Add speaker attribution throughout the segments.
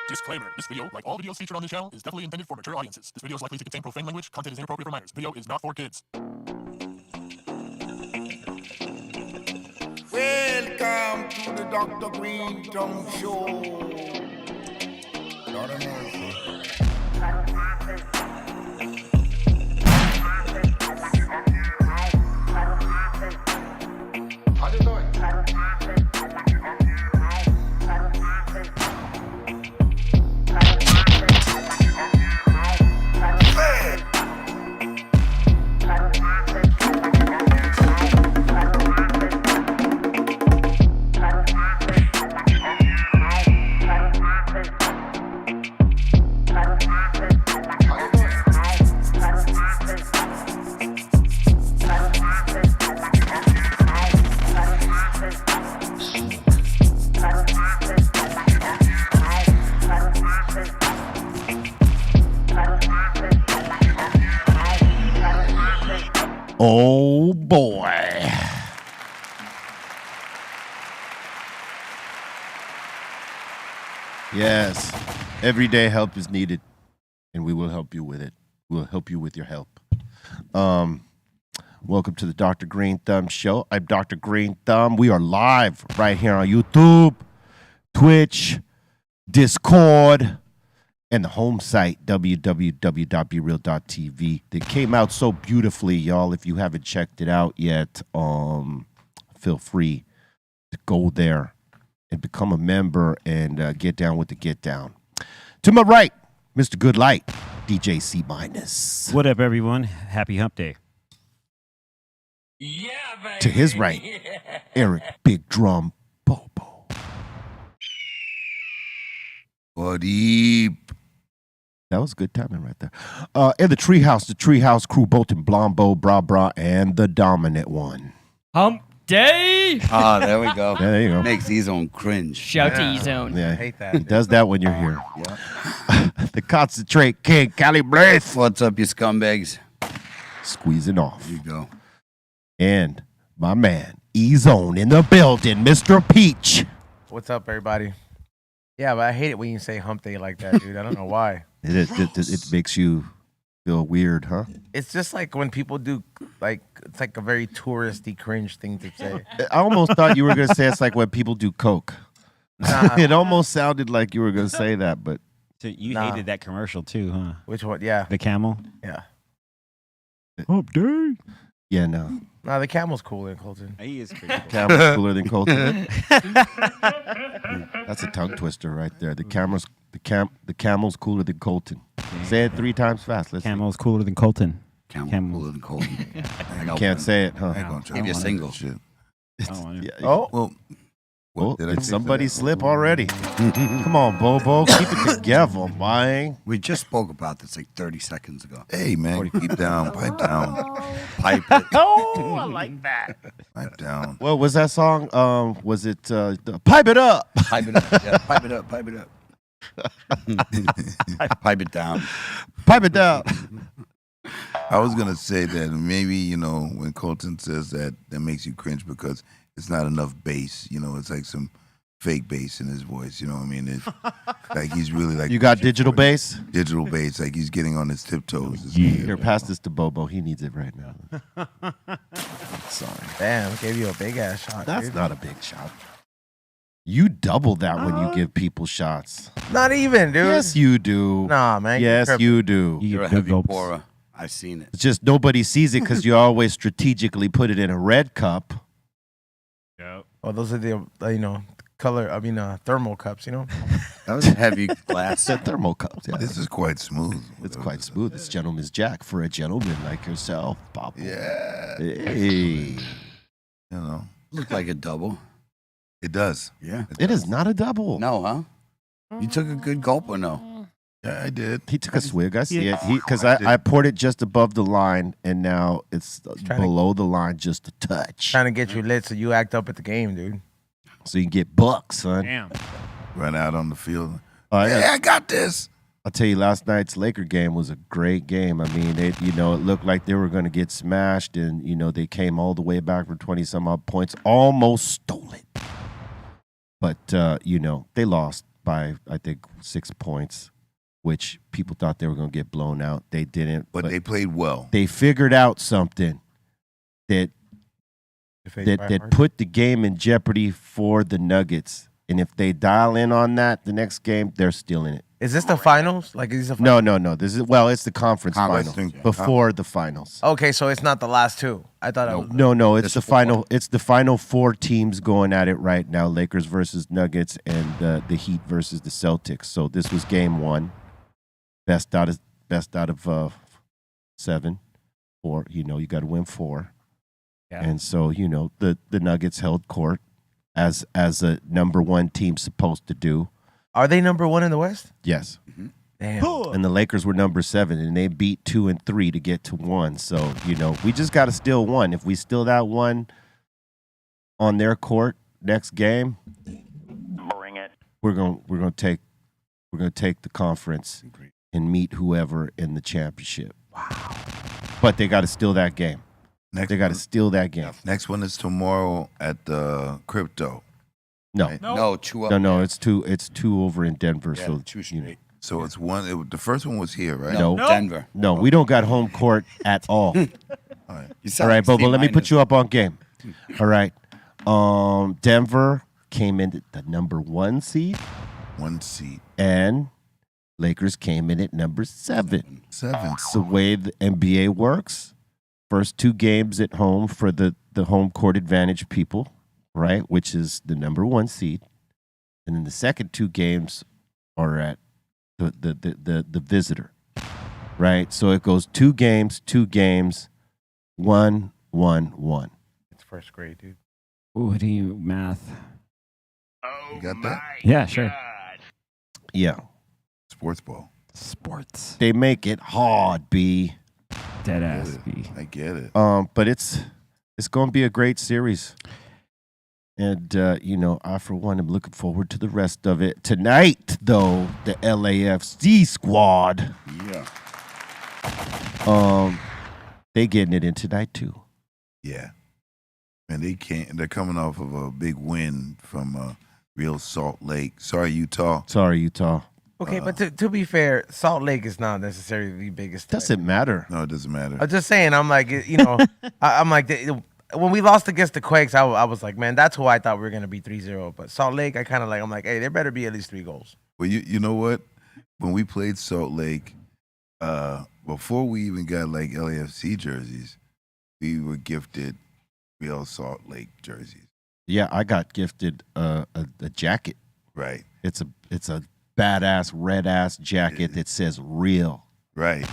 Speaker 1: Disclaimer. This video, like all videos featured on this channel, is definitely intended for mature audiences. This video is likely to contain profane language. Content is inappropriate for minors. Video is not for kids.
Speaker 2: Welcome to the Dr. Greenthum Show. Lord of mercy. How you doing?
Speaker 3: Oh boy. Yes, everyday help is needed, and we will help you with it. We'll help you with your help. Welcome to the Dr. Greenthum Show. I'm Dr. Greenthum. We are live right here on YouTube, Twitch, Discord, and the home site, www.brealtvcontest. They came out so beautifully, y'all. If you haven't checked it out yet, feel free to go there and become a member and get down with the get down. To my right, Mr. Good Light, DJ C minus.
Speaker 4: What up, everyone? Happy Hump Day.
Speaker 5: Yeah, baby.
Speaker 3: To his right, Eric Big Drum Bobo.
Speaker 2: What deep?
Speaker 3: That was good timing right there. And the Treehouse crew, Bolton, Blombo, Bra, and the dominant one.
Speaker 6: Hump Day.
Speaker 7: Ah, there we go.
Speaker 3: Yeah, there you go.
Speaker 7: Makes E-Zone cringe.
Speaker 6: Shout to E-Zone.
Speaker 3: Yeah,
Speaker 2: I hate that.
Speaker 3: he does that when you're here.
Speaker 7: Yeah.
Speaker 3: The Concentrate King, Cali Blaze.
Speaker 7: What's up, you scumbags?
Speaker 3: Squeezing off.
Speaker 7: There you go.
Speaker 3: And my man, E-Zone in the building, Mr. Peach.
Speaker 8: What's up, everybody? Yeah, but I hate it when you say hump day like that, dude. I don't know why.
Speaker 3: It makes you feel weird, huh?
Speaker 8: It's just like when people do, like, it's like a very touristy cringe thing to say.
Speaker 3: I almost thought you were going to say it's like when people do coke.
Speaker 8: Nah.
Speaker 3: It almost sounded like you were going to say that, but
Speaker 4: So you
Speaker 8: Nah.
Speaker 4: hated that commercial too, huh?
Speaker 8: Which one? Yeah,
Speaker 4: The camel?
Speaker 8: yeah.
Speaker 3: Hump day. Yeah, no.
Speaker 8: Nah, the camel's cooler, Colton.
Speaker 4: He is pretty cool.
Speaker 3: Camel's cooler than Colton. That's a tongue twister right there. The camel's cooler than Colton. Say it 3 times fast. Let's see.
Speaker 4: Camel's cooler than Colton.
Speaker 7: Camel
Speaker 4: Camel.
Speaker 7: cooler than Colton.
Speaker 3: You can't say it, huh?
Speaker 2: I ain't gonna try
Speaker 7: Give you a
Speaker 2: to
Speaker 7: single.
Speaker 2: shit.
Speaker 3: Yeah.
Speaker 8: Oh,
Speaker 2: Well,
Speaker 3: Well,
Speaker 2: did I
Speaker 3: did
Speaker 2: say
Speaker 3: somebody
Speaker 2: that?
Speaker 3: slip already? Come on, Bobo. Keep it together, man.
Speaker 7: We just spoke about this like 30 seconds ago.
Speaker 2: Hey, man, keep down, pipe down,
Speaker 7: Pipe it.
Speaker 3: Oh, I like that.
Speaker 2: pipe down.
Speaker 3: What was that song? Was it Pipe It Up?
Speaker 7: Pipe it up. Yeah, pipe it up. Pipe it up. Pipe it down.
Speaker 3: Pipe It Down.
Speaker 2: I was gonna say that maybe, you know, when Colton says that makes you cringe because it's not enough bass. You know, it's like some fake bass in his voice. You know what I mean? It's like he's really like
Speaker 3: You got digital bass?
Speaker 2: digital bass, like he's getting on his tiptoes. It's
Speaker 3: Here, pass this to Bobo. He needs it right now. Sorry.
Speaker 8: damn, gave you a big ass shot.
Speaker 3: That's
Speaker 8: dude.
Speaker 3: not a big shot. You double that when you give people shots.
Speaker 8: Not even, dude.
Speaker 3: Yes, you do.
Speaker 8: Nah, man.
Speaker 3: Yes, you do.
Speaker 7: You're a
Speaker 4: get
Speaker 7: heavy
Speaker 4: gulps.
Speaker 7: pourer. I've seen it.
Speaker 3: It's just nobody sees it because you always strategically put it in a red cup.
Speaker 8: Oh, those are the, thermal cups, you know?
Speaker 7: That was a heavy glass.
Speaker 3: They're thermal cups. Yeah.
Speaker 2: This is quite smooth.
Speaker 3: It's quite smooth. It's gentleman's jack for a gentleman like yourself, Papa.
Speaker 2: Yeah,
Speaker 3: Hey.
Speaker 2: you know,
Speaker 7: Looked like a double.
Speaker 2: it does.
Speaker 7: Yeah.
Speaker 3: It is not a double.
Speaker 7: No, huh? You took a good gulp or no?
Speaker 2: Yeah, I did.
Speaker 3: He took a swig. I see it. Because
Speaker 2: I did.
Speaker 3: I poured it just above the line, and now it's
Speaker 8: trying to-
Speaker 3: below the line just a touch.
Speaker 8: Trying to get you lit so you act up at the game, dude.
Speaker 3: So you can get bucks, son.
Speaker 4: Damn.
Speaker 2: Run out on the field.
Speaker 3: Yeah.
Speaker 2: Hey, I got this.
Speaker 3: I'll tell you, last night's Laker game was a great game. I mean, it looked like they were going to get smashed, and, they came all the way back for 20-some-odd points, almost stole it. But, they lost by, I think, 6 points, which people thought they were going to get blown out. They didn't.
Speaker 2: But they played well.
Speaker 3: They figured out something that put the game in jeopardy for the Nuggets. And if they dial in on that the next game, they're still in it.
Speaker 8: Is this the finals? Like, is this
Speaker 3: No. This is it's the conference final before the finals.
Speaker 8: Okay, so it's not the last two. I thought it was.
Speaker 3: No, it's the final. It's the final 4 teams going at it right now: Lakers versus Nuggets and the Heat versus the Celtics. So this was game 1, best out of 7, or you got to win 4, and so the Nuggets held court as a number 1 team supposed to do.
Speaker 8: Are they number 1 in the West?
Speaker 3: Yes.
Speaker 8: Damn.
Speaker 3: And the Lakers were number 7, and they beat 2 and 3 to get to 1. So, we just got to steal 1. If we steal that 1 on their court next game,
Speaker 5: bring it.
Speaker 3: We're going to take the conference and meet whoever in the championship. Wow. But they got to steal that game. They got to steal that game.
Speaker 2: Next one is tomorrow at the Crypto.
Speaker 3: No.
Speaker 2: Right?
Speaker 7: No, 2 up.
Speaker 3: No, it's two over in Denver.
Speaker 7: Yeah,
Speaker 3: So
Speaker 7: 2 straight.
Speaker 2: So it's one. The first one was here, right?
Speaker 3: No.
Speaker 7: Denver.
Speaker 3: No, we don't got home court at all.
Speaker 2: All right.
Speaker 3: All right, Bobo, let me put you up on game. All right. Denver came in at the number 1 seed.
Speaker 2: 1 seed.
Speaker 3: And Lakers came in at number 7.
Speaker 2: 7.
Speaker 3: It's the way the NBA works. First 2 games at home for the home court advantage people, right? Which is the number 1 seed. And then the second 2 games are at the visitor, right? So it goes 2 games, 1, 1, 1.
Speaker 8: It's first grade, dude.
Speaker 4: Ooh, what do you math?
Speaker 2: You got that?
Speaker 4: Yeah, sure.
Speaker 3: Yeah.
Speaker 2: Sports ball.
Speaker 4: Sports.
Speaker 3: They make it hard, B.
Speaker 4: Dead ass B.
Speaker 2: I get it.
Speaker 3: But it's going to be a great series. And, I, for one, am looking forward to the rest of it. Tonight, though, the LAFC squad, they getting it in tonight, too.
Speaker 2: Yeah. And they're coming off of a big win from Real Salt Lake. Sorry, Utah.
Speaker 3: Sorry, Utah.
Speaker 8: Okay, but to be fair, Salt Lake is not necessarily the biggest.
Speaker 3: Doesn't matter.
Speaker 2: No, it doesn't matter.
Speaker 8: I'm just saying. I'm like, I'm like, when we lost against the Quakes, I was like, man, that's who I thought we were gonna be 3-0. But Salt Lake, I'm like, hey, there better be at least 3 goals.
Speaker 2: Well, you know what? When we played Salt Lake, before we even got like LAFC jerseys, we were gifted Real Salt Lake jerseys.
Speaker 3: Yeah, I got gifted a jacket.
Speaker 2: Right.
Speaker 3: It's a badass red ass jacket that says real.
Speaker 2: Right.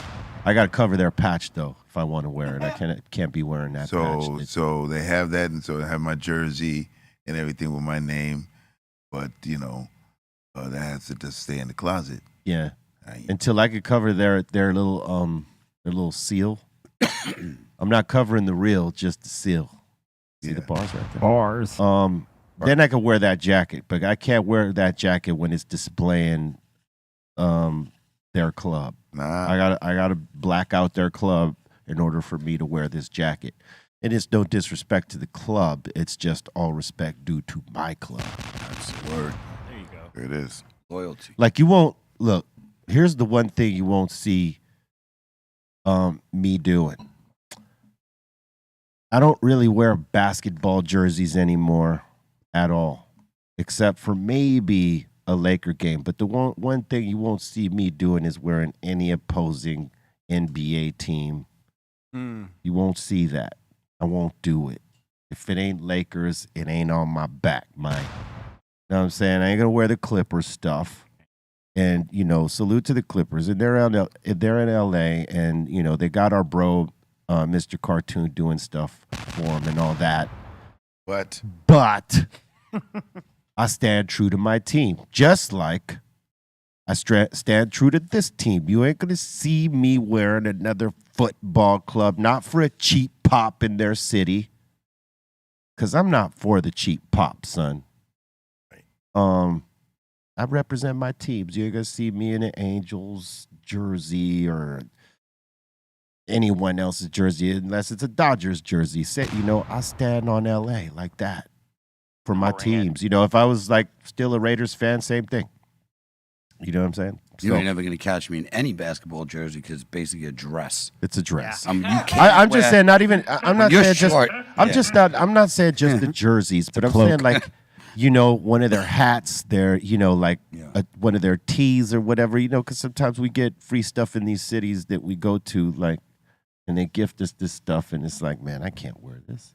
Speaker 3: I got to cover their patch though if I want to wear it. I can't be wearing that patch.
Speaker 2: So they have that, and so they have my jersey and everything with my name, but that has to just stay in the closet.
Speaker 3: Yeah. Until I could cover their little seal. I'm not covering the real, just the seal. See the bars right there.
Speaker 4: Bars.
Speaker 3: Then I could wear that jacket, but I can't wear that jacket when it's displaying their club.
Speaker 2: Nah.
Speaker 3: I gotta black out their club in order for me to wear this jacket. And it's no disrespect to the club. It's just all respect due to my club.
Speaker 2: That's the word.
Speaker 4: There you go.
Speaker 2: There it is.
Speaker 7: Loyalty.
Speaker 3: Like you won't look. Here's the one thing you won't see me doing. I don't really wear basketball jerseys anymore at all, except for maybe a Laker game. But the one thing you won't see me doing is wearing any opposing NBA team. You won't see that. I won't do it. If it ain't Lakers, it ain't on my back, man. Know what I'm saying? I ain't gonna wear the Clippers stuff. And salute to the Clippers. And they're in LA, and they got our bro, Mr. Cartoon, doing stuff for them and all that.
Speaker 2: But
Speaker 3: I stand true to my team, just like I stand true to this team. You ain't going to see me wearing another football club, not for a cheap pop in their city, because I'm not for the cheap pop, son. I represent my teams. You ain't going to see me in an Angels jersey or anyone else's jersey unless it's a Dodgers jersey. I stand on LA like that for my teams. If I was like still a Raiders fan, same thing. You know what I'm saying?
Speaker 7: You
Speaker 3: So,
Speaker 7: ain't never gonna catch me in any basketball jersey because it's basically a dress.
Speaker 3: it's a dress.
Speaker 7: You can't
Speaker 3: I'm just
Speaker 7: wear-
Speaker 3: saying, not even. I'm not
Speaker 7: You're
Speaker 3: saying just.
Speaker 7: short.
Speaker 3: I'm
Speaker 7: Yeah.
Speaker 3: just not. I'm not saying just the jerseys, but I'm saying like, one of their hats, their, like one of their tees or whatever, because sometimes we get free stuff in these cities that we go to, like, and they gift us this stuff, and it's like, man, I can't wear this.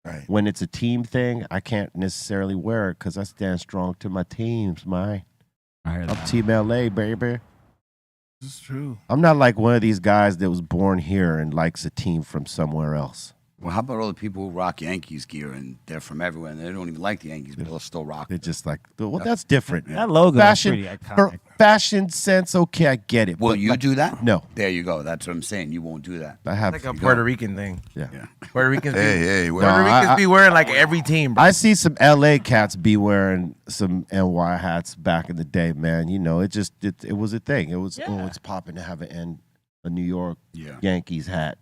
Speaker 2: Right.
Speaker 3: When it's a team thing, I can't necessarily wear it because I stand strong to my teams, man.
Speaker 4: I heard
Speaker 3: I'm
Speaker 4: that.
Speaker 3: Team LA, baby.
Speaker 2: This is true.
Speaker 3: I'm not like one of these guys that was born here and likes a team from somewhere else.
Speaker 7: Well, how about all the people who rock Yankees gear and they're from everywhere and they don't even like the Yankees, but they'll still rock.
Speaker 3: They're just like, well, that's different.
Speaker 4: That logo
Speaker 3: Fashion,
Speaker 4: is pretty
Speaker 3: for
Speaker 4: iconic.
Speaker 3: fashion sense, okay, I get it.
Speaker 7: Will
Speaker 3: but
Speaker 7: you
Speaker 3: like,
Speaker 7: do that?
Speaker 3: No.
Speaker 7: There you go. That's what I'm saying. You won't do that.
Speaker 3: I have.
Speaker 8: Like a Puerto Rican thing.
Speaker 3: Yeah.
Speaker 8: Puerto Ricans,
Speaker 2: Hey,
Speaker 8: Puerto
Speaker 3: No,
Speaker 8: Ricans
Speaker 3: I-
Speaker 8: be wearing like every team, bro.
Speaker 3: I see some LA cats be wearing some NY hats back in the day, man. It was a thing. It was it's popping to have a New York Yankees hat.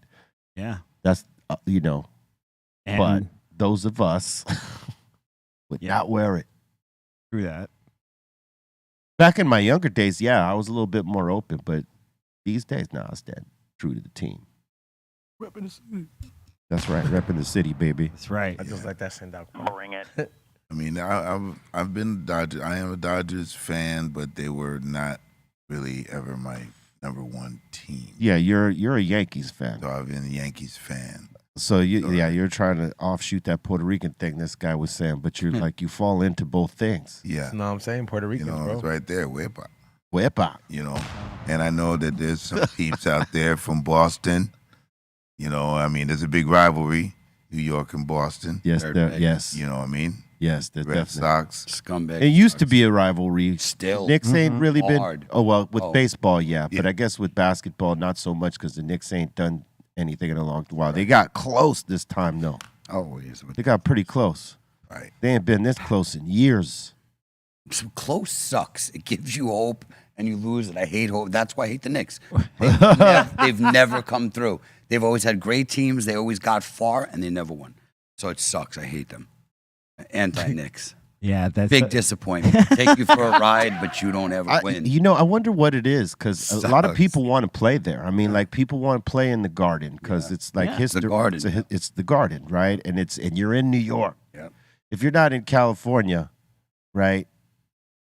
Speaker 4: Yeah.
Speaker 3: That's
Speaker 4: And
Speaker 3: but those of us would not wear it.
Speaker 4: through that.
Speaker 3: Back in my younger days, I was a little bit more open, but these days, I stand true to the team. That's right, repping the city, baby.
Speaker 4: That's right.
Speaker 8: I just like that send out.
Speaker 5: Bring it.
Speaker 2: I mean, I've been Dodgers. I am a Dodgers fan, but they were not really ever my number one team.
Speaker 3: Yeah, you're a Yankees fan.
Speaker 2: So I've been a Yankees fan.
Speaker 3: So you're trying to offshoot that Puerto Rican thing this guy was saying, but you're like you fall into both things.
Speaker 2: Yeah,
Speaker 8: You know what I'm saying? Puerto Ricans, bro.
Speaker 2: it's right there. Wepa.
Speaker 3: Wepa.
Speaker 2: And I know that there's some peeps out there from Boston. I mean, there's a big rivalry, New York and Boston.
Speaker 3: Yes,
Speaker 7: Dirtbag.
Speaker 3: yes,
Speaker 2: You know what I mean?
Speaker 3: yes. There's
Speaker 2: Red
Speaker 3: definitely.
Speaker 2: Sox.
Speaker 7: Scumbag.
Speaker 3: It used to be a rivalry.
Speaker 7: Still.
Speaker 3: Knicks ain't really
Speaker 7: Hard.
Speaker 3: been. Oh well, with
Speaker 7: Oh.
Speaker 3: baseball, yeah, but
Speaker 2: Yeah.
Speaker 3: I guess with basketball, not so much because the Knicks ain't done anything in a long while. They got close this time, though.
Speaker 7: Always.
Speaker 3: They got pretty close.
Speaker 2: Right.
Speaker 3: They ain't been this close in years.
Speaker 7: So close sucks. It gives you hope, and you lose it. I hate hope. That's why I hate the Knicks. They've never come through. They've always had great teams. They always got far, and they never won. So it sucks. I hate them. Anti-Knicks.
Speaker 4: Yeah, that's
Speaker 7: Big disappointment. Take you for a ride, but you don't ever win.
Speaker 3: I wonder what it is because a lot of
Speaker 2: Sucks.
Speaker 3: people want to play there. I mean, like people want to play in the Garden because it's like
Speaker 4: Yeah.
Speaker 3: history.
Speaker 7: The Garden.
Speaker 3: It's the Garden, right? And you're in New York.
Speaker 7: Yep.
Speaker 3: If you're not in California, right?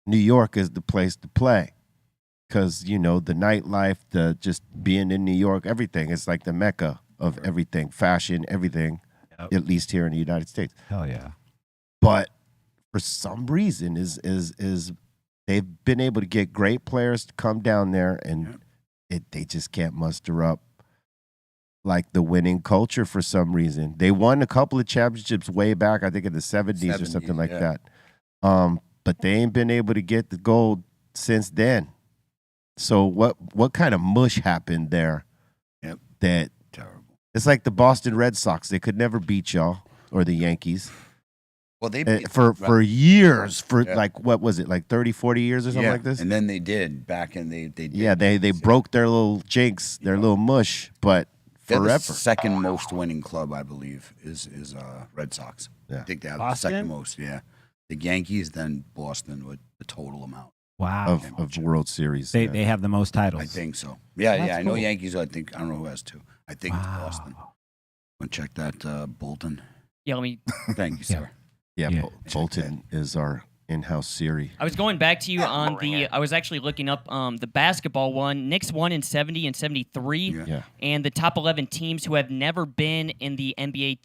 Speaker 3: New York is the place to play because the nightlife, the just being in New York, everything. It's like the mecca of everything, fashion, everything.
Speaker 4: Yep.
Speaker 3: At least here in the United States.
Speaker 4: hell yeah.
Speaker 3: But for some reason, is they've been able to get great players to come down there, and they just can't muster up like the winning culture for some reason. They won a couple of championships way back, I think in the 70s or something
Speaker 7: 70s,
Speaker 3: like
Speaker 7: yeah.
Speaker 3: that. But they ain't been able to get the gold since then. So what kind of mush happened there?
Speaker 7: Yep.
Speaker 3: That
Speaker 7: Terrible.
Speaker 3: it's like the Boston Red Sox. They could never beat y'all or the Yankees.
Speaker 7: Well, they
Speaker 3: For years, for
Speaker 7: Yeah.
Speaker 3: like, what was it, like 30, 40 years or something
Speaker 7: yeah.
Speaker 3: like this?
Speaker 7: And then they did back in they did.
Speaker 3: Yeah, they broke their little jinx, their little mush, but
Speaker 7: They're the
Speaker 3: forever.
Speaker 7: second most winning club, I believe, is Red Sox.
Speaker 3: Yeah.
Speaker 7: I think they have
Speaker 4: Boston?
Speaker 7: the second most. Yeah, the Yankees, then Boston with the total amount.
Speaker 4: Wow.
Speaker 3: Of World Series.
Speaker 4: They
Speaker 3: yeah.
Speaker 4: they have the most titles.
Speaker 7: I think so. Yeah,
Speaker 4: That's
Speaker 7: yeah. I know
Speaker 4: cool.
Speaker 7: Yankees. I don't know who has two. I think it's
Speaker 4: Wow.
Speaker 7: Boston. Want to check that Bolton?
Speaker 6: Yeah, let me.
Speaker 7: Thank you, sir.
Speaker 3: Yeah,
Speaker 4: Yeah.
Speaker 3: Bolton is our in-house Siri.
Speaker 6: I was going back to you on the. I was actually looking up the basketball one. Knicks won in 70 and 73,
Speaker 7: Yeah.
Speaker 3: Yeah.
Speaker 6: and the top 11 teams who have never been in the NBA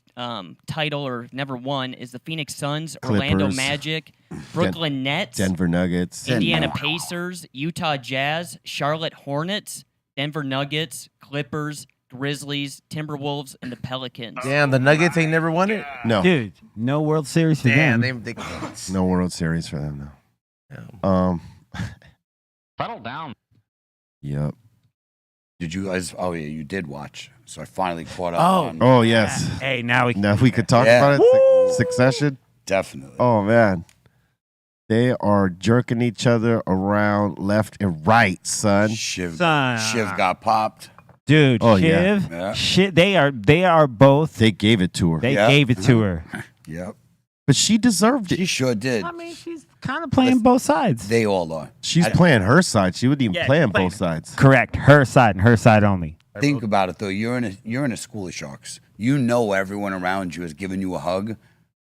Speaker 6: title or never won is the Phoenix Suns, Orlando
Speaker 3: Clippers.
Speaker 6: Magic, Brooklyn Nets,
Speaker 3: Denver Nuggets.
Speaker 6: Indiana
Speaker 7: Denver.
Speaker 6: Pacers, Utah Jazz, Charlotte Hornets, Denver Nuggets, Clippers, Grizzlies, Timberwolves, and the Pelicans.
Speaker 8: Damn, the Nuggets ain't never won it.
Speaker 3: No,
Speaker 4: Dude, no World Series for
Speaker 8: Damn,
Speaker 4: them.
Speaker 8: they
Speaker 3: no World Series for them,
Speaker 8: Yeah.
Speaker 3: though.
Speaker 5: Settle down.
Speaker 3: Yep.
Speaker 7: Did you guys? Oh yeah, you did watch. So I finally caught up.
Speaker 4: Oh.
Speaker 7: on,
Speaker 3: Oh, yes.
Speaker 4: Hey, now we
Speaker 3: Now we could talk
Speaker 7: Yeah.
Speaker 3: about it. Succession.
Speaker 7: definitely.
Speaker 3: Oh, man. They are jerking each other around left and right, son.
Speaker 7: Shiv
Speaker 4: Son.
Speaker 7: got popped.
Speaker 4: dude,
Speaker 3: Oh, yeah.
Speaker 4: Shiv,
Speaker 7: Yeah.
Speaker 4: shit, they are both.
Speaker 3: They gave it to her.
Speaker 4: They
Speaker 7: Yeah.
Speaker 4: gave it to her.
Speaker 7: Yep.
Speaker 3: But she deserved it.
Speaker 7: She sure did.
Speaker 4: I mean, she's kind of playing both sides.
Speaker 7: They all are.
Speaker 3: She's playing her side. She wouldn't even play on both sides.
Speaker 4: Correct. Her side and her side only.
Speaker 7: Think about it though. You're in a school of sharks. You know everyone around you has given you a hug,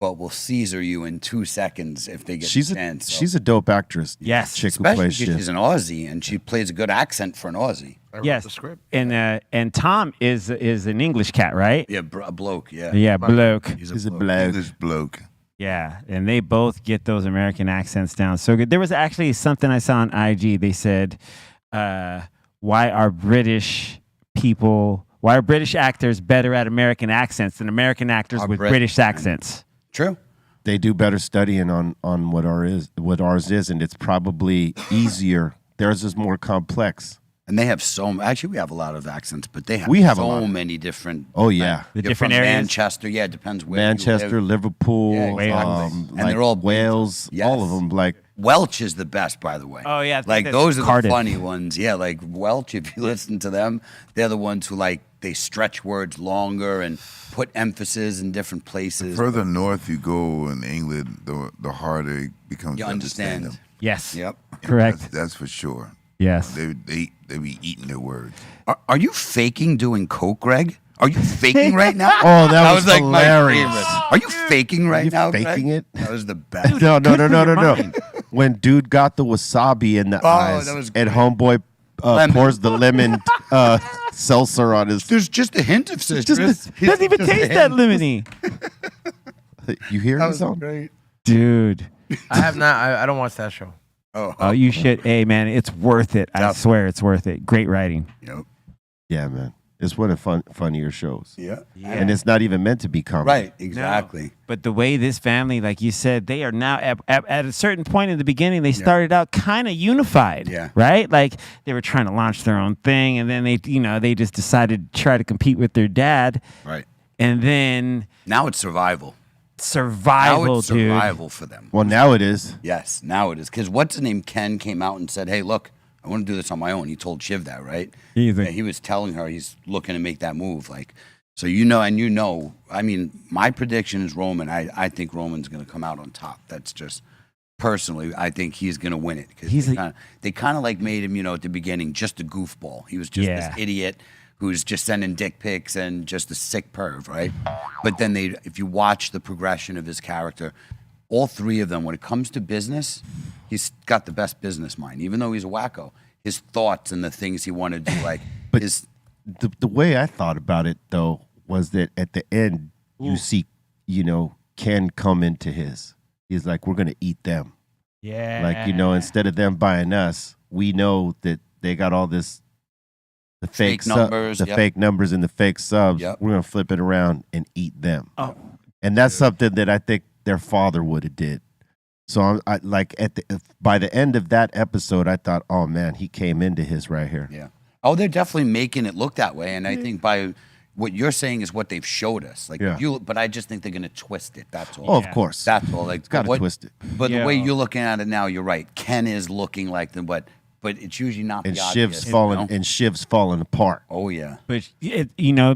Speaker 7: but will Caesar you in 2 seconds if they get
Speaker 3: She's
Speaker 7: the
Speaker 3: a
Speaker 7: chance. So.
Speaker 3: she's a dope actress.
Speaker 4: Yes.
Speaker 3: Chick who
Speaker 7: Especially
Speaker 3: plays
Speaker 7: because
Speaker 3: Shiv.
Speaker 7: she's an Aussie and she plays a good accent for an Aussie.
Speaker 8: I wrote
Speaker 4: Yes.
Speaker 8: the script.
Speaker 4: And Tom is an English cat, right?
Speaker 7: Yeah, a bloke. Yeah.
Speaker 4: Yeah, bloke.
Speaker 3: He's a bloke.
Speaker 2: English bloke.
Speaker 4: Yeah, and they both get those American accents down so good. There was actually something I saw on IG. They said, why are British actors better at American accents than American actors
Speaker 7: Are
Speaker 4: with
Speaker 7: Brit-
Speaker 4: British accents?
Speaker 7: True.
Speaker 3: They do better studying on what ours is, and it's probably easier. Theirs is more complex.
Speaker 7: And they have actually we have a lot of accents, but they have
Speaker 3: We have a
Speaker 7: so
Speaker 3: lot.
Speaker 7: many different.
Speaker 3: Oh yeah,
Speaker 4: The
Speaker 7: You're
Speaker 4: different
Speaker 7: from
Speaker 4: areas.
Speaker 7: Manchester, yeah, it depends where you
Speaker 3: Manchester,
Speaker 7: live.
Speaker 3: Liverpool,
Speaker 7: Yeah, exactly.
Speaker 3: and
Speaker 7: And they're all
Speaker 3: Wales,
Speaker 7: Yes.
Speaker 3: all of them. Like
Speaker 7: Welch is the best, by the way.
Speaker 4: Oh, yeah, I think
Speaker 7: like
Speaker 4: that's
Speaker 7: those are
Speaker 4: Cardiff.
Speaker 7: the funny ones. Yeah, like Welch. If you listen to them, they're the ones who they stretch words longer and put emphasis in different places.
Speaker 2: Further north you go in England, the harder it becomes
Speaker 7: You
Speaker 2: to understand
Speaker 7: understand.
Speaker 2: them.
Speaker 4: Yes.
Speaker 7: Yep.
Speaker 4: Correct.
Speaker 2: That's for sure.
Speaker 4: Yes.
Speaker 2: They be eating their words.
Speaker 7: Are you faking doing coke, Greg? Are you faking right now?
Speaker 3: Oh, that was
Speaker 7: like my
Speaker 3: hilarious.
Speaker 7: favorite. Are you faking right
Speaker 3: you
Speaker 7: now?
Speaker 3: faking
Speaker 7: Greg?
Speaker 3: it?
Speaker 7: That was the best.
Speaker 3: no.
Speaker 4: mind.
Speaker 3: When dude got the wasabi in the eyes,
Speaker 7: that was
Speaker 3: and
Speaker 7: great.
Speaker 3: homeboy
Speaker 7: Lemon.
Speaker 3: pours the lemon seltzer on his.
Speaker 7: There's just a hint of citrus.
Speaker 4: Doesn't even taste that lemony.
Speaker 3: You hear
Speaker 7: That
Speaker 3: me?
Speaker 7: was
Speaker 3: Son?
Speaker 7: great.
Speaker 4: Dude.
Speaker 8: I have not. I don't watch that show.
Speaker 4: Oh, you should. Hey, man, it's worth it. I
Speaker 7: Yep.
Speaker 4: swear it's worth it. Great writing.
Speaker 7: Yep.
Speaker 3: Yeah, man. It's one of funnier shows,
Speaker 7: Yeah.
Speaker 3: and it's not even meant to be comedy.
Speaker 7: Right. Exactly.
Speaker 4: But the way this family, like you said, they are now at a certain point in the beginning, they started out kind of unified.
Speaker 7: Yeah.
Speaker 4: Right? Like they were trying to launch their own thing, and then they just decided to try to compete with their dad.
Speaker 7: Right.
Speaker 4: And then
Speaker 7: Now it's survival.
Speaker 4: survival,
Speaker 7: Now it's
Speaker 4: dude.
Speaker 7: survival for them.
Speaker 3: Well, now it is.
Speaker 7: Yes, now it is. Because what's his name? Ken came out and said, "Hey, look, I want to do this on my own." He told Shiv that, right?
Speaker 4: He's like-
Speaker 7: Yeah, he was telling her he's looking to make that move. Like, so I mean, my prediction is Roman. I think Roman's going to come out on top. That's just personally, I think he's going to win it because
Speaker 4: He's
Speaker 7: they kind of like made him, at the beginning, just a goofball. He was just
Speaker 4: Yeah.
Speaker 7: this idiot who's just sending dick pics and just a sick perv, right? But then if you watch the progression of his character, all three of them, when it comes to business, he's got the best business mind. Even though he's a wacko, his thoughts and the things he wanted to do, like
Speaker 3: But
Speaker 7: his
Speaker 3: the way I thought about it though was that at the end you see, Ken come into his. He's like, we're gonna eat them.
Speaker 4: Yeah.
Speaker 3: Like, instead of them buying us, we know that they got all this the
Speaker 7: Fake numbers,
Speaker 3: the
Speaker 7: yep.
Speaker 3: fake numbers and the fake subs.
Speaker 7: Yep.
Speaker 3: We're gonna flip it around and eat them.
Speaker 4: Oh.
Speaker 3: And that's something that I think their father would have did. So I like by the end of that episode, I thought, oh man, he came into his right here.
Speaker 7: yeah. Oh, they're definitely making it look that way, and I think by what you're saying is what they've showed us. Like
Speaker 3: Yeah.
Speaker 7: but I just think they're gonna twist it. That's all.
Speaker 3: Oh, of course.
Speaker 7: That's all. Like,
Speaker 3: Got to
Speaker 7: what-
Speaker 3: twist it.
Speaker 7: But the way
Speaker 4: Yeah.
Speaker 7: you're looking at it now, you're right. Ken is looking like them, but it's usually not
Speaker 3: And
Speaker 7: the
Speaker 3: Shiv's
Speaker 7: obvious.
Speaker 3: falling and Shiv's falling apart.
Speaker 7: Oh yeah.
Speaker 4: But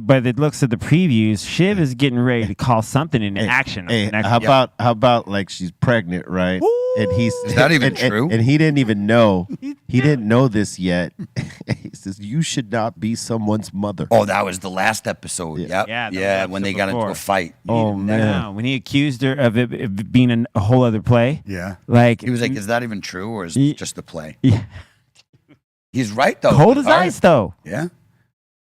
Speaker 4: by the looks of the previews, Shiv is getting ready to call something into action.
Speaker 3: Hey,
Speaker 4: Next-
Speaker 3: how about like she's pregnant, right? And he's
Speaker 7: Is that even
Speaker 3: and-
Speaker 7: true?
Speaker 3: And he didn't even know. He didn't know this yet. He says, "You should not be someone's mother."
Speaker 7: Oh, that was the last episode.
Speaker 3: Yeah.
Speaker 7: Yep.
Speaker 4: Yeah, the
Speaker 7: Yeah.
Speaker 4: episode
Speaker 7: When they got into
Speaker 4: before.
Speaker 7: a fight.
Speaker 3: Oh, man.
Speaker 4: No, when he accused her of it being a whole other play,
Speaker 7: Yeah.
Speaker 4: like
Speaker 7: He was like, "Is that even true, or is
Speaker 4: Ye-
Speaker 7: it just a play?"
Speaker 4: yeah,
Speaker 7: He's right though.
Speaker 4: cold as
Speaker 7: All right.
Speaker 4: ice though.
Speaker 7: Yeah.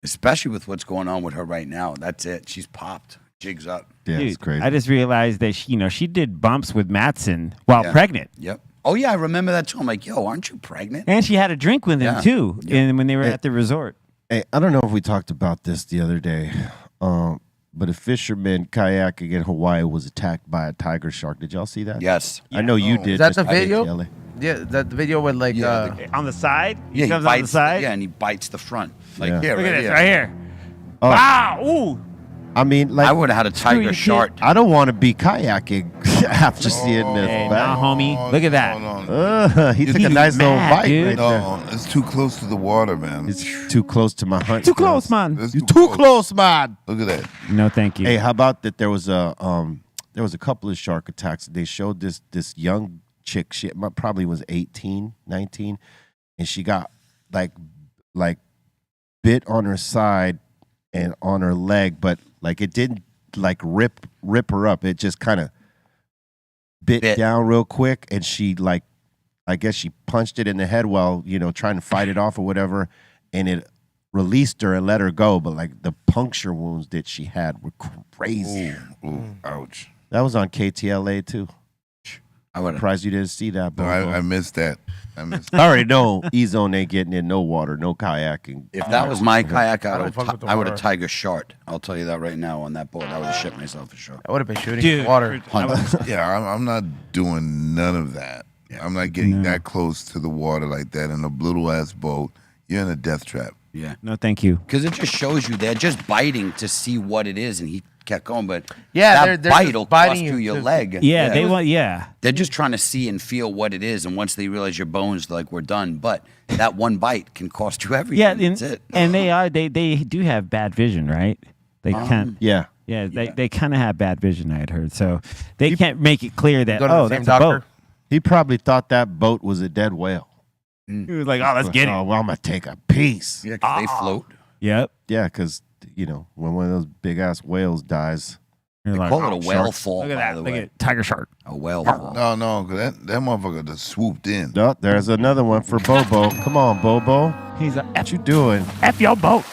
Speaker 7: Especially with what's going on with her right now. That's it. She's popped. Jigs up.
Speaker 3: Yeah, it's
Speaker 4: Dude,
Speaker 3: crazy.
Speaker 4: I just realized that she did bumps with Matson while
Speaker 7: Yeah.
Speaker 4: pregnant,
Speaker 7: Yep. Oh yeah, I remember that too. I'm like, yo, aren't you pregnant?
Speaker 4: and she had a drink with him
Speaker 7: Yeah.
Speaker 4: too,
Speaker 7: Yeah.
Speaker 4: and when they were
Speaker 3: Hey.
Speaker 4: at the resort.
Speaker 3: Hey, I don't know if we talked about this the other day, but a fisherman kayaking in Hawaii was attacked by a tiger shark. Did y'all see that?
Speaker 7: Yes.
Speaker 3: I know you did.
Speaker 8: Is that the
Speaker 3: Mr.
Speaker 8: video?
Speaker 3: Kelly.
Speaker 8: Yeah, that the video with like
Speaker 7: Yeah,
Speaker 4: On the side, he
Speaker 7: Yeah,
Speaker 4: comes
Speaker 7: he
Speaker 4: on the
Speaker 7: bites.
Speaker 4: side.
Speaker 7: Yeah, and he bites the front. Like
Speaker 3: Yeah.
Speaker 7: here,
Speaker 4: Look
Speaker 7: right
Speaker 4: at this
Speaker 7: here.
Speaker 4: right here.
Speaker 3: Oh.
Speaker 4: Wow! Ooh!
Speaker 3: I mean, like
Speaker 7: I would have had a tiger
Speaker 4: your
Speaker 7: shark.
Speaker 3: I don't want to be kayaking after seeing this.
Speaker 4: Hey,
Speaker 3: man.
Speaker 4: nah, homie. Look at that.
Speaker 2: No,
Speaker 3: He took a
Speaker 2: He's
Speaker 3: nice little
Speaker 4: mad,
Speaker 3: bite
Speaker 4: dude.
Speaker 3: right there.
Speaker 2: no, it's too close to the water, man.
Speaker 3: It's too close to my hunt.
Speaker 4: Too close,
Speaker 3: skills.
Speaker 4: man.
Speaker 2: It's
Speaker 3: You too close, man.
Speaker 2: Look at that.
Speaker 4: No, thank you.
Speaker 3: Hey, how about that? There was a couple of shark attacks. They showed this young chick. She probably was 18, 19, and she got like bit on her side and on her leg, but like it didn't like rip her up. It just kind of bit down real quick, and she like, I guess she punched it in the head while, you know, trying to fight it off or whatever, and it released her and let her go. But like the puncture wounds that she had were crazy.
Speaker 2: Ooh, ouch.
Speaker 3: That was on KTLA too.
Speaker 7: I would
Speaker 3: Surprised you didn't see that.
Speaker 2: No,
Speaker 3: Bobo.
Speaker 2: I missed that. I
Speaker 3: already know E-Zone ain't getting in no water, no kayaking.
Speaker 7: If that was my kayak,
Speaker 8: I don't fuck with the
Speaker 7: I would have
Speaker 8: water.
Speaker 7: tiger sharked. I'll tell you that right now on that boat. I would have shit myself for sure.
Speaker 8: I would have been shooting
Speaker 4: Dude,
Speaker 8: in water.
Speaker 2: Yeah, I'm not doing none of that. I'm not getting that close to the water like that in a little ass boat. You're in a death trap.
Speaker 7: Yeah.
Speaker 4: No, thank you.
Speaker 7: Because it just shows you they're just biting to see what it is, and he kept going. But
Speaker 8: Yeah,
Speaker 7: that
Speaker 8: they're
Speaker 7: bite
Speaker 8: just
Speaker 7: will
Speaker 8: biting
Speaker 7: cost
Speaker 8: you
Speaker 7: you your
Speaker 8: to-
Speaker 7: leg.
Speaker 4: Yeah, they want. Yeah,
Speaker 7: They're just trying to see and feel what it is, and once they realize your bones, they're like, we're done. But that one bite can cost you everything.
Speaker 4: yeah,
Speaker 7: That's it.
Speaker 4: and they do have bad vision, right? They can't.
Speaker 3: Yeah.
Speaker 4: Yeah, they kind of have bad vision. I had heard, so they can't make it clear that
Speaker 8: Go to the
Speaker 4: oh,
Speaker 8: same
Speaker 4: that's a boat.
Speaker 8: doctor.
Speaker 3: He probably thought that boat was a dead whale.
Speaker 4: He was like, oh, let's get
Speaker 3: Oh,
Speaker 4: it.
Speaker 3: well, I'm going to take a piece.
Speaker 7: Yeah, 'cause they float.
Speaker 4: Yep.
Speaker 3: Yeah, because, you know, when one of those big-ass whales dies,
Speaker 4: You're
Speaker 7: They
Speaker 4: like,
Speaker 7: call
Speaker 4: oh,
Speaker 7: it a whale
Speaker 4: shark.
Speaker 7: fall,
Speaker 4: Look at
Speaker 7: by
Speaker 4: that.
Speaker 7: the
Speaker 4: Look
Speaker 7: way.
Speaker 4: at it. Tiger shark.
Speaker 7: A whale fall.
Speaker 2: No, because that motherfucker just swooped in.
Speaker 3: oh, there's another one for Bobo. Come on, Bobo.
Speaker 4: He's like,
Speaker 3: What you doing?
Speaker 4: F your boat.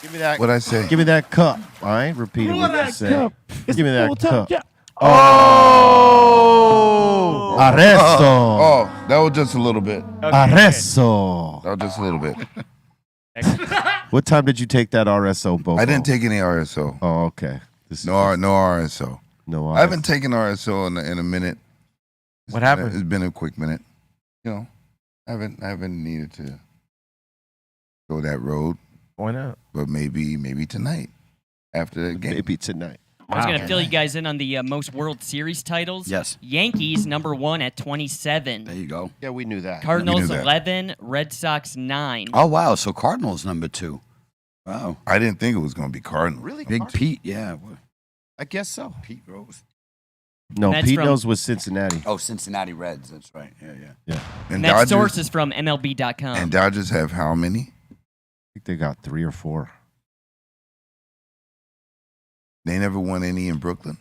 Speaker 3: Give me that.
Speaker 2: What'd I say?
Speaker 3: Give me that cup. I ain't repeating what you said.
Speaker 4: It's
Speaker 3: Give me that
Speaker 4: full time
Speaker 3: cup.
Speaker 4: job.
Speaker 3: Oh! Arresto.
Speaker 2: Oh, that was just a little bit.
Speaker 3: Arresto.
Speaker 2: That was just a little bit.
Speaker 3: What time did you take that RSO, Bobo?
Speaker 2: I didn't take any RSO.
Speaker 3: Oh, okay. This is
Speaker 2: No RSO.
Speaker 3: no
Speaker 2: I haven't taken RSO in a minute.
Speaker 8: What happened?
Speaker 2: It's been a quick minute. You know, I haven't needed to go that road,
Speaker 8: Why not?
Speaker 2: but maybe tonight after the game.
Speaker 3: Maybe tonight.
Speaker 6: I was going to fill you guys in on the most World Series titles.
Speaker 7: Yes.
Speaker 6: Yankees, #1 at 27.
Speaker 7: There you go.
Speaker 3: Yeah, we knew that.
Speaker 6: Cardinals,
Speaker 2: that.
Speaker 6: 11. Red Sox, 9.
Speaker 7: Oh, wow. So Cardinals #2. Wow.
Speaker 2: I didn't think it was going to be Cardinals.
Speaker 3: Really?
Speaker 7: Big Pete. Yeah.
Speaker 3: I guess so.
Speaker 7: Pete Rose.
Speaker 3: No,
Speaker 6: That's
Speaker 3: Pete
Speaker 6: from-
Speaker 3: knows with Cincinnati.
Speaker 7: Oh, Cincinnati Reds. That's right. Yeah.
Speaker 2: And
Speaker 6: That
Speaker 2: Dodgers,
Speaker 6: source is from MLB.com.
Speaker 2: and Dodgers have how many?
Speaker 3: I think they got 3 or 4.
Speaker 2: They never won any in Brooklyn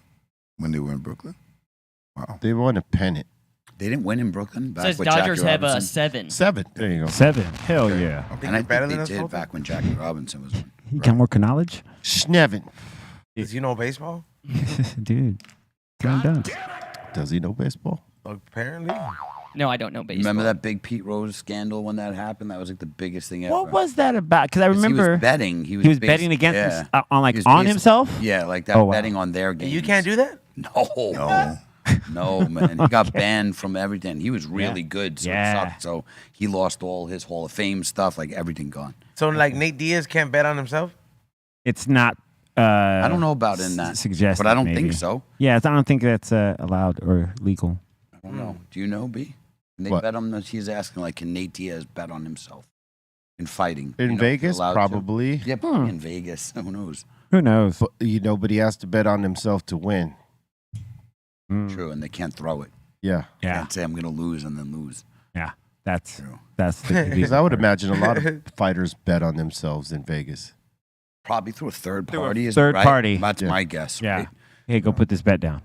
Speaker 2: when they were in Brooklyn. Wow.
Speaker 3: They won a pennant.
Speaker 7: They didn't win in Brooklyn. Back
Speaker 6: Says
Speaker 7: with
Speaker 6: Dodgers
Speaker 7: Jackie
Speaker 6: have a
Speaker 7: Robinson.
Speaker 6: 7.
Speaker 3: 7. There you go.
Speaker 4: 7. Hell yeah.
Speaker 7: And I
Speaker 8: they're
Speaker 7: think
Speaker 8: better
Speaker 7: they
Speaker 8: than us,
Speaker 7: did
Speaker 8: Colton?
Speaker 7: back when Jackie Robinson was one.
Speaker 4: You got more knowledge?
Speaker 3: Schnevin.
Speaker 8: Does you know baseball?
Speaker 4: Dude. Calm down.
Speaker 3: Does he know baseball?
Speaker 8: Apparently.
Speaker 6: No, I don't know baseball.
Speaker 7: Remember that big Pete Rose scandal when that happened? That was like the biggest thing ever.
Speaker 4: What was that about? Because I
Speaker 7: 'Cause
Speaker 4: remember
Speaker 7: he was betting. He was
Speaker 4: betting against
Speaker 7: yeah.
Speaker 4: on like
Speaker 7: He was
Speaker 4: on
Speaker 7: basi-
Speaker 4: himself.
Speaker 7: Yeah, like that
Speaker 4: Oh, wow.
Speaker 7: betting on their games.
Speaker 8: You can't do that?
Speaker 7: No. No, man. He got banned from everything. He was really good, so it
Speaker 4: Yeah.
Speaker 7: sucked. So he lost all his Hall of Fame stuff, like everything gone.
Speaker 8: So, like, Nate Diaz can't bet on himself?
Speaker 4: It's not.
Speaker 7: I don't know about in that,
Speaker 4: suggested,
Speaker 7: but I don't
Speaker 4: maybe.
Speaker 7: think so.
Speaker 4: Yeah, I don't think that's allowed or legal.
Speaker 7: I don't know. Do you know, B? Can they
Speaker 3: What?
Speaker 7: bet on this? He's asking, like, can Nate Diaz bet on himself in fighting?
Speaker 3: In
Speaker 7: You know, if you're
Speaker 3: Vegas,
Speaker 7: allowed to.
Speaker 3: probably.
Speaker 7: Yeah, probably in Vegas. Who knows?
Speaker 4: Who knows?
Speaker 3: But, you know, but he has to bet on himself to win.
Speaker 4: Mm,
Speaker 7: True, and they can't throw it.
Speaker 3: Yeah.
Speaker 4: yeah,
Speaker 7: Can't say I'm going to lose and then lose.
Speaker 4: that's
Speaker 7: True.
Speaker 4: the
Speaker 3: Because I would imagine a lot of fighters bet on themselves in Vegas.
Speaker 7: Probably through a third
Speaker 4: Through a
Speaker 7: party. is
Speaker 4: third
Speaker 7: right?
Speaker 4: party.
Speaker 7: That's
Speaker 3: Yeah.
Speaker 7: my guess.
Speaker 4: yeah.
Speaker 7: Right?
Speaker 4: Hey, go put this bet down.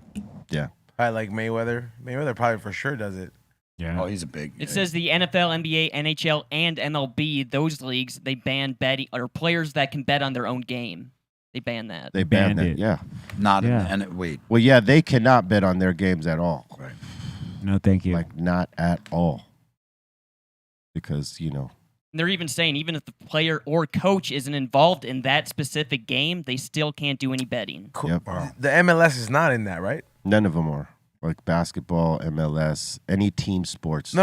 Speaker 3: Yeah.
Speaker 8: Probably like Mayweather. Mayweather probably for sure does it.
Speaker 4: Yeah.
Speaker 7: Oh, he's a big.
Speaker 6: It says the NFL, NBA, NHL, and MLB, those leagues, they ban betting or players that can bet on their own game. They ban that.
Speaker 3: They banned
Speaker 4: banned
Speaker 3: that.
Speaker 4: it.
Speaker 3: Yeah.
Speaker 7: not
Speaker 4: Yeah.
Speaker 7: in the, wait.
Speaker 3: Well, yeah, they cannot bet on their games at all.
Speaker 7: Right.
Speaker 4: No, thank you.
Speaker 3: Like, not at all. Because, you know,
Speaker 6: And they're even saying even if the player or coach isn't involved in that specific game, they still can't do any betting.
Speaker 8: Cool.
Speaker 3: Yep.
Speaker 8: The MLS is not in that, right?
Speaker 3: none of them are. Like basketball, MLS, any team sports.
Speaker 8: No.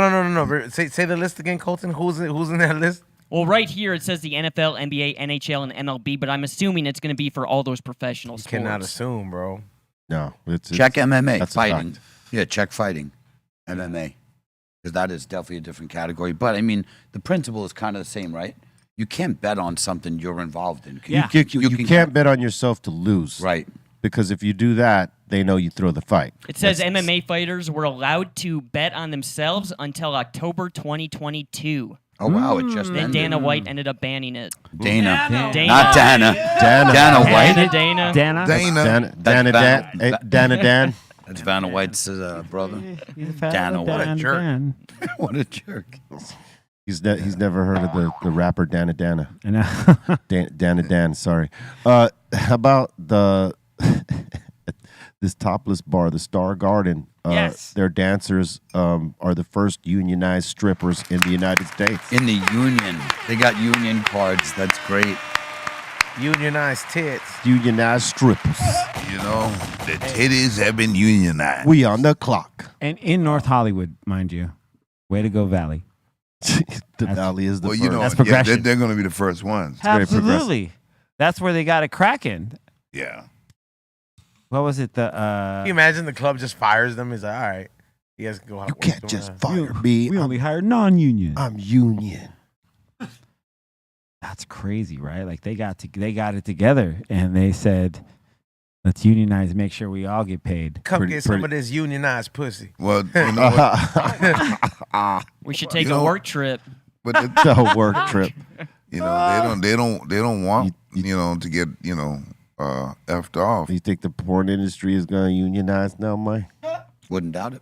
Speaker 8: Say the list again, Colton. Who's in that list?
Speaker 6: Well, right here it says the NFL, NBA, NHL, and MLB, but I'm assuming it's going to be for all those professional
Speaker 8: You
Speaker 6: sports.
Speaker 8: cannot assume, bro.
Speaker 3: No. It's
Speaker 7: Check MMA
Speaker 3: that's a
Speaker 7: fighting.
Speaker 3: fact.
Speaker 7: Yeah, check fighting, MMA, because that is definitely a different category. But I mean, the principle is kind of the same, right? You can't bet on something you're involved in.
Speaker 4: Yeah.
Speaker 3: You can't bet on yourself to lose.
Speaker 7: Right.
Speaker 3: Because if you do that, they know you throw the fight.
Speaker 6: It says MMA fighters were allowed to bet on themselves until October 2022.
Speaker 7: Oh wow, it just
Speaker 6: Then
Speaker 7: ended.
Speaker 6: Dana White ended up banning it.
Speaker 7: Dana.
Speaker 6: Dana.
Speaker 7: Not Dana. Dana White.
Speaker 6: Dana.
Speaker 3: Dan.
Speaker 7: That's Vanna White's brother.
Speaker 4: He's a fat
Speaker 7: Dana,
Speaker 4: little
Speaker 7: what a
Speaker 8: jerk.
Speaker 4: Dan.
Speaker 7: What a jerk.
Speaker 3: He's never heard of the rapper Dana.
Speaker 4: I know.
Speaker 3: Dan, sorry. How about this topless bar, the Star Garden?
Speaker 6: Yes.
Speaker 3: Their dancers are the first unionized strippers in the United States.
Speaker 7: In the union. They got union cards. That's great.
Speaker 8: Unionized tits.
Speaker 3: Unionized strippers.
Speaker 2: You know, the titties have been unionized.
Speaker 3: We on the clock.
Speaker 4: And in North Hollywood, mind you. Way to go, Valley.
Speaker 3: The Valley is the
Speaker 2: Well,
Speaker 3: first.
Speaker 2: you know,
Speaker 4: That's
Speaker 2: yeah,
Speaker 4: progression.
Speaker 2: they're going to be the first ones.
Speaker 3: very
Speaker 4: Absolutely. That's where they got it cracking.
Speaker 2: Yeah.
Speaker 4: What was it?
Speaker 8: Can you imagine the club just fires them? He's like, all right, you guys can go out.
Speaker 3: You
Speaker 8: what's
Speaker 3: can't
Speaker 8: going
Speaker 3: just
Speaker 8: on?"
Speaker 3: fire me.
Speaker 4: We only hire non-union.
Speaker 3: I'm union.
Speaker 4: That's crazy, right? Like they got it together, and they said, "Let's unionize, make sure we all get paid."
Speaker 8: Come
Speaker 3: Pretty-
Speaker 8: get some
Speaker 3: pretty-
Speaker 8: of this unionized pussy.
Speaker 2: Well, you know what?
Speaker 6: We should take
Speaker 2: You know-
Speaker 6: a work trip.
Speaker 2: But the,
Speaker 3: The work trip.
Speaker 2: you know, they don't want to get effed off.
Speaker 3: You think the porn industry is going to unionize now, Mike?
Speaker 7: Wouldn't doubt it.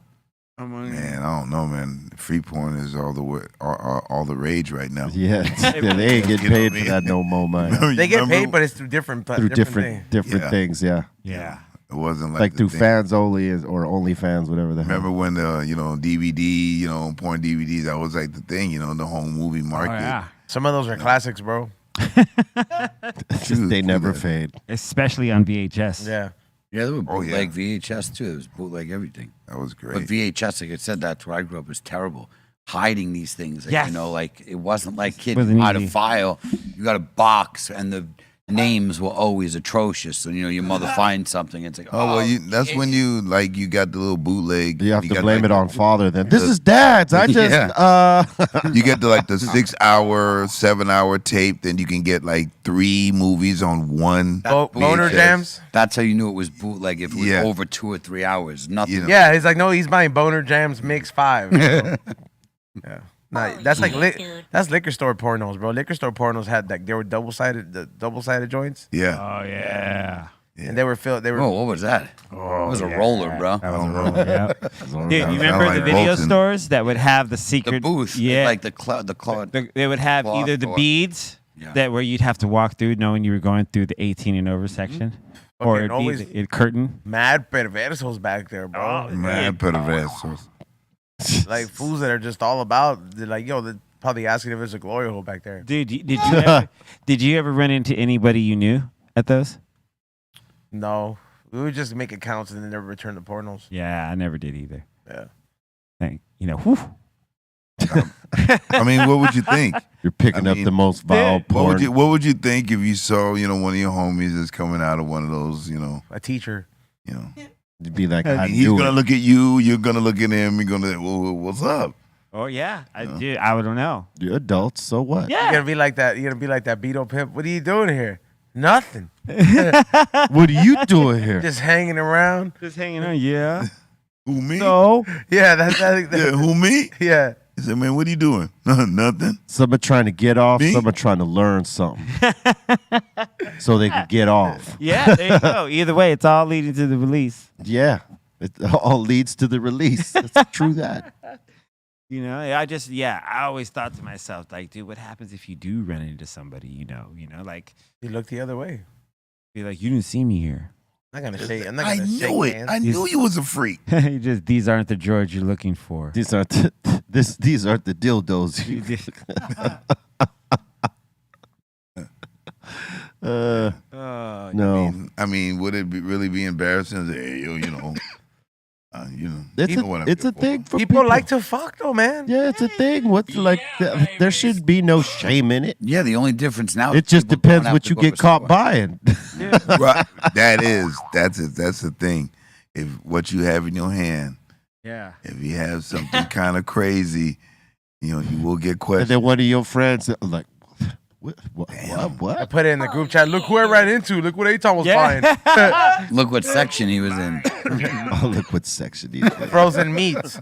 Speaker 2: Man, I don't know, man. Free porn is all the rage right now.
Speaker 3: Yeah, they ain't getting paid for that no more, man.
Speaker 8: They get
Speaker 2: Remember?
Speaker 8: paid, but it's through different
Speaker 3: Through
Speaker 8: things.
Speaker 3: different
Speaker 2: Yeah.
Speaker 3: things, yeah.
Speaker 4: Yeah.
Speaker 2: It wasn't like
Speaker 3: Like
Speaker 2: the
Speaker 3: through
Speaker 2: thing.
Speaker 3: fans only or only fans, whatever the hell.
Speaker 2: Remember when the DVD, porn DVDs, that was like the thing, the whole movie
Speaker 4: Oh,
Speaker 2: market.
Speaker 4: yeah.
Speaker 8: Some of those are classics, bro.
Speaker 2: True,
Speaker 3: They
Speaker 2: true
Speaker 3: never
Speaker 2: that.
Speaker 3: fade.
Speaker 4: Especially on VHS.
Speaker 8: Yeah.
Speaker 7: Yeah, they were
Speaker 2: Oh, yeah.
Speaker 7: bootleg VHS too. It was bootleg everything.
Speaker 2: That was
Speaker 7: But
Speaker 2: great.
Speaker 7: VHS, like I said, that's where I grew up, was terrible. Hiding these things. Like,
Speaker 4: Yes.
Speaker 7: like it wasn't like kid
Speaker 4: Wasn't
Speaker 7: had a
Speaker 4: easy.
Speaker 7: file. You got a box and the names were always atrocious. So, your mother finds something. It's like,
Speaker 2: Oh well, that's when you got the little bootleg.
Speaker 3: You have to
Speaker 2: got,
Speaker 3: blame
Speaker 2: like,
Speaker 3: it on father then. This is dad's. I just
Speaker 2: You get the 6-hour, 7-hour tape, then you can get like 3 movies on one.
Speaker 8: Boner
Speaker 2: VHS.
Speaker 8: jams.
Speaker 7: That's how you knew it was bootleg if it was
Speaker 2: Yeah.
Speaker 7: over 2 or 3 hours. Nothing.
Speaker 2: You know.
Speaker 8: Yeah, he's like, no, he's buying boner jams mix 5. yeah. Nah, that's like that's liquor store pornos, bro. Liquor store pornos had they were double sided joints,
Speaker 2: Yeah.
Speaker 4: Oh yeah.
Speaker 8: and they were filled. They were
Speaker 7: Oh, what was that? it was a roller, bro.
Speaker 4: That was a roll. Yeah. Dude,
Speaker 2: Sound
Speaker 4: you remember
Speaker 2: like
Speaker 4: the video
Speaker 2: Bolton.
Speaker 4: stores that would have the secret
Speaker 7: The booth.
Speaker 4: Yeah.
Speaker 7: Like the cloud.
Speaker 4: They would have
Speaker 7: cloth
Speaker 4: either the
Speaker 7: or-
Speaker 4: beads
Speaker 7: Yeah.
Speaker 4: that where you'd have to walk through knowing you were going through the 18 and over section, or
Speaker 8: Fucking
Speaker 4: it'd
Speaker 8: always-
Speaker 4: be the curtain.
Speaker 8: mad perversos back there, bro.
Speaker 2: Man, perversos.
Speaker 8: Like fools that are just all about. They're like, yo, they're probably asking if there's a glory hole back there.
Speaker 4: Dude, did you ever run into anybody you knew at those?
Speaker 8: No, we would just make accounts and then never return the pornos.
Speaker 4: Yeah, I never did either.
Speaker 8: Yeah.
Speaker 4: Whew.
Speaker 2: I mean, what would you think?
Speaker 3: You're picking
Speaker 2: I
Speaker 3: up
Speaker 2: mean,
Speaker 3: the most vile porn.
Speaker 2: What would you think if you saw, one of your homies is coming out of one of those,
Speaker 8: A teacher.
Speaker 3: You'd be like, I
Speaker 2: he's
Speaker 3: do
Speaker 2: gonna
Speaker 3: it.
Speaker 2: look at you, you're gonna look at him, you're gonna, well, what's up?
Speaker 4: Oh yeah, I do. I don't know.
Speaker 3: You're adults, so what?
Speaker 8: You're
Speaker 4: Yeah.
Speaker 8: gonna be like that. You're gonna be like that Beto pimp. What are you doing here? Nothing.
Speaker 3: What are you doing here?
Speaker 8: Just hanging around.
Speaker 4: Just hanging on. Yeah.
Speaker 2: Who, me?
Speaker 4: So
Speaker 8: Yeah, that's that.
Speaker 2: Yeah, who, me?
Speaker 8: Yeah.
Speaker 2: He said, man, what are you doing? Nothing.
Speaker 3: Some are trying to get off,
Speaker 2: Me?
Speaker 3: some are trying to learn something. So they can get off.
Speaker 4: yeah, there you go. Either way, it's all leading to the release.
Speaker 3: Yeah. It all leads to the release. It's true that.
Speaker 4: I always thought to myself, like, dude, what happens if you do run into somebody, like,
Speaker 8: You look the other way.
Speaker 4: be like, you didn't see me here.
Speaker 8: I'm not gonna shake. I'm not
Speaker 2: I
Speaker 8: gonna shake
Speaker 2: knew it.
Speaker 8: hands.
Speaker 2: I knew you was a freak.
Speaker 4: These aren't the George you're looking for.
Speaker 3: These aren't these aren't the dildos.
Speaker 4: Oh,
Speaker 3: No.
Speaker 2: I mean, would it really be embarrassing to say, hey, yo,
Speaker 3: It's a thing for
Speaker 8: People like to fuck though, man.
Speaker 3: Yeah, it's a thing. What's there should be no shame in it.
Speaker 7: Yeah, the only difference now.
Speaker 3: It
Speaker 7: is
Speaker 3: just
Speaker 7: people
Speaker 3: depends
Speaker 7: don't have
Speaker 3: what
Speaker 7: to
Speaker 3: you
Speaker 7: go to
Speaker 3: get caught
Speaker 7: store.
Speaker 3: buying.
Speaker 2: Right. That's the thing. If what you have in your hand,
Speaker 4: yeah.
Speaker 2: if you have something kind of crazy, you will get
Speaker 3: And
Speaker 2: questioned.
Speaker 3: then one of your friends like, What?
Speaker 8: I put it in the group chat. Look who I ran into. Look what Aton was buying.
Speaker 7: Look what section he was in.
Speaker 3: Oh, look what section he's in.
Speaker 8: Frozen meats.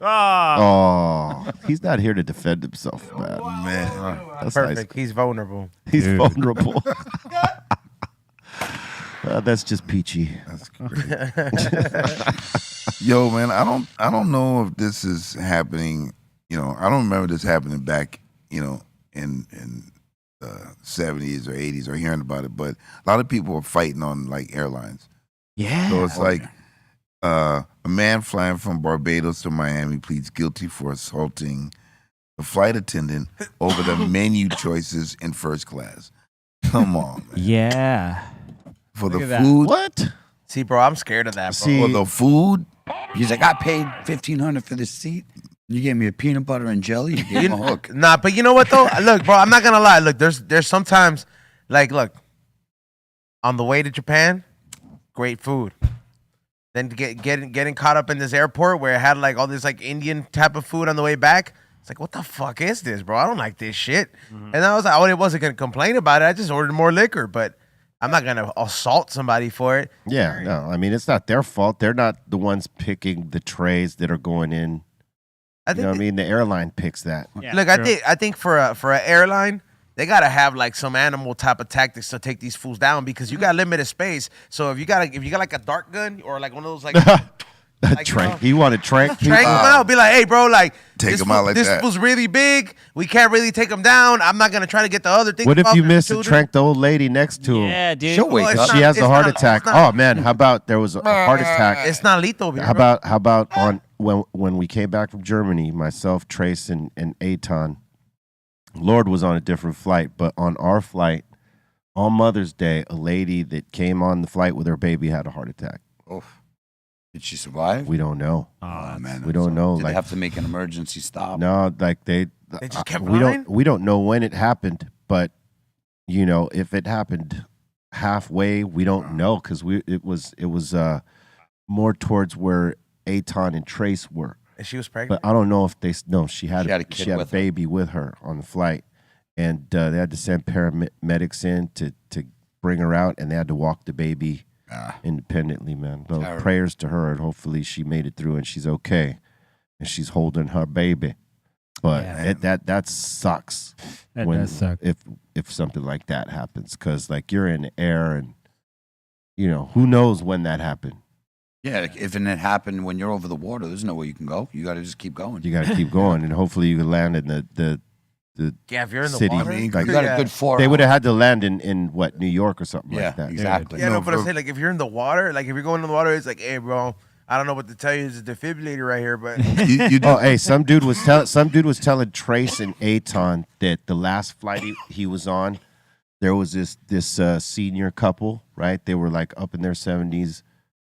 Speaker 3: Oh, he's not here to defend himself, man. That's
Speaker 8: Perfect. He's vulnerable.
Speaker 3: He's vulnerable. That's just peachy.
Speaker 2: That's great. Yo, man, I don't know if this is happening. You know, I don't remember this happening back, you know, in the 70s or 80s or hearing about it. But a lot of people are fighting on like airlines.
Speaker 4: Yeah.
Speaker 2: So it's like a man flying from Barbados to Miami pleads guilty for assaulting a flight attendant over the menu choices in first class. Come on, man.
Speaker 4: Yeah.
Speaker 2: For
Speaker 4: Look
Speaker 2: the
Speaker 4: at that.
Speaker 2: food.
Speaker 3: What?
Speaker 8: See, bro, I'm scared of that, bro.
Speaker 3: See,
Speaker 2: For the food.
Speaker 7: He's like, I paid $1,500 for this seat. You gave me a peanut butter and jelly. You gave him a hook.
Speaker 8: Nah, but you know what though? Look, bro, I'm not gonna lie. Look, there's sometimes like, look, on the way to Japan, great food. Then getting caught up in this airport where it had like all this like Indian type of food on the way back. It's like, what the fuck is this, bro? I don't like this shit. And I was like, I wasn't gonna complain about it. I just ordered more liquor, but I'm not gonna assault somebody for it.
Speaker 3: Yeah, no. I mean, it's not their fault. They're not the ones picking the trays that are going in.
Speaker 8: I
Speaker 3: You
Speaker 8: think
Speaker 3: know what I mean? The airline picks that.
Speaker 4: Yeah,
Speaker 8: look,
Speaker 4: true.
Speaker 8: I think for an airline, they gotta have like some animal type of tactics to take these fools down because you got limited space. So if you got like a dart gun or like one of those like
Speaker 3: Trank. You want to trank people?
Speaker 8: trank them out, be like, hey, bro, like
Speaker 2: Take
Speaker 8: this
Speaker 2: 'em out like
Speaker 8: this
Speaker 2: that.
Speaker 8: fool's really big. We can't really take him down. I'm not gonna try to get the other thing.
Speaker 3: What if you miss to
Speaker 8: children.
Speaker 3: trank the old lady next to him?
Speaker 4: Yeah, dude.
Speaker 7: She'll wake
Speaker 8: Well, it's
Speaker 7: up.
Speaker 8: not-
Speaker 3: She has a heart
Speaker 8: not-
Speaker 3: attack.
Speaker 8: it's not-
Speaker 3: Oh man, how about there was a heart attack?
Speaker 8: It's not lethal.
Speaker 3: How about on when we came back from Germany, myself, Trace, and Aton, Lord was on a different flight, but on our flight, on Mother's Day, a lady that came on the flight with her baby had a heart attack.
Speaker 7: Oof. Did she survive?
Speaker 3: We don't know.
Speaker 7: Oh, man.
Speaker 3: We don't know.
Speaker 7: Did
Speaker 3: Like
Speaker 7: they have to make an emergency stop?
Speaker 3: no, like
Speaker 8: They just kept
Speaker 3: we
Speaker 8: flying?
Speaker 3: don't know when it happened, but you know if it happened halfway, we don't know because it was more towards where Aton and Trace were.
Speaker 8: And she was pregnant.
Speaker 3: But I don't know if she had
Speaker 7: She had a kid
Speaker 3: a
Speaker 7: with her.
Speaker 3: baby with her on the flight, and they had to send paramedics in to bring her out, and they had to walk the baby independently. Man, so
Speaker 7: Terrible.
Speaker 3: prayers to her, and hopefully she made it through and she's okay, and she's holding her baby. But
Speaker 4: Yeah.
Speaker 3: that sucks.
Speaker 4: That
Speaker 3: when,
Speaker 4: does suck.
Speaker 3: if something like that happens, because like you're in the air, and you know who knows when that happened.
Speaker 7: Yeah, like, if it happened when you're over the water, there's nowhere you can go. You got to just keep going.
Speaker 3: You got to keep going, and hopefully you can land in the
Speaker 8: yeah, if you're in the
Speaker 3: city.
Speaker 8: water,
Speaker 3: Like,
Speaker 7: You got
Speaker 8: yeah.
Speaker 7: a good 4
Speaker 3: they would
Speaker 7: hours.
Speaker 3: have had to land in what, New York or something
Speaker 7: Yeah,
Speaker 3: like that.
Speaker 7: exactly.
Speaker 8: Yeah, no, but I'm
Speaker 2: for-
Speaker 8: saying like if you're in the water, like if you're going in the water, it's like, hey, bro, I don't know what to tell you. There's a defibrillator right here, but
Speaker 2: You
Speaker 3: Oh, hey, some dude was telling Trace and Aton that the last flight he was on, there was this senior couple, right? They were like up in their 70s.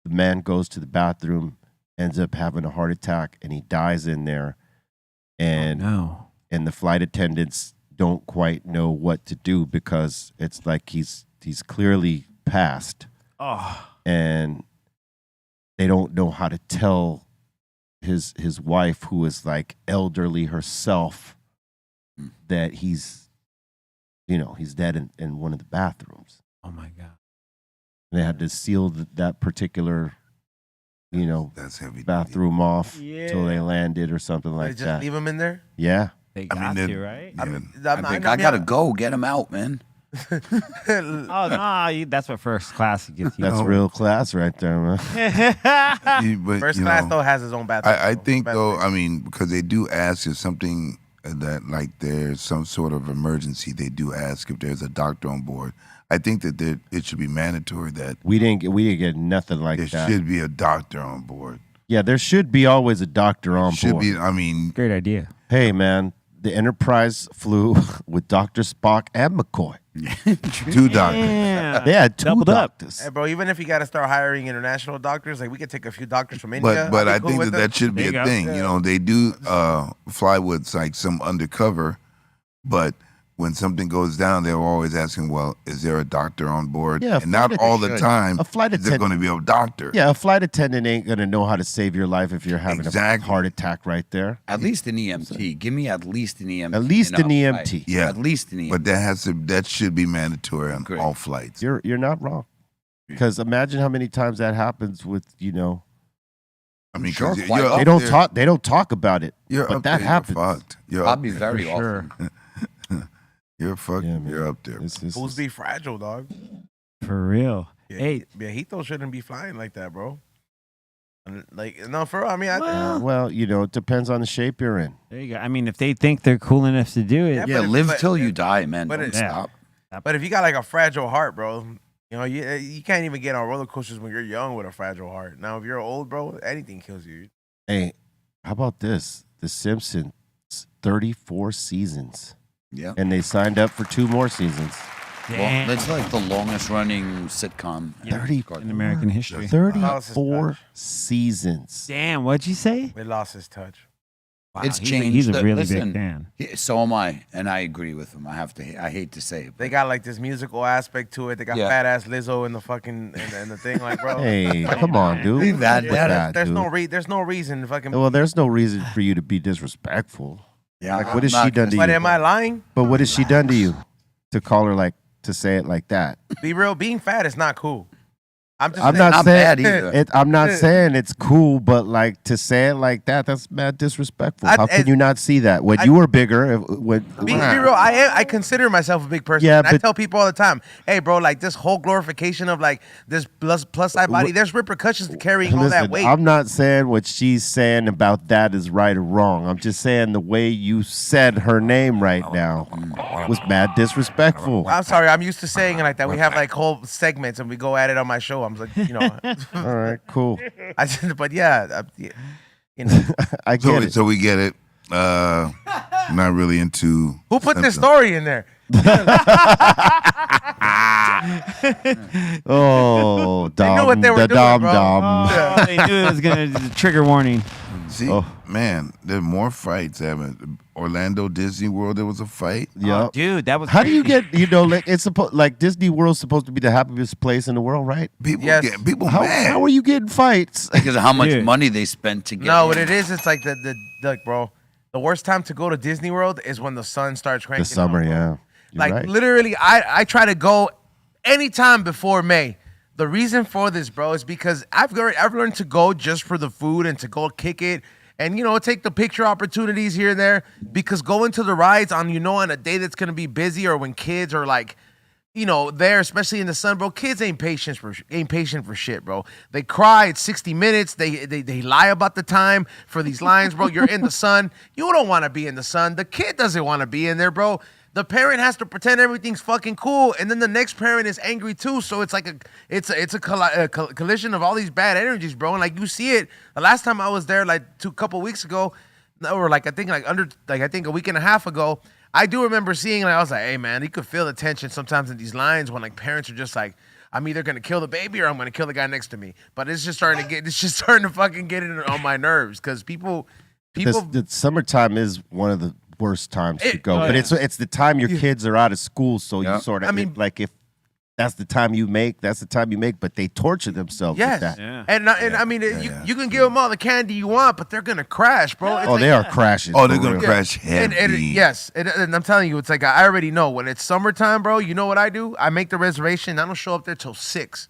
Speaker 3: The man goes to the bathroom, ends up having a heart attack, and he dies in there. And
Speaker 4: No.
Speaker 3: and the flight attendants don't quite know what to do because it's like he's clearly passed.
Speaker 4: Oh.
Speaker 3: And they don't know how to tell his wife, who is like elderly herself, that he's dead in one of the bathrooms.
Speaker 4: Oh my God.
Speaker 3: And they had to seal that particular
Speaker 2: That's heavy. duty.
Speaker 3: bathroom off till they landed or something
Speaker 8: they
Speaker 3: like
Speaker 8: just
Speaker 3: that.
Speaker 8: leave him in there.
Speaker 3: Yeah.
Speaker 4: They
Speaker 2: I mean,
Speaker 4: got
Speaker 2: they're-
Speaker 4: to, right?
Speaker 2: Yeah.
Speaker 7: I think I got to go get him out, man.
Speaker 4: Oh, no. That's what first class gets you.
Speaker 3: That's real class right there, man.
Speaker 2: But,
Speaker 8: First
Speaker 2: you
Speaker 8: class
Speaker 2: know,
Speaker 8: though has his own bathroom.
Speaker 2: I
Speaker 8: so
Speaker 2: think
Speaker 8: best
Speaker 2: though,
Speaker 8: thing.
Speaker 2: I mean, because they do ask if something that like there's some sort of emergency, they do ask if there's a doctor on board. I think that it should be mandatory that
Speaker 3: We didn't get nothing like
Speaker 2: there
Speaker 3: that.
Speaker 2: should be a doctor on board.
Speaker 3: Yeah, there should be always a doctor on
Speaker 2: Should
Speaker 3: board.
Speaker 2: be. I mean,
Speaker 4: Great idea.
Speaker 3: Hey, man, the Enterprise flew with Dr. Spock and McCoy.
Speaker 2: 2 doctors.
Speaker 4: Yeah.
Speaker 3: They had 2
Speaker 4: Doubled up.
Speaker 3: doctors.
Speaker 8: Hey, bro, even if you got to start hiring international doctors, like we could take a few doctors from India.
Speaker 2: But
Speaker 8: I'd
Speaker 2: I
Speaker 8: be cool
Speaker 2: think
Speaker 8: with
Speaker 2: that
Speaker 8: it.
Speaker 2: that should be
Speaker 4: There
Speaker 2: a
Speaker 4: you go.
Speaker 2: thing.
Speaker 8: Yeah.
Speaker 2: You know, they do fly with like some undercover, but when something goes down, they're always asking, well, is there a doctor on board?
Speaker 3: Yeah,
Speaker 2: and not all the time
Speaker 3: A flight
Speaker 2: is there going to be a doctor.
Speaker 3: Yeah, a flight attendant ain't gonna know how to save your life if you're having
Speaker 2: Exactly.
Speaker 3: a heart attack right there.
Speaker 7: At least an EMT. Give me at least an EMT.
Speaker 3: At least an
Speaker 7: in a
Speaker 3: EMT.
Speaker 7: flight.
Speaker 2: Yeah.
Speaker 7: At least an EMT.
Speaker 2: But that should be mandatory on
Speaker 7: Agree.
Speaker 2: all flights.
Speaker 3: You're not wrong. Because imagine how many times that happens with
Speaker 2: I mean,
Speaker 7: Sure,
Speaker 2: 'cause you're
Speaker 7: quite
Speaker 2: up
Speaker 3: they don't
Speaker 2: there-
Speaker 3: talk. They don't talk about it.
Speaker 2: You're
Speaker 3: but
Speaker 2: up
Speaker 3: that
Speaker 2: there,
Speaker 3: happens.
Speaker 2: You're fucked. You're up
Speaker 7: Probably
Speaker 2: there.
Speaker 7: very
Speaker 4: sure.
Speaker 7: often.
Speaker 2: You're fucked.
Speaker 3: Yeah, man.
Speaker 2: You're up there.
Speaker 8: Fools be fragile, dog.
Speaker 4: For real.
Speaker 8: Yeah,
Speaker 4: Hey,
Speaker 8: Viejito shouldn't be flying like that, bro. And, like, no, for real. I mean,
Speaker 3: Well, it depends on the shape you're in.
Speaker 4: there you go. I mean, if they think they're cool enough to do it,
Speaker 8: Yeah,
Speaker 7: Yeah,
Speaker 8: but-
Speaker 7: live
Speaker 8: but-
Speaker 7: till you die, man.
Speaker 8: but
Speaker 7: Don't
Speaker 8: it-
Speaker 7: stop.
Speaker 8: but if you got like a fragile heart, bro, you can't even get on roller coasters when you're young with a fragile heart. Now, if you're old, bro, anything kills you.
Speaker 3: Hey, how about this? The Simpsons, 34 seasons,
Speaker 7: Yeah.
Speaker 3: and they signed up for 2 more seasons.
Speaker 4: damn.
Speaker 7: That's like the longest running sitcom.
Speaker 3: 30
Speaker 4: in American history.
Speaker 3: 34 seasons.
Speaker 4: Damn, what'd you say?
Speaker 8: It lost his touch.
Speaker 4: Wow,
Speaker 7: It's
Speaker 4: he's
Speaker 7: changed.
Speaker 4: He's a really
Speaker 7: Listen,
Speaker 4: big fan.
Speaker 7: So am I, and I agree with him. I hate to say it.
Speaker 8: They got like this musical aspect to it. They got
Speaker 7: Yeah.
Speaker 8: fat ass Lizzo in the fucking in the thing, like, bro.
Speaker 3: Hey, come on, dude.
Speaker 7: Leave that
Speaker 3: With
Speaker 7: there.
Speaker 3: that,
Speaker 8: There's
Speaker 3: dude.
Speaker 8: there's no reason to fucking.
Speaker 3: Well, there's no reason for you to be disrespectful.
Speaker 7: Yeah,
Speaker 3: Like,
Speaker 7: I'm
Speaker 3: what has
Speaker 7: not
Speaker 3: she done to
Speaker 8: But
Speaker 3: you?
Speaker 8: am I lying?
Speaker 3: But what has she done to you to call her to say it like that?
Speaker 8: Be real. Being fat is not cool. I'm just.
Speaker 3: I'm
Speaker 8: saying,
Speaker 3: not
Speaker 7: not
Speaker 3: saying
Speaker 7: bad either.
Speaker 3: I'm not saying it's cool, but like to say it like that, that's mad disrespectful. How can you not see that? When you were bigger,
Speaker 8: Be real. I consider myself a big person.
Speaker 3: Yeah,
Speaker 8: and I
Speaker 3: but-
Speaker 8: tell people all the time, hey, bro, like this whole glorification of like this plus size body, there's repercussions to carrying all that
Speaker 3: Listen,
Speaker 8: weight.
Speaker 3: I'm not saying what she's saying about that is right or wrong. I'm just saying the way you said her name right now was mad disrespectful.
Speaker 8: I'm sorry. I'm used to saying it like that. We have like whole segments and we go at it on my show. I'm like,
Speaker 3: All right, cool.
Speaker 8: but yeah, you know.
Speaker 3: I get it.
Speaker 2: So we get it. Not really into.
Speaker 8: Who put this
Speaker 2: Simpsons.
Speaker 8: story in there?
Speaker 3: Oh,
Speaker 8: They knew what they were
Speaker 3: the
Speaker 8: doing,
Speaker 3: dom
Speaker 8: bro.
Speaker 3: dom.
Speaker 4: Oh, they knew it was going to trigger warning.
Speaker 2: See,
Speaker 3: Oh.
Speaker 2: man, there are more fights. Orlando Disney World, there was a fight.
Speaker 3: Yep.
Speaker 4: Dude, that was
Speaker 3: How do you
Speaker 4: crazy.
Speaker 3: get? Like it's supposed like Disney World's supposed to be the happiest place in the world, right?
Speaker 2: People
Speaker 8: Yes.
Speaker 2: get people
Speaker 3: How
Speaker 2: mad.
Speaker 3: are you getting fights?
Speaker 7: because of how much
Speaker 4: Dude.
Speaker 7: money they spent to get.
Speaker 8: No,
Speaker 7: in.
Speaker 8: what it is, it's like like, bro, the worst time to go to Disney World is when the sun starts cranking.
Speaker 3: The summer,
Speaker 8: up, bro.
Speaker 3: yeah. You're
Speaker 8: Like
Speaker 3: right.
Speaker 8: literally, I try to go anytime before May. The reason for this, bro, is because I've learned to go just for the food and to go kick it and take the picture opportunities here and there. Because going to the rides on a day that's gonna be busy or when kids are like, there, especially in the sun, bro. Kids ain't patient for shit, bro. They cry. It's 60 minutes. They lie about the time for these lines, bro. You're in the sun. You don't want to be in the sun. The kid doesn't want to be in there, bro. The parent has to pretend everything's fucking cool, and then the next parent is angry too. So it's like a collision of all these bad energies, bro. And like you see it. The last time I was there, like a couple weeks ago, or I think a week and a half ago, I do remember seeing. Like I was like, hey man, you could feel the tension sometimes in these lines when like parents are just like, I'm either gonna kill the baby or I'm gonna kill the guy next to me. But it's just starting to fucking get on my nerves because people.
Speaker 3: The summertime is one of the worst times to go, but it's the time your kids are out of school, so you sort of.
Speaker 8: I mean,
Speaker 3: like if that's the time you make, that's the time you make. But they torture themselves
Speaker 8: Yes,
Speaker 3: with that.
Speaker 4: Yeah.
Speaker 8: and I mean, you can give them all the candy you want, but they're gonna crash, bro. It's
Speaker 3: Oh,
Speaker 8: like-
Speaker 3: they are crashing.
Speaker 2: Oh, they're
Speaker 3: for
Speaker 2: gonna
Speaker 3: real.
Speaker 2: crash heavy.
Speaker 8: And I'm telling you, it's like I already know when it's summertime, bro. You know what I do? I make the reservation. I don't show up there till 6.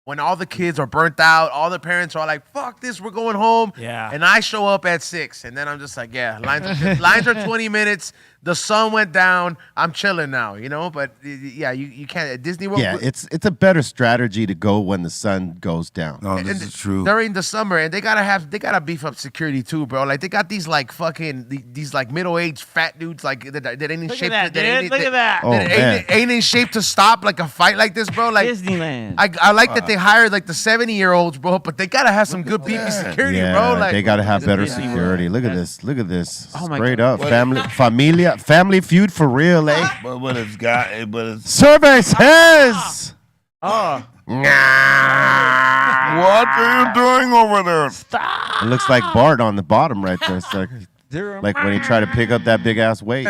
Speaker 8: When all the kids are burnt out, all the parents are like, "Fuck this, we're going home."
Speaker 4: Yeah.
Speaker 8: And I show up at 6, and then I'm just like, "Yeah, lines are 20 minutes. The sun went down. I'm chilling now, But yeah, you can't at Disney World.
Speaker 3: Yeah, it's a better strategy to go when the sun goes down.
Speaker 2: No, this is true.
Speaker 8: During the summer, and they gotta beef up security too, bro. Like they got these like fucking these like middle-aged fat dudes like that ain't in
Speaker 4: Look
Speaker 8: shape.
Speaker 4: at that, dude. Look at that.
Speaker 3: Oh,
Speaker 8: that
Speaker 3: man.
Speaker 8: ain't in shape to stop like a fight like this, bro. Like
Speaker 4: Disneyland.
Speaker 8: I like that they hired like the 70-year-olds, bro, but they gotta have some good beefy security,
Speaker 3: Yeah,
Speaker 8: bro. Like
Speaker 3: they got to have better
Speaker 4: Disney
Speaker 3: security.
Speaker 4: World.
Speaker 3: Look at this. Look at this.
Speaker 4: Oh my
Speaker 3: Straight
Speaker 4: God.
Speaker 3: up, family feud for real, eh?
Speaker 2: but it's
Speaker 3: Survey says.
Speaker 4: oh,
Speaker 2: what are you doing over there?
Speaker 3: It looks like Bart on the bottom right there. It's like Like when he tried to pick up that big ass weight.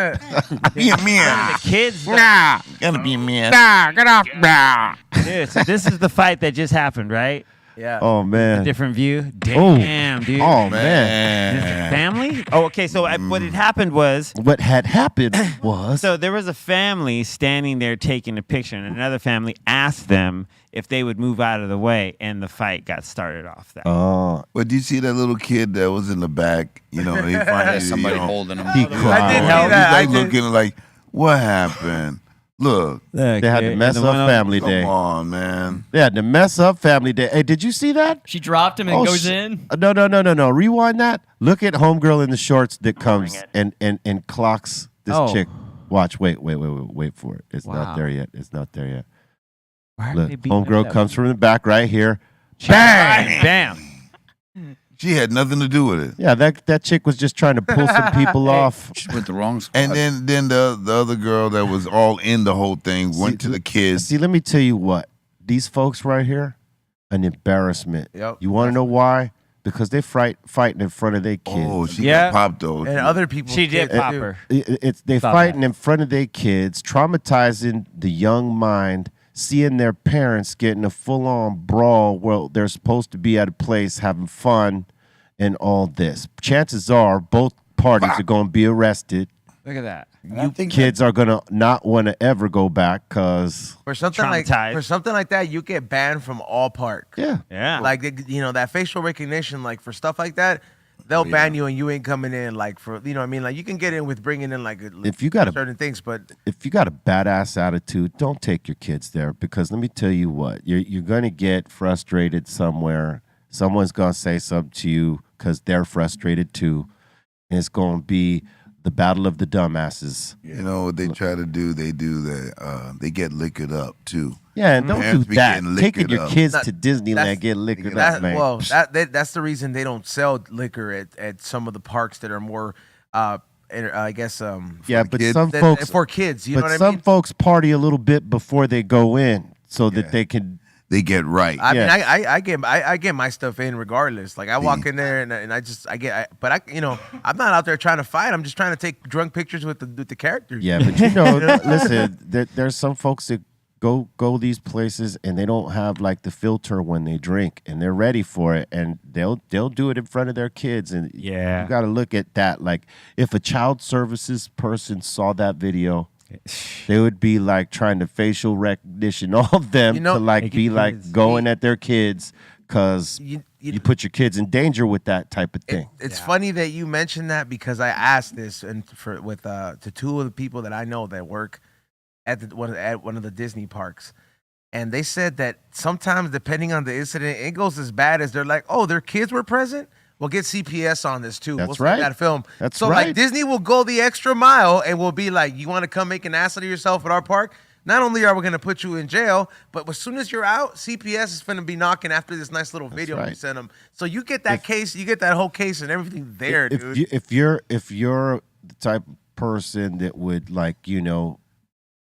Speaker 2: Be a man.
Speaker 4: The kids.
Speaker 8: Nah,
Speaker 2: Gotta be a man.
Speaker 8: nah, get off, nah.
Speaker 4: Dude, so this is the fight that just happened, right?
Speaker 8: Yeah.
Speaker 3: Oh man.
Speaker 4: Different view. Damn, dude.
Speaker 3: Oh man.
Speaker 4: This is family? Oh, okay. So what had happened was,
Speaker 3: What had happened was
Speaker 4: so there was a family standing there taking a picture, and another family asked them if they would move out of the way, and the fight got started off that.
Speaker 2: But do you see that little kid that was in the back? You know, they finally
Speaker 7: Somebody holding him.
Speaker 3: he
Speaker 8: I did
Speaker 3: cried.
Speaker 8: see that. I
Speaker 2: He's like
Speaker 8: did.
Speaker 2: looking like, what happened? Look,
Speaker 3: They had to mess up family
Speaker 2: come
Speaker 3: day.
Speaker 2: on, man.
Speaker 3: They had to mess up family day. Hey, did you see that?
Speaker 6: She dropped him and goes in.
Speaker 3: No. Rewind that. Look at homegirl in the shorts that comes and clocks this
Speaker 4: Oh.
Speaker 3: chick. Watch. Wait for it. It's
Speaker 4: Wow.
Speaker 3: not there yet. It's not there yet.
Speaker 4: Why are
Speaker 3: Look,
Speaker 4: they beating up
Speaker 3: homegirl
Speaker 4: that
Speaker 3: comes from the back right here.
Speaker 4: Bang! Bam!
Speaker 2: She had nothing to do with it.
Speaker 3: Yeah, that chick was just trying to pull some people off.
Speaker 7: She's with the wrong squad.
Speaker 2: And then the other girl that was all in the whole thing went to the kids.
Speaker 3: See, let me tell you what. These folks right here, an embarrassment.
Speaker 8: Yep.
Speaker 3: You want to know why? Because they fighting in front of their kids.
Speaker 2: Oh, she
Speaker 4: Yeah.
Speaker 2: got popped though.
Speaker 8: And other people.
Speaker 4: She did pop her.
Speaker 3: They
Speaker 4: Stop
Speaker 3: fighting
Speaker 4: that.
Speaker 3: in front of their kids, traumatizing the young mind, seeing their parents getting a full-on brawl where they're supposed to be at a place having fun and all this. Chances are both parties are going to be arrested.
Speaker 4: Look at that.
Speaker 7: I think
Speaker 3: Kids are going to not want to ever go back because,
Speaker 8: For something
Speaker 4: Traumatized.
Speaker 8: like that, you get banned from all park.
Speaker 3: yeah.
Speaker 4: Yeah.
Speaker 8: Like that facial recognition, like for stuff like that, they'll ban you and you ain't coming in. Like for what I mean, like you can get in with bringing in like
Speaker 3: If you got a
Speaker 8: certain things, but
Speaker 3: if you got a badass attitude, don't take your kids there because let me tell you what, you're going to get frustrated somewhere. Someone's going to say something to you because they're frustrated too. And it's going to be the battle of the dumbasses.
Speaker 2: You know what they try to do? They do that. They get liquored up too.
Speaker 3: Yeah, and don't
Speaker 2: Parents
Speaker 3: do
Speaker 2: be
Speaker 3: that.
Speaker 2: getting
Speaker 3: Taking
Speaker 2: liquored
Speaker 3: your
Speaker 2: up.
Speaker 3: kids
Speaker 8: That-
Speaker 3: to Disneyland
Speaker 8: that's-
Speaker 3: get liquored
Speaker 8: that,
Speaker 3: up, man.
Speaker 8: well, that's the reason they don't sell liquor at some of the parks that are more, I guess,
Speaker 3: yeah, but
Speaker 2: kids.
Speaker 3: some
Speaker 8: that-
Speaker 3: folks,
Speaker 8: for kids. You know
Speaker 3: but
Speaker 8: what
Speaker 3: some
Speaker 8: I mean?
Speaker 3: folks party a little bit before they go in so that they can.
Speaker 2: They get right.
Speaker 8: I mean,
Speaker 3: Yeah.
Speaker 8: I get my stuff in regardless. Like I walk in there and I'm not out there trying to fight. I'm just trying to take drunk pictures with the characters.
Speaker 3: Yeah, but listen, there's some folks that go these places and they don't have like the filter when they drink and they're ready for it and they'll do it in front of their kids and
Speaker 4: Yeah.
Speaker 3: you got to look at that. Like if a child services person saw that video, they would be like trying to facial recognition all of them
Speaker 8: You know-
Speaker 3: to like
Speaker 4: Make
Speaker 3: be
Speaker 4: it
Speaker 3: like
Speaker 4: kids.
Speaker 3: going at their kids because
Speaker 8: You-
Speaker 3: you put your kids in danger with that type of thing.
Speaker 8: It's funny that you mentioned that because I asked this and to two of the people that I know that work at one of the Disney parks, and they said that sometimes depending on the incident, it goes as bad as they're like, oh, their kids were present. We'll get CPS on this too.
Speaker 3: That's
Speaker 8: We'll
Speaker 3: right.
Speaker 8: that film.
Speaker 3: That's
Speaker 8: so
Speaker 3: right.
Speaker 8: like Disney will go the extra mile and will be like, you want to come make an ass out of yourself at our park? Not only are we going to put you in jail, but as soon as you're out, CPS is going to be knocking after this nice little video we
Speaker 3: right.
Speaker 8: sent them. So you get that case, you get that whole case and everything there, dude.
Speaker 3: If you're the type of person that would like get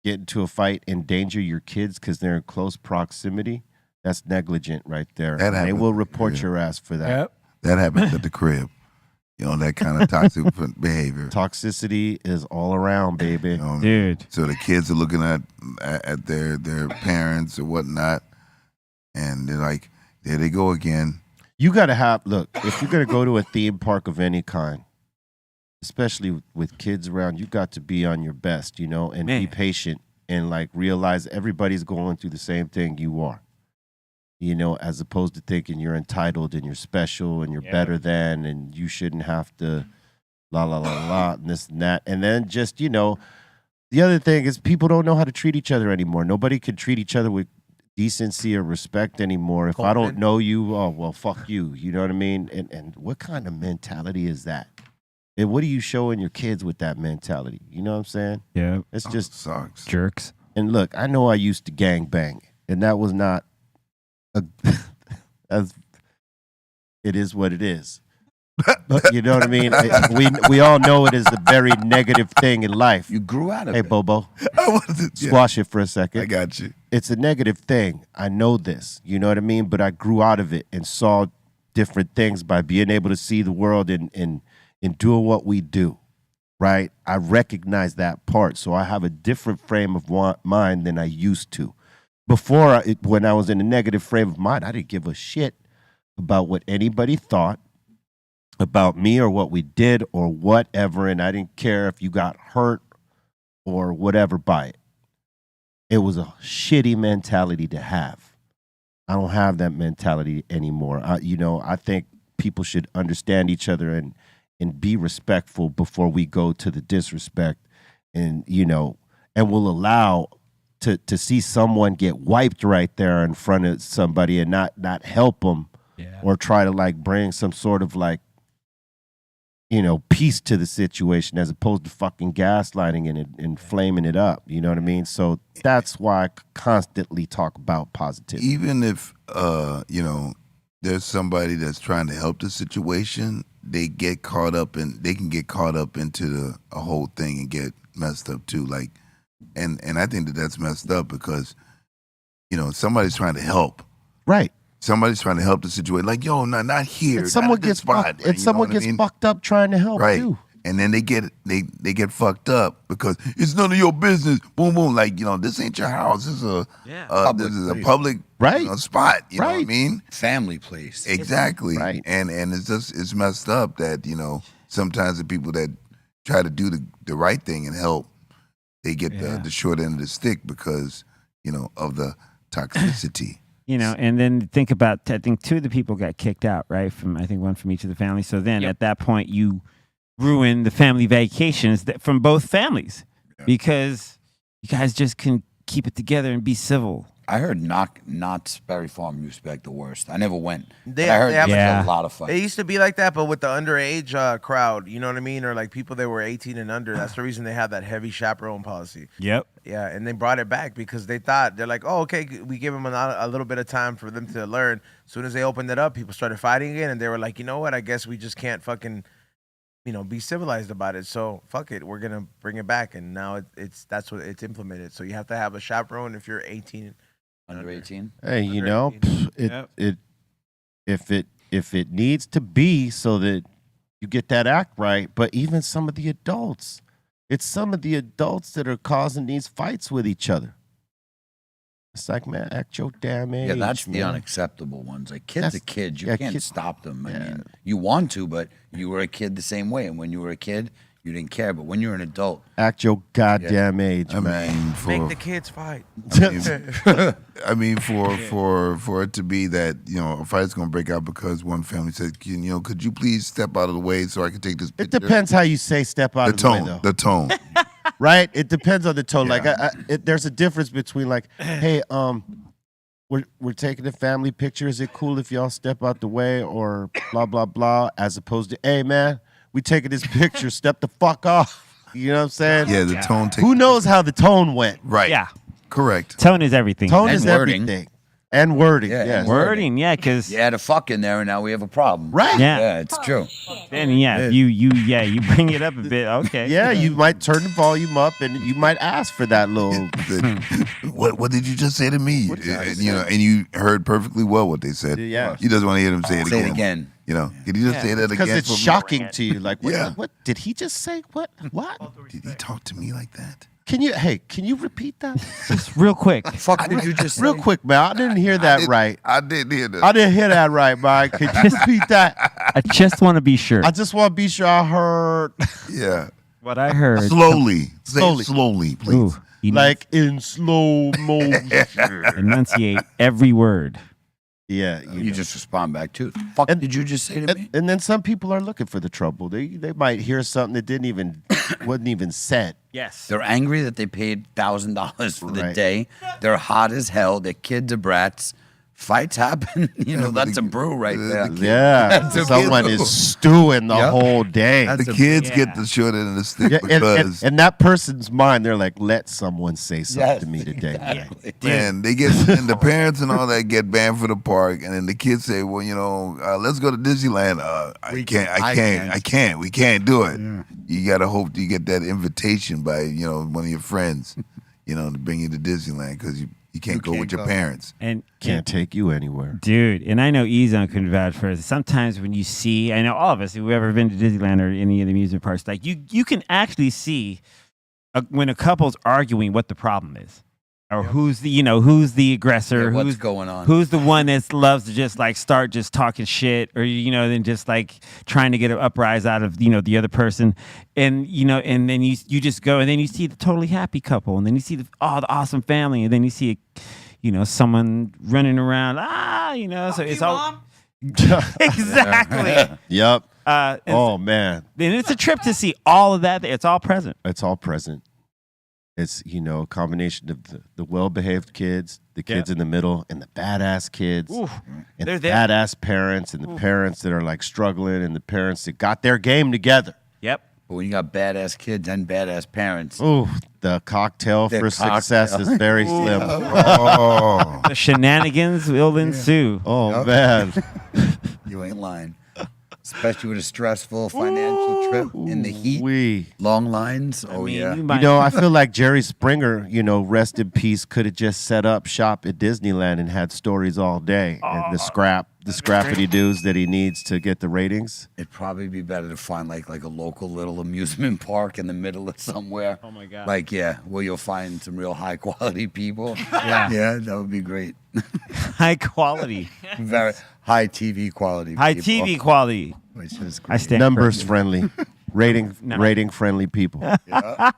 Speaker 3: into a fight, endanger your kids because they're in close proximity, that's negligent right there.
Speaker 2: That
Speaker 3: And they
Speaker 2: happens.
Speaker 3: will report
Speaker 2: Yeah.
Speaker 3: your ass for that.
Speaker 4: Yep.
Speaker 2: That happens at the crib. You know, that kind of toxic behavior.
Speaker 3: Toxicity is all around, baby.
Speaker 2: You know,
Speaker 4: Dude.
Speaker 2: so the kids are looking at their parents or whatnot, and they're like, there they go again.
Speaker 3: You got to look, if you're going to go to a theme park of any kind, especially with kids around, you got to be on your best, and be
Speaker 4: Man.
Speaker 3: patient and like realize everybody's going through the same thing you are. As opposed to thinking you're entitled and you're special and you're better than and you shouldn't have to la la la la and this and that. And then just, the other thing is people don't know how to treat each other anymore. Nobody can treat each other with decency or respect anymore. If I don't
Speaker 8: Colton.
Speaker 3: know you, oh well, fuck you. You know what I mean? And what kind of mentality is that? And what are you showing your kids with that mentality? You know what I'm saying?
Speaker 4: Yeah.
Speaker 3: It's
Speaker 2: Oh,
Speaker 3: just
Speaker 2: sucks.
Speaker 4: Jerks.
Speaker 3: and look, I know I used to gang bang, and that was not as it is what it is. But you know what I mean? We all know it is a very negative thing in life.
Speaker 7: You grew out of
Speaker 3: Hey,
Speaker 7: it.
Speaker 3: Bobo,
Speaker 2: I wasn't- yeah,
Speaker 3: squash it for a
Speaker 2: I
Speaker 3: second.
Speaker 2: got you.
Speaker 3: It's a negative thing. I know this. You know what I mean? But I grew out of it and saw different things by being able to see the world in in doing what we do, right? I recognize that part. So I have a different frame of mind than I used to. Before, when I was in a negative frame of mind, I didn't give a shit about what anybody thought about me or what we did or whatever. And I didn't care if you got hurt or whatever by it. It was a shitty mentality to have. I don't have that mentality anymore. I think people should understand each other and be respectful before we go to the disrespect, and will allow to see someone get wiped right there in front of somebody and not help them or try to like bring some sort of like peace to the situation as opposed to fucking gaslighting and flaming it up. You know what I mean? So that's why I constantly talk about positivity.
Speaker 2: Even if there's somebody that's trying to help the situation, they can get caught up into a whole thing and get messed up too. Like, and I think that's messed up because somebody's trying to help.
Speaker 3: Right.
Speaker 2: Somebody's trying to help the situation. Like, yo, not here.
Speaker 3: And someone gets fucked up trying to help too.
Speaker 2: And then they get fucked up because it's none of your business. Boom, boom. Like, this ain't your house. This is a public spot. You know what I mean?
Speaker 7: Family place.
Speaker 2: Exactly.
Speaker 3: Right.
Speaker 2: And it's messed up that, sometimes the people that try to do the right thing and help, they get the short end of the stick because, of the toxicity.
Speaker 4: And then think about, I think 2 of the people got kicked out, right? I think 1 from each of the families. So then at that point, you ruin the family vacations from both families because you guys just can keep it together and be civil.
Speaker 7: I heard Knott's Berry Farm used to be like the worst. I never went.
Speaker 8: They
Speaker 7: I heard
Speaker 8: have
Speaker 7: a lot of fun.
Speaker 8: It used to be like that, but with the underage crowd, you know what I mean? Or like people that were 18 and under. That's the reason they have that heavy chaperone policy.
Speaker 4: Yep.
Speaker 8: Yeah, and they brought it back because they're like, oh, okay, we give them a little bit of time for them to learn. As soon as they opened it up, people started fighting again, and they were like, you know what? I guess we just can't fucking, be civilized about it. So fuck it, we're gonna bring it back, and now that's what it's implemented. So you have to have a chaperone if you're 18.
Speaker 7: Under 18.
Speaker 3: Hey,
Speaker 8: Under 18.
Speaker 3: If it needs to be so that you get that act right, but even some of the adults, it's some of the adults that are causing these fights with each other. It's like, man, act your damn age.
Speaker 7: Yeah, that's the
Speaker 3: man.
Speaker 7: unacceptable ones. Like, kids are kids. You can't
Speaker 3: kids,
Speaker 7: stop them. I mean, you want to, but you were a kid the same way. And when you were a kid, you didn't care. But when you're an adult,
Speaker 3: Act your goddamn age,
Speaker 2: I
Speaker 3: man.
Speaker 2: mean,
Speaker 8: Make the kids fight.
Speaker 2: For it to be that a fight's gonna break out because one family said, could you please step out of the way so I can take this
Speaker 3: It
Speaker 2: picture?
Speaker 3: depends how you say step out of the way, though.
Speaker 2: The tone.
Speaker 3: Right? It depends on the tone.
Speaker 2: Yeah.
Speaker 3: Like, there's a difference between like, hey, we're taking a family picture. Is it cool if y'all step out the way or blah blah blah? As opposed to, hey man, we taking this picture. Step the fuck off. You know what I'm saying?
Speaker 2: Yeah, the tone.
Speaker 3: Who knows how the tone went?
Speaker 2: Right.
Speaker 4: Yeah.
Speaker 2: Correct.
Speaker 4: Tone is everything.
Speaker 3: Tone
Speaker 7: And
Speaker 3: is
Speaker 7: wording.
Speaker 3: everything. And wording.
Speaker 7: Yeah,
Speaker 3: Yes.
Speaker 7: and
Speaker 4: Wording, yeah, because
Speaker 7: you had a fuck in there, and now we have a problem.
Speaker 3: Right.
Speaker 4: Yeah.
Speaker 7: Yeah, it's true.
Speaker 4: then if you bring it up a bit. Okay.
Speaker 3: Yeah, you might turn the volume up and you might ask for that little.
Speaker 2: What did you just say to me? And you heard perfectly well what they said.
Speaker 3: Yeah.
Speaker 2: You just want to hear them say it
Speaker 7: Say
Speaker 2: again.
Speaker 7: it again.
Speaker 2: Could you just say that
Speaker 3: Because
Speaker 2: again?
Speaker 3: it's
Speaker 2: for me?
Speaker 3: shocking to you. Like, what,
Speaker 2: Yeah.
Speaker 3: what did he just say? What?
Speaker 2: Did he talk to me like that?
Speaker 3: Can you repeat that?
Speaker 4: Just real quick.
Speaker 7: Fuck did you just say?
Speaker 3: Real quick, man. I didn't hear that right.
Speaker 2: I didn't hear that.
Speaker 3: I didn't hear that right, Mike. Could you repeat that?
Speaker 4: I just want to be sure.
Speaker 3: I just want to be sure I heard,
Speaker 2: Yeah.
Speaker 4: What I heard.
Speaker 2: Slowly. Say
Speaker 3: Slowly.
Speaker 2: it slowly,
Speaker 4: Ooh,
Speaker 2: please.
Speaker 4: you
Speaker 3: like in slow motion.
Speaker 4: enunciate every word.
Speaker 3: Yeah,
Speaker 7: You just respond back to it. Fuck
Speaker 3: And-
Speaker 7: did you just say to me?
Speaker 3: and then some people are looking for the trouble. They might hear something that wasn't even said.
Speaker 4: Yes.
Speaker 7: They're angry that they paid $1,000 for the
Speaker 3: Right.
Speaker 7: day. They're hot as hell. Their kids are brats. Fights happen.
Speaker 2: but
Speaker 7: that's
Speaker 2: the-
Speaker 7: a brew right
Speaker 2: the-
Speaker 7: there.
Speaker 2: the
Speaker 3: Yeah,
Speaker 7: That's a
Speaker 3: someone
Speaker 2: kid.
Speaker 3: is stewing the
Speaker 7: Yep.
Speaker 3: whole day.
Speaker 2: The kids get the short end of the stick
Speaker 3: Yeah,
Speaker 2: because
Speaker 3: and that person's mind, they're like, let someone say something
Speaker 7: Yes,
Speaker 3: to me today.
Speaker 7: exactly.
Speaker 2: man, they get and the parents and all that get banned for the park, and then the kids say, "Well, let's go to Disneyland." I can't. We can't do it. You gotta hope you get that invitation by one of your friends. to bring you to Disneyland because you can't go
Speaker 7: can't
Speaker 2: with your
Speaker 7: go.
Speaker 2: parents.
Speaker 4: And
Speaker 3: Can't take you anywhere.
Speaker 4: dude, and I know Ezon can vouch for it. Sometimes when you see, I know all of us who've ever been to Disneyland or any of the amusement parks, like you can actually see when a couple's arguing what the problem is, or who's the aggressor,
Speaker 7: Yeah, what's
Speaker 4: who's
Speaker 7: going on?
Speaker 4: who's the one that loves to just like start just talking shit, or then just like trying to get an uprise out of the other person, and and then you just go, and then you see the totally happy couple, and then you see the awesome family, and then you see someone running around, so it's all exactly.
Speaker 3: Yep.
Speaker 4: And
Speaker 3: Oh man,
Speaker 4: and it's a trip to see all of that. It's all present.
Speaker 3: it's all present. It's a combination of the well-behaved kids, the kids in the middle, and the badass kids,
Speaker 4: Oof.
Speaker 3: and
Speaker 4: They're
Speaker 3: the
Speaker 4: there.
Speaker 3: badass parents, and the parents that are like struggling, and the parents that got their game together.
Speaker 4: Yep.
Speaker 7: But when you got badass kids and badass parents,
Speaker 3: Ooh, the cocktail
Speaker 7: The
Speaker 3: for success
Speaker 7: cocktail.
Speaker 3: is very slim.
Speaker 2: Oh,
Speaker 4: The shenanigans will ensue.
Speaker 3: Oh man,
Speaker 7: you ain't lying. Especially with a stressful financial trip in the heat, long lines. Oh, yeah.
Speaker 3: I feel like Jerry Springer, rest in peace, could have just set up shop at Disneyland and had stories all day, and the scrappity doos that he needs to get the ratings.
Speaker 7: It'd probably be better to find like a local little amusement park in the middle of somewhere.
Speaker 4: Oh, my God.
Speaker 7: Where you'll find some real high quality people. Yeah, that would be great.
Speaker 4: High quality.
Speaker 7: Very high TV quality.
Speaker 4: High
Speaker 7: people.
Speaker 4: TV quality.
Speaker 7: Which is
Speaker 4: I
Speaker 7: great.
Speaker 4: stand
Speaker 3: Numbers
Speaker 4: corrected.
Speaker 3: friendly, rating friendly people.
Speaker 7: Yeah.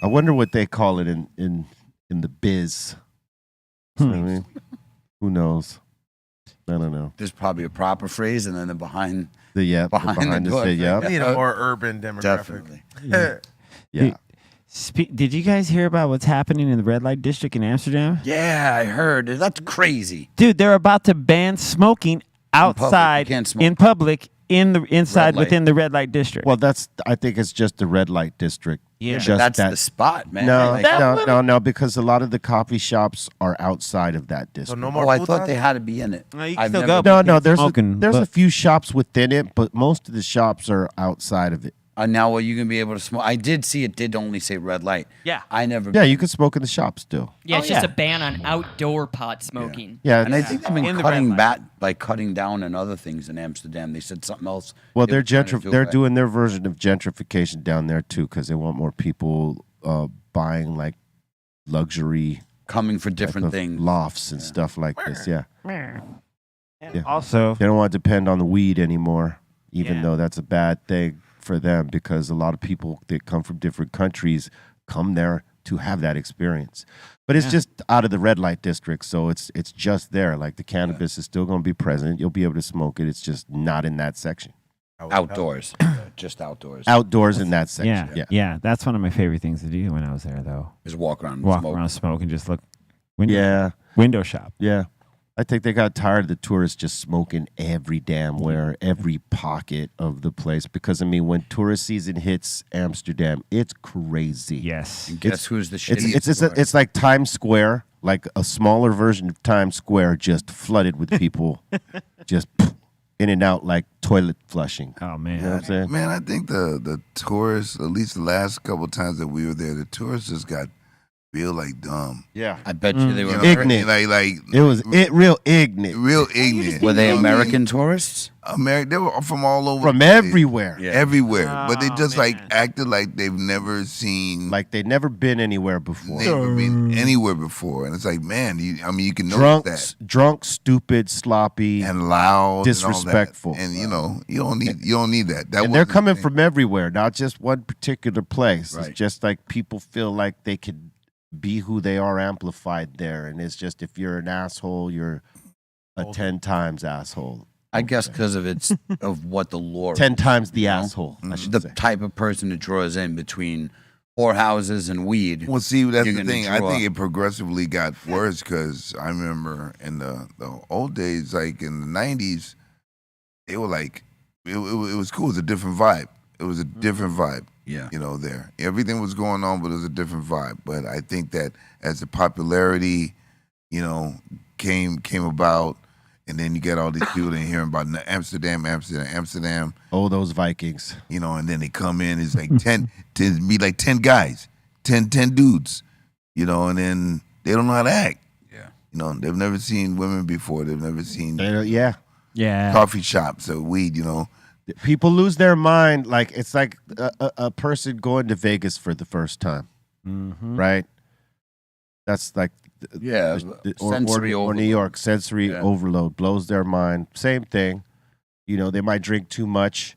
Speaker 3: I wonder what they call it in the biz. You know what I mean? Who knows? I don't know.
Speaker 7: There's probably a proper phrase, and then the behind.
Speaker 3: The
Speaker 7: Behind the door.
Speaker 3: yep.
Speaker 8: Need a more urban demographic.
Speaker 7: Definitely.
Speaker 3: Yeah.
Speaker 4: Did you guys hear about what's happening in the red light district in Amsterdam?
Speaker 7: Yeah, I heard. That's crazy.
Speaker 4: Dude, they're about to ban smoking outside
Speaker 7: can't smoke.
Speaker 4: in public in the inside
Speaker 7: Red light.
Speaker 4: within the red light district.
Speaker 3: Well, I think it's just the red light district.
Speaker 4: Yeah.
Speaker 3: Just
Speaker 7: That's
Speaker 3: that.
Speaker 7: the spot, man.
Speaker 3: No,
Speaker 7: Like,
Speaker 3: no, because a lot of the coffee shops are outside of that
Speaker 8: So
Speaker 3: district.
Speaker 8: no more
Speaker 7: I
Speaker 8: food
Speaker 7: thought
Speaker 8: time?
Speaker 7: they had to be in it.
Speaker 4: No, you can
Speaker 7: I've
Speaker 4: still
Speaker 7: never-
Speaker 4: go.
Speaker 3: No, there's
Speaker 4: Smoking,
Speaker 3: a
Speaker 4: but-
Speaker 3: few shops within it, but most of the shops are outside of it.
Speaker 7: Now, are you gonna be able to smoke? I did see it did only say red light.
Speaker 4: Yeah.
Speaker 7: I never.
Speaker 3: Yeah, you can smoke in the shop still.
Speaker 6: Yeah, it's
Speaker 4: Oh,
Speaker 6: just
Speaker 4: yeah.
Speaker 6: a ban on outdoor pot smoking.
Speaker 3: Yeah,
Speaker 7: And I think they've been
Speaker 4: In the
Speaker 7: cutting
Speaker 4: red
Speaker 7: back, like cutting down on other things in Amsterdam. They said something else.
Speaker 3: well,
Speaker 7: they
Speaker 3: they're
Speaker 7: were trying to do
Speaker 3: they're
Speaker 7: it.
Speaker 3: doing their version of gentrification down there too, because they want more people buying like luxury
Speaker 7: coming for
Speaker 3: type
Speaker 7: different
Speaker 3: of
Speaker 7: things.
Speaker 3: lofts and stuff like this. Yeah,
Speaker 4: And
Speaker 3: Yeah.
Speaker 4: also,
Speaker 3: they don't want to depend on the weed anymore, even
Speaker 4: Yeah.
Speaker 3: though that's a bad thing for them because a lot of people that come from different countries come there to have that experience. But it's
Speaker 4: Yeah.
Speaker 3: just out of the red light district, so it's just there. Like the cannabis is still going to be present. You'll be able to smoke it. It's just not in that section.
Speaker 7: Outdoors, just outdoors.
Speaker 3: Outdoors in that section.
Speaker 4: yeah, that's one of my favorite things to do when I was there, though.
Speaker 7: Just walk around, and
Speaker 4: Walk
Speaker 7: smoke.
Speaker 4: around, smoke, and just look.
Speaker 3: Yeah.
Speaker 4: Window shop.
Speaker 3: Yeah. I think they got tired of the tourists just smoking every damn where, every pocket of the place. Because, I mean, when tourist season hits Amsterdam, it's crazy.
Speaker 4: Yes.
Speaker 7: And guess who's the shitty?
Speaker 3: It's like Times Square, like a smaller version of Times Square, just flooded with people, just in and out like toilet flushing.
Speaker 4: Oh man.
Speaker 3: You know what I'm saying?
Speaker 2: man, I think the tourists, at least the last couple times that we were there, the tourists just got real like dumb.
Speaker 3: Yeah.
Speaker 7: I bet you they were.
Speaker 2: You know,
Speaker 3: Ignorant.
Speaker 2: like
Speaker 3: It was real ignorant.
Speaker 2: real ignorant.
Speaker 7: Were they
Speaker 2: You know what I mean?
Speaker 7: American tourists?
Speaker 2: They were from all over.
Speaker 3: From
Speaker 2: the place.
Speaker 3: everywhere.
Speaker 7: Yeah.
Speaker 2: Everywhere. But they
Speaker 4: Oh,
Speaker 2: just like
Speaker 4: man.
Speaker 2: acted like they've never seen,
Speaker 3: Like they'd never been anywhere before.
Speaker 2: never been anywhere before. And it's like, man, you can notice
Speaker 3: Drunk, stupid, sloppy.
Speaker 2: that. And loud.
Speaker 3: disrespectful.
Speaker 2: And, you don't need that. That
Speaker 3: And they're
Speaker 2: wasn't
Speaker 3: coming
Speaker 2: the thing.
Speaker 3: from everywhere, not just one particular place.
Speaker 7: Right.
Speaker 3: It's just like people feel like they could be who they are amplified there. And it's just if you're an asshole, you're a 10 times asshole.
Speaker 7: I guess because of what the law.
Speaker 3: 10 times the
Speaker 7: You know?
Speaker 3: asshole, I should
Speaker 7: the
Speaker 3: say.
Speaker 7: type of person that draws in between whorehouses and weed.
Speaker 2: Well, see, that's
Speaker 7: You're
Speaker 2: the
Speaker 7: gonna
Speaker 2: thing. I
Speaker 7: draw.
Speaker 2: think it progressively got worse because I remember in the old days, like in the 90s, they were like, it was cool. It was a different vibe. It was a different vibe.
Speaker 7: Yeah.
Speaker 2: There. Everything was going on, but it was a different vibe. But I think that as the popularity, came about, and then you get all these people that hearing about Amsterdam,
Speaker 3: Oh, those Vikings.
Speaker 2: and then they come in, it's like 10 guys, 10 dudes, you know, and then they don't know how to act.
Speaker 7: Yeah.
Speaker 2: You know, they've never seen women before. They've never seen
Speaker 3: Yeah.
Speaker 4: Yeah.
Speaker 2: coffee shops or weed, you know.
Speaker 3: People lose their mind. Like it's like a person going to Vegas for the first time, right? That's like
Speaker 7: Yeah, sensory
Speaker 3: or New
Speaker 7: overload.
Speaker 3: York sensory
Speaker 7: Yeah.
Speaker 3: overload blows their mind. Same thing. You know, they might drink too much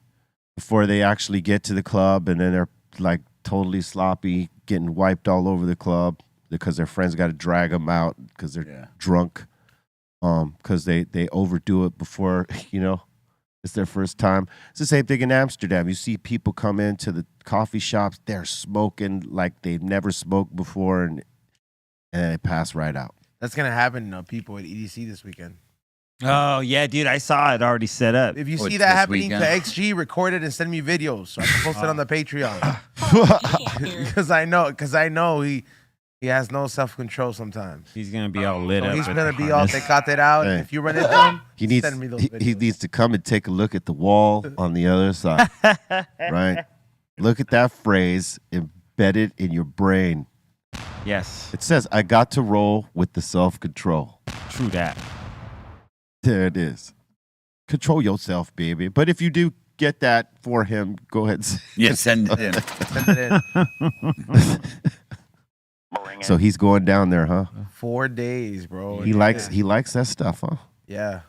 Speaker 3: before they actually get to the club, and then they're like totally sloppy, getting wiped all over the club because their friends got to drag them out because they're drunk, because they overdo it before, you know, it's their first time. It's the same thing in Amsterdam. You see people come into the coffee shops, they're smoking like they've never smoked before, and they pass right out.
Speaker 8: That's gonna happen to people at EDC this weekend.
Speaker 4: Oh yeah, dude, I saw it already set up.
Speaker 8: If you
Speaker 7: Oh,
Speaker 8: see
Speaker 7: it's
Speaker 8: that
Speaker 7: this
Speaker 8: happening
Speaker 7: weekend?
Speaker 8: to XG, record it and send me videos so I can post it on the Patreon. Because I know he has no self control sometimes.
Speaker 4: He's gonna be all lit
Speaker 8: So
Speaker 4: up.
Speaker 8: he's
Speaker 4: with
Speaker 8: gonna
Speaker 4: the
Speaker 8: be all
Speaker 4: harness.
Speaker 8: tecate out.
Speaker 3: Hey.
Speaker 8: If you run into him,
Speaker 3: He needs
Speaker 8: send me those
Speaker 3: he
Speaker 8: videos.
Speaker 3: needs to come and take a look at the wall on the other side, right? Look at that phrase embedded in your brain.
Speaker 4: Yes,
Speaker 3: It says, "I got to roll with the self-control."
Speaker 4: true that.
Speaker 3: There it is. Control yourself, baby. But if you do get that for him, go ahead.
Speaker 7: Yeah, send it in.
Speaker 8: Send it in.
Speaker 3: So he's going down there, huh?
Speaker 8: 4 days, bro.
Speaker 3: He likes that stuff, huh?
Speaker 8: Yeah.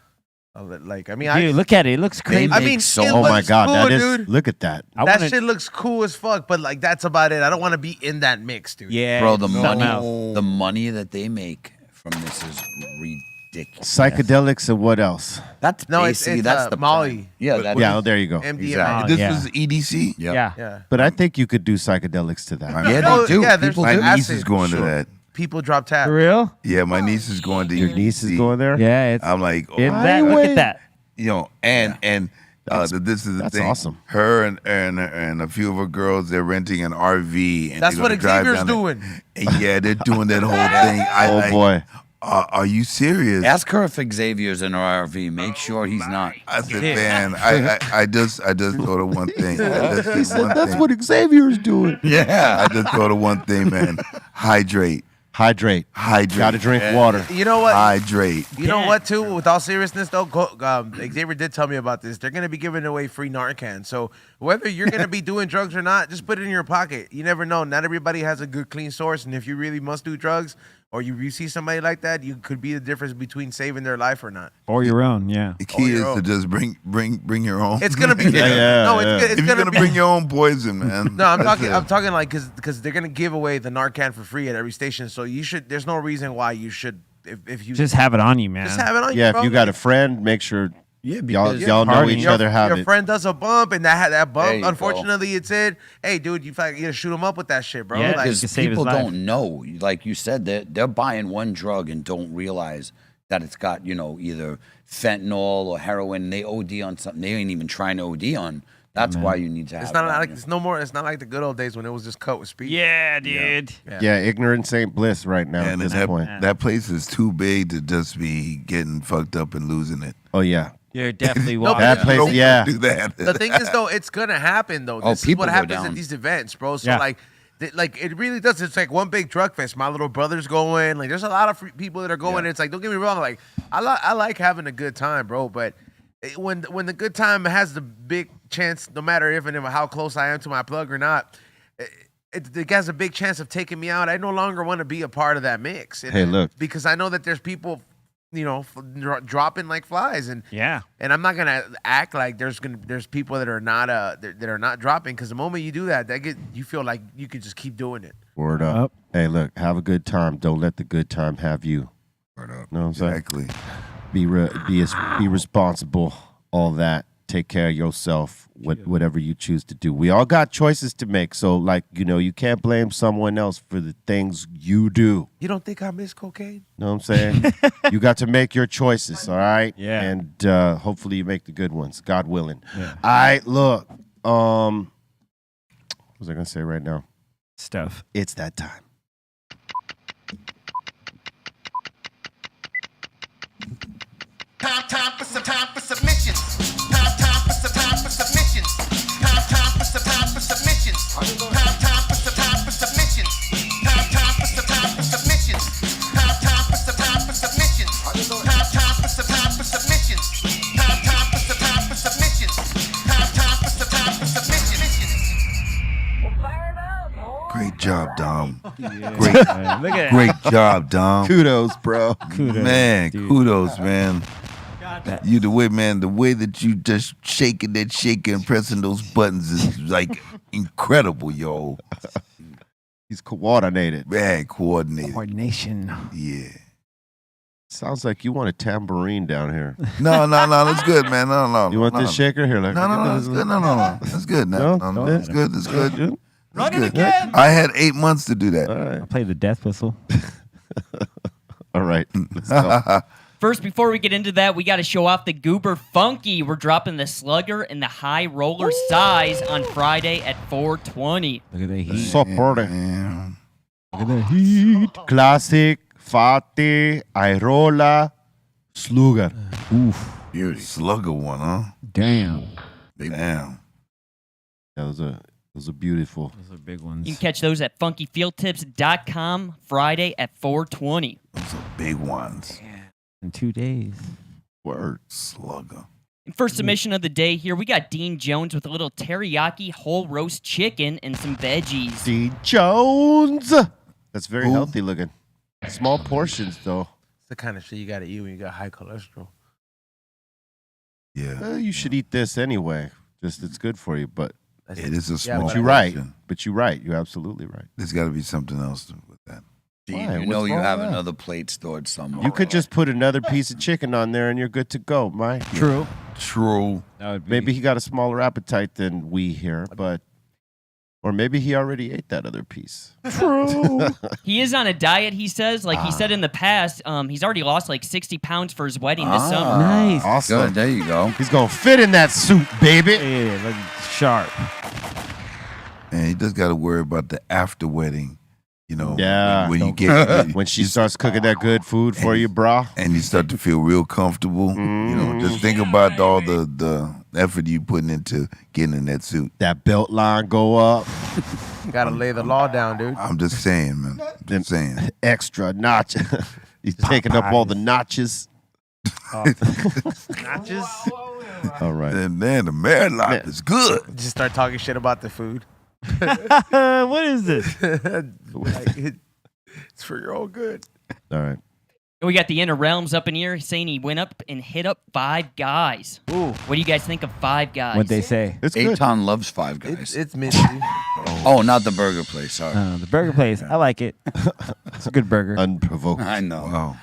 Speaker 8: Like I mean,
Speaker 4: Dude, look at it. It looks crazy.
Speaker 8: I mean,
Speaker 7: so
Speaker 8: it
Speaker 3: Oh my
Speaker 8: looks
Speaker 3: God,
Speaker 8: cool,
Speaker 3: that is.
Speaker 8: dude.
Speaker 3: Look at that.
Speaker 4: I
Speaker 8: That
Speaker 4: wanna-
Speaker 8: shit looks cool as fuck, but like that's about it. I don't want to be in that mix, dude.
Speaker 4: Yeah,
Speaker 7: Bro, the
Speaker 4: something
Speaker 7: money,
Speaker 4: else.
Speaker 7: the money that they make from this is ridiculous.
Speaker 3: Psychedelics and what else?
Speaker 7: That's
Speaker 8: No, it's
Speaker 7: basically that's the
Speaker 8: Molly.
Speaker 7: plan. Yeah, that's
Speaker 3: Yeah, oh, there you go.
Speaker 8: MDMA.
Speaker 7: Exactly.
Speaker 2: This
Speaker 4: yeah.
Speaker 2: was EDC.
Speaker 7: Yep.
Speaker 4: Yeah.
Speaker 8: Yeah.
Speaker 3: But I think you could do psychedelics to that.
Speaker 7: Yeah,
Speaker 8: Oh,
Speaker 7: they do.
Speaker 8: yeah, there's
Speaker 7: People
Speaker 2: My
Speaker 7: do.
Speaker 8: acid,
Speaker 2: niece is going
Speaker 8: sure.
Speaker 2: to that.
Speaker 8: People drop tab.
Speaker 4: For real?
Speaker 2: Yeah, my niece is going to
Speaker 3: Your niece is
Speaker 2: EDC.
Speaker 3: going there?
Speaker 4: Yeah, it's
Speaker 2: I'm like, oh,
Speaker 4: in that. Look at that.
Speaker 2: you know, and this is the
Speaker 3: that's
Speaker 2: thing.
Speaker 3: awesome.
Speaker 2: Her and a few of her girls, they're renting an RV. And
Speaker 8: That's
Speaker 2: they're
Speaker 8: what
Speaker 2: gonna drive
Speaker 8: Xavier's
Speaker 2: down there.
Speaker 8: doing.
Speaker 2: And yeah, they're doing that whole thing.
Speaker 3: Oh boy.
Speaker 2: Are you serious?
Speaker 7: Ask her if Xavier's in her RV. Make sure he's not.
Speaker 2: I said, man, I just thought of one thing. I just
Speaker 3: He
Speaker 2: said one
Speaker 3: said that's
Speaker 2: thing.
Speaker 3: what Xavier's doing.
Speaker 7: Yeah.
Speaker 2: I just thought of one thing, man. Hydrate.
Speaker 3: Hydrate. Got to drink water.
Speaker 8: You know what?
Speaker 2: Hydrate.
Speaker 8: You know what, too? With all seriousness, though, Xavier did tell me about this. They're going to be giving away free Narcan. So whether you're going to be doing drugs or not, just put it in your pocket. You never know. Not everybody has a good, clean source. And if you really must do drugs or you see somebody like that, you could be the difference between saving their life or not.
Speaker 4: Or your own, yeah.
Speaker 2: The key
Speaker 8: your
Speaker 2: is to
Speaker 8: own.
Speaker 2: just bring your own.
Speaker 8: It's going to be.
Speaker 3: Yeah,
Speaker 8: no,
Speaker 3: yeah.
Speaker 8: it's
Speaker 2: if you're
Speaker 8: going to
Speaker 2: gonna
Speaker 8: be.
Speaker 2: bring your own poison, man.
Speaker 8: No, I'm
Speaker 2: that's
Speaker 8: talking.
Speaker 2: it.
Speaker 8: I'm talking like because they're gonna give away the Narcan for free at every station. So you should. There's no reason why you should. If you
Speaker 4: Just have it on you, man.
Speaker 8: just have it on you,
Speaker 3: Yeah,
Speaker 8: bro.
Speaker 3: if you got a friend, make sure
Speaker 7: Yeah,
Speaker 3: y'all
Speaker 7: because
Speaker 3: know
Speaker 4: partying.
Speaker 3: each other have
Speaker 8: your
Speaker 3: it.
Speaker 8: friend does a bump and that
Speaker 7: There
Speaker 8: bump,
Speaker 7: you go.
Speaker 8: unfortunately, it's it. Hey, dude, you gotta shoot him up with that shit, bro.
Speaker 4: Yeah,
Speaker 8: Like,
Speaker 4: because-
Speaker 7: because
Speaker 4: save his
Speaker 7: people
Speaker 4: life.
Speaker 7: don't know. Like you said, they're buying one drug and don't realize that it's got, you know, either fentanyl or heroin. They OD on something they ain't even trying to OD on. That's why you need to have
Speaker 8: it's not
Speaker 7: that.
Speaker 8: like it's no more. It's not like the good old days when it was just cut with speed.
Speaker 4: Yeah, dude.
Speaker 3: Yeah, ignorance ain't bliss right now at
Speaker 2: And
Speaker 3: this
Speaker 2: that,
Speaker 3: point.
Speaker 2: that place is too big to just be getting fucked up and losing it.
Speaker 3: Oh yeah,
Speaker 4: You're definitely
Speaker 8: No,
Speaker 4: walking.
Speaker 3: that place.
Speaker 2: Don't
Speaker 3: Yeah,
Speaker 2: do that.
Speaker 8: The thing is, though, it's gonna happen though.
Speaker 7: Oh,
Speaker 8: This is
Speaker 7: people
Speaker 8: what
Speaker 7: go
Speaker 8: happens
Speaker 7: down.
Speaker 8: at these events, bro. So
Speaker 4: Yeah.
Speaker 8: like it really does. It's like one big drug fest. My little brother's going. Like, there's a lot of people that are going.
Speaker 7: Yeah.
Speaker 8: It's like, don't get me wrong. Like, I like having a good time, bro. But when the good time has the big chance, no matter if how close I am to my plug or not, it has a big chance of taking me out. I no longer want to be a part of that mix.
Speaker 3: Hey, look.
Speaker 8: because I know that there's people, you know, dropping like flies, and
Speaker 4: Yeah.
Speaker 8: and I'm not gonna act like there's people that are not that are not dropping, because the moment you do that, you feel like you can just keep doing it.
Speaker 3: word up.
Speaker 4: Up.
Speaker 3: Hey, look, have a good time. Don't let the good time have you.
Speaker 2: Word up.
Speaker 3: Know what I'm saying?
Speaker 2: Exactly.
Speaker 3: Be responsible. All that. Take care of yourself. Whatever you choose to do. We all got choices to make. So, like, you know, you can't blame someone else for the things you do.
Speaker 8: You don't think I miss cocaine?
Speaker 3: Know what I'm saying? You got to make your choices, all right?
Speaker 4: Yeah.
Speaker 3: And hopefully you make the good ones, God willing. All right, look. What was I going to say right now?
Speaker 4: Stuff.
Speaker 3: It's that time.
Speaker 9: Time for submissions. Time for submissions. Time for submissions. Time for submissions. Time for
Speaker 2: Great job, Dom.
Speaker 4: Yeah.
Speaker 2: Great,
Speaker 4: Look at that.
Speaker 2: great job, Dom.
Speaker 3: Kudos, bro.
Speaker 4: Kudos,
Speaker 2: Man,
Speaker 4: dude.
Speaker 2: kudos, man.
Speaker 4: That-
Speaker 2: You the way that you just shaking and pressing those buttons is like incredible, yo.
Speaker 3: He's coordinated.
Speaker 2: Man, coordinated.
Speaker 4: Coordination.
Speaker 2: Yeah.
Speaker 3: Sounds like you want a tambourine down here.
Speaker 2: No, that's good, man. No.
Speaker 3: You want
Speaker 2: no,
Speaker 3: this shaker here? Like,
Speaker 2: No, that's good. No. That's good. No,
Speaker 3: No?
Speaker 2: that's good. That's good.
Speaker 6: Run
Speaker 2: That's
Speaker 6: it
Speaker 2: good.
Speaker 6: again.
Speaker 2: I had 8 months to do that.
Speaker 3: All right.
Speaker 4: I'll play the death whistle.
Speaker 3: All right. Let's go.
Speaker 6: First, before we get into that, we got to show off the Goober Funky. We're dropping the Slugger and the High Roller size on Friday at 420.
Speaker 4: Look at the heat.
Speaker 3: Supporter.
Speaker 2: Yeah.
Speaker 4: Look at the heat.
Speaker 3: Classic, Fati, Airola, Slugar.
Speaker 4: Oof.
Speaker 2: Beauty. Slugger one, huh?
Speaker 4: Damn.
Speaker 2: Damn.
Speaker 3: Those are beautiful.
Speaker 4: Those are big ones.
Speaker 6: You can catch those at funkyfieldtips.com Friday at 420.
Speaker 2: Those are big ones.
Speaker 4: In 2 days.
Speaker 3: Word.
Speaker 2: Slugger.
Speaker 6: And first submission of the day here, we got Dean Jones with a little teriyaki whole roast chicken and some veggies.
Speaker 3: D. Jones. That's very
Speaker 2: Who?
Speaker 3: healthy looking. Small portions, though.
Speaker 8: It's the kind of shit you got to eat when you got high cholesterol.
Speaker 2: Yeah.
Speaker 3: You should eat this anyway. Just it's good for you, but
Speaker 8: That's
Speaker 2: It is a
Speaker 8: Yeah,
Speaker 2: small
Speaker 8: but
Speaker 3: you're right.
Speaker 2: portion.
Speaker 3: But you're right. You're absolutely right.
Speaker 2: There's got to be something else with that.
Speaker 7: Dean,
Speaker 3: Why?
Speaker 7: you know
Speaker 3: What's
Speaker 7: you
Speaker 3: wrong
Speaker 7: have
Speaker 3: with that?
Speaker 7: another plate stored somewhere.
Speaker 3: You could just put another piece of chicken on there and you're good to go, Mike.
Speaker 4: True.
Speaker 2: True.
Speaker 4: That would be
Speaker 3: Maybe he got a smaller appetite than we here, but or maybe he already ate that other piece.
Speaker 4: true.
Speaker 6: He is on a diet, he says. Like he said in the past, he's already lost like 60 pounds for his wedding this summer.
Speaker 4: Nice.
Speaker 3: Awesome.
Speaker 7: Good, there you go.
Speaker 3: He's gonna fit in that suit, baby.
Speaker 4: Yeah, look sharp.
Speaker 2: And he just got to worry about the after wedding. You know,
Speaker 3: Yeah.
Speaker 2: when you get
Speaker 3: When she starts cooking that good food for you, brah.
Speaker 2: and you start to feel real comfortable. You know, just think about all the effort you putting into getting in that suit.
Speaker 3: That belt line go up.
Speaker 8: Gotta lay the law down, dude.
Speaker 2: I'm just saying, man. Just saying.
Speaker 3: Extra notch. He's taking up all the notches.
Speaker 4: Notches.
Speaker 3: All right.
Speaker 2: And then the married life is good.
Speaker 8: Just start talking shit about the food.
Speaker 4: What is this?
Speaker 8: Like, it's for your own good.
Speaker 3: All right.
Speaker 6: We got the Inner Realms up in here saying he went up and hit up Five Guys.
Speaker 4: Ooh.
Speaker 6: What do you guys think of Five Guys?
Speaker 4: What'd they say?
Speaker 3: It's good.
Speaker 7: Aton loves Five Guys.
Speaker 8: It's minty.
Speaker 7: Oh, not the burger place. Sorry.
Speaker 4: The burger place. I like it. It's a good burger.
Speaker 3: Unprovoked.
Speaker 7: I know.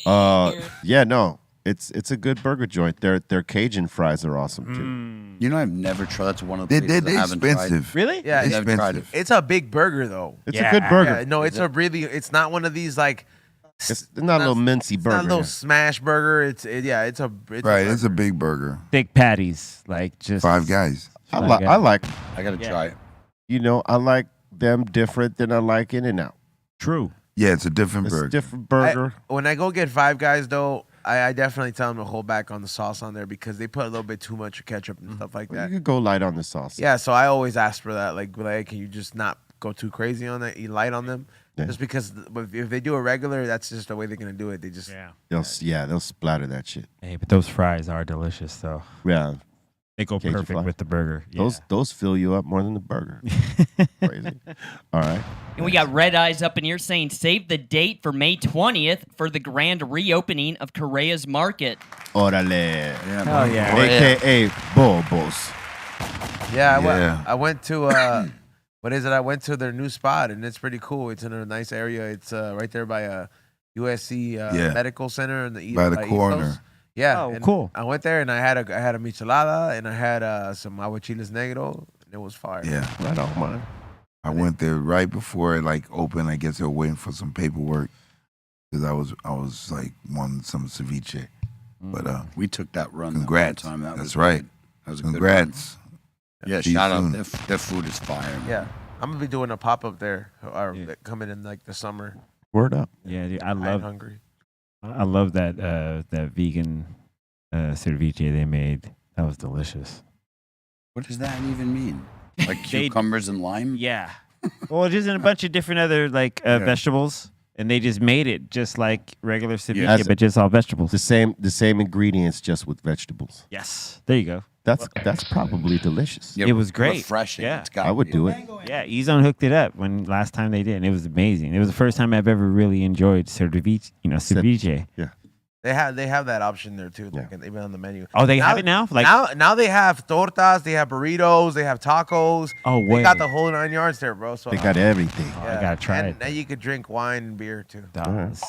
Speaker 2: Wow.
Speaker 3: Yeah, no. It's a good burger joint. Their Cajun fries are awesome too.
Speaker 7: You know, I've never tried. That's one of the
Speaker 2: They're
Speaker 7: places I haven't
Speaker 2: expensive.
Speaker 4: Really?
Speaker 8: Yeah,
Speaker 7: I've never tried it.
Speaker 8: it's a big burger though.
Speaker 3: It's
Speaker 4: Yeah.
Speaker 3: a good burger.
Speaker 8: Yeah, no, it's not one of these like.
Speaker 3: It's not a little mincy
Speaker 8: It's not a
Speaker 3: burger.
Speaker 8: little smash burger. It's a
Speaker 2: Right, it's a big burger.
Speaker 4: Thick patties. Like just
Speaker 2: Five Guys.
Speaker 3: I like
Speaker 7: I gotta try it.
Speaker 3: I like them different than I like In-N-Out.
Speaker 4: True.
Speaker 2: Yeah, it's a different
Speaker 3: It's a
Speaker 2: burger.
Speaker 3: different burger.
Speaker 8: When I go get Five Guys though, I definitely tell them to hold back on the sauce on there because they put a little bit too much ketchup and stuff like
Speaker 3: Well,
Speaker 8: that.
Speaker 3: you could go light on the sauce.
Speaker 8: Yeah, so I always ask for that. Like, can you just not go too crazy on that? Eat light on them.
Speaker 3: Yeah.
Speaker 8: Just because if they do a regular, that's just the way they're gonna do it. They just
Speaker 3: They'll splatter that shit.
Speaker 4: Hey, but those fries are delicious though.
Speaker 3: Yeah,
Speaker 4: They go
Speaker 3: Cajun
Speaker 4: perfect
Speaker 3: fry?
Speaker 4: with the burger. Yeah.
Speaker 3: those fill you up more than the burger. Crazy. All right.
Speaker 6: And we got Red Eyes up in here saying save the date for May 20th for the grand reopening of Correa's Market.
Speaker 3: Orale.
Speaker 7: Yeah,
Speaker 4: Hell
Speaker 7: man.
Speaker 4: yeah.
Speaker 3: AKA Bobos.
Speaker 8: Yeah, I went to what is it? I went to their new spot and it's pretty cool. It's in a nice area. It's right there by USC
Speaker 2: Yeah.
Speaker 8: Medical Center in the
Speaker 2: By the
Speaker 8: East
Speaker 2: corner.
Speaker 8: Coast. Yeah.
Speaker 4: Oh,
Speaker 8: and
Speaker 4: cool.
Speaker 8: I went there and I had a michelada and I had some aguachiles negro and it was fire.
Speaker 2: Yeah.
Speaker 3: Right on, man.
Speaker 2: I went there right before it like opened. I guess they were waiting for some paperwork because I was like wanting some ceviche. But
Speaker 7: We took that run.
Speaker 2: congrats.
Speaker 7: That one time. That
Speaker 2: That's
Speaker 7: was
Speaker 2: right.
Speaker 7: good. That was a good
Speaker 2: Congrats.
Speaker 7: run. Yeah,
Speaker 2: See you
Speaker 7: shout
Speaker 2: soon.
Speaker 7: out. Their food is fire. Man.
Speaker 8: Yeah. I'm gonna be doing a pop up there
Speaker 4: Yeah.
Speaker 8: coming in like the summer.
Speaker 3: Word up.
Speaker 4: Yeah, dude, I
Speaker 8: I'm
Speaker 4: love
Speaker 8: hungry.
Speaker 4: that vegan ceviche they made. That was delicious.
Speaker 7: What does that even mean? Like
Speaker 4: They-
Speaker 7: cucumbers and lime?
Speaker 4: Yeah. Well, just in a bunch of different other like vegetables, and they just made it just like regular ceviche,
Speaker 3: Yes.
Speaker 4: but just all vegetables.
Speaker 3: The same ingredients, just with vegetables.
Speaker 4: Yes, there you go.
Speaker 3: That's probably delicious.
Speaker 7: Yeah,
Speaker 4: It was great.
Speaker 7: refreshing.
Speaker 4: Yeah.
Speaker 7: It's gotta
Speaker 3: I would
Speaker 7: be.
Speaker 3: do it.
Speaker 4: Yeah, Ezone hooked it up when last time they did, and it was amazing. It was the first time I've ever really enjoyed ceviche. Ceviche.
Speaker 3: Yeah.
Speaker 8: They have that option there too.
Speaker 3: Yeah.
Speaker 8: Even on the menu.
Speaker 4: Oh, they have it now? Like,
Speaker 8: now they have tortas, they have burritos, they have tacos.
Speaker 4: oh,
Speaker 8: They
Speaker 4: wait.
Speaker 8: got the whole 9 yards there, bro. So
Speaker 3: They got everything.
Speaker 4: I gotta try
Speaker 8: and
Speaker 4: it.
Speaker 8: Now you could drink wine and beer too.
Speaker 4: Does.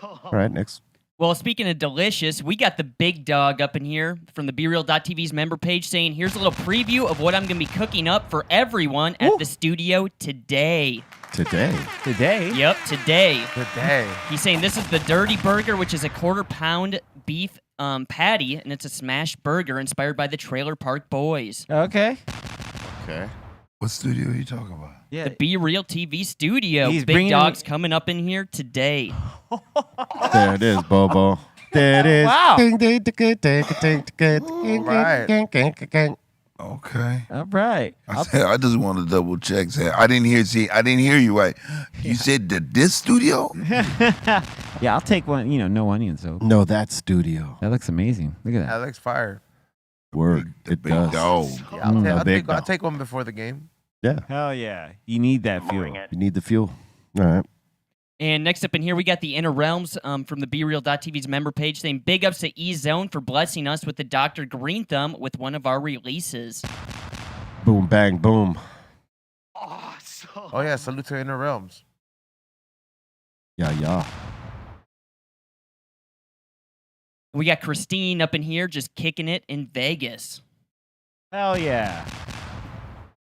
Speaker 3: All right, next.
Speaker 6: Well, speaking of delicious, we got the big dog up in here from the BeReal.tv's member page saying, here's a little preview of what I'm going to be cooking up for everyone at the studio today.
Speaker 3: Today.
Speaker 4: Today?
Speaker 6: Yep, today.
Speaker 8: Today.
Speaker 6: He's saying this is the Dirty Burger, which is a 1/4 pound beef patty, and it's a smash burger inspired by the Trailer Park Boys.
Speaker 4: Okay.
Speaker 3: Okay.
Speaker 2: What studio are you talking about?
Speaker 4: Yeah.
Speaker 6: The Be Real TV studio.
Speaker 4: He's
Speaker 6: Big
Speaker 4: bringing-
Speaker 6: Dog's coming up in here today.
Speaker 3: There it is, Bobo. There it is.
Speaker 4: Wow.
Speaker 2: Okay.
Speaker 4: All right.
Speaker 2: I just want to double check. I didn't hear you right. You said this studio?
Speaker 4: Yeah, I'll take one. No onions though.
Speaker 3: No, that studio.
Speaker 4: That looks amazing. Look at
Speaker 8: That
Speaker 4: that.
Speaker 8: looks fire.
Speaker 3: Word.
Speaker 2: The
Speaker 3: It
Speaker 2: big
Speaker 3: does.
Speaker 2: dog.
Speaker 8: Yeah, I'll take one before the game.
Speaker 3: Yeah.
Speaker 4: Hell yeah. You need that fuel.
Speaker 3: You need the fuel. All right.
Speaker 6: And next up in here, we got the Inner Realms from the BeReal.tv's member page saying, big ups to E-Zone for blessing us with the Dr. Greenthum with one of our releases.
Speaker 3: Boom, bang, boom.
Speaker 8: Oh yeah, salute to Inner Realms.
Speaker 3: Yeah, yeah.
Speaker 6: We got Christine up in here just kicking it in Vegas.
Speaker 4: Hell yeah.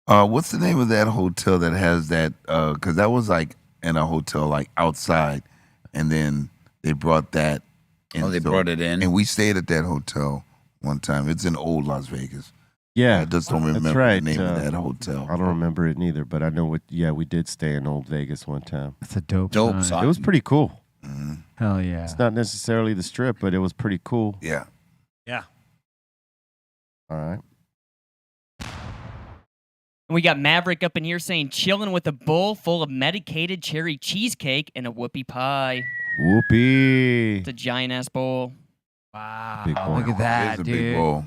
Speaker 2: What's the name of that hotel that has that? Because that was like in a hotel like outside, and then they brought that.
Speaker 7: Oh, they brought it in.
Speaker 2: and we stayed at that hotel one time. It's in old Las Vegas.
Speaker 3: Yeah.
Speaker 2: I just don't
Speaker 3: that's
Speaker 2: remember
Speaker 3: right.
Speaker 2: the name of that hotel.
Speaker 3: I don't remember it neither, but I know what. Yeah, we did stay in Old Vegas one time.
Speaker 4: That's a dope
Speaker 7: Dope
Speaker 4: sign.
Speaker 3: It was pretty cool.
Speaker 4: Hell yeah.
Speaker 3: It's not necessarily the strip, but it was pretty cool.
Speaker 2: Yeah.
Speaker 4: Yeah.
Speaker 3: All right.
Speaker 6: And we got Maverick up in here saying, chilling with a bowl full of medicated cherry cheesecake and a whoopie pie.
Speaker 3: Whoopee.
Speaker 6: It's a giant ass bowl.
Speaker 4: Wow.
Speaker 3: Big boy.
Speaker 4: Look at that,
Speaker 2: It's a
Speaker 4: dude.
Speaker 2: big bowl.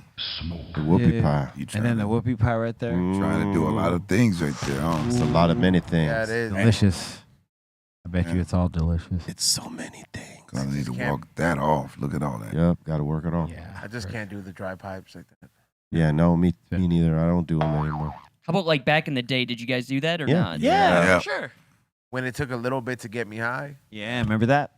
Speaker 3: The whoopee
Speaker 4: Dude.
Speaker 3: pie.
Speaker 2: You
Speaker 4: And then the
Speaker 2: to-
Speaker 4: whoopie pie right there.
Speaker 2: trying to do a lot of things right there. Huh?
Speaker 3: It's a lot of many things.
Speaker 8: Yeah, it is.
Speaker 4: Delicious. I bet you it's all delicious.
Speaker 3: It's so many things.
Speaker 2: Gonna need to
Speaker 8: can't-
Speaker 2: walk that off. Look at all that.
Speaker 3: Yep, got to work it off.
Speaker 4: Yeah.
Speaker 8: I just can't do the dry pipes like that.
Speaker 3: Yeah, no, me neither. I don't do them anymore.
Speaker 6: How about like back in the day? Did you guys do that or
Speaker 3: Yeah.
Speaker 6: not?
Speaker 2: Yeah.
Speaker 6: Sure.
Speaker 8: When it took a little bit to get me high,
Speaker 4: Yeah, remember that?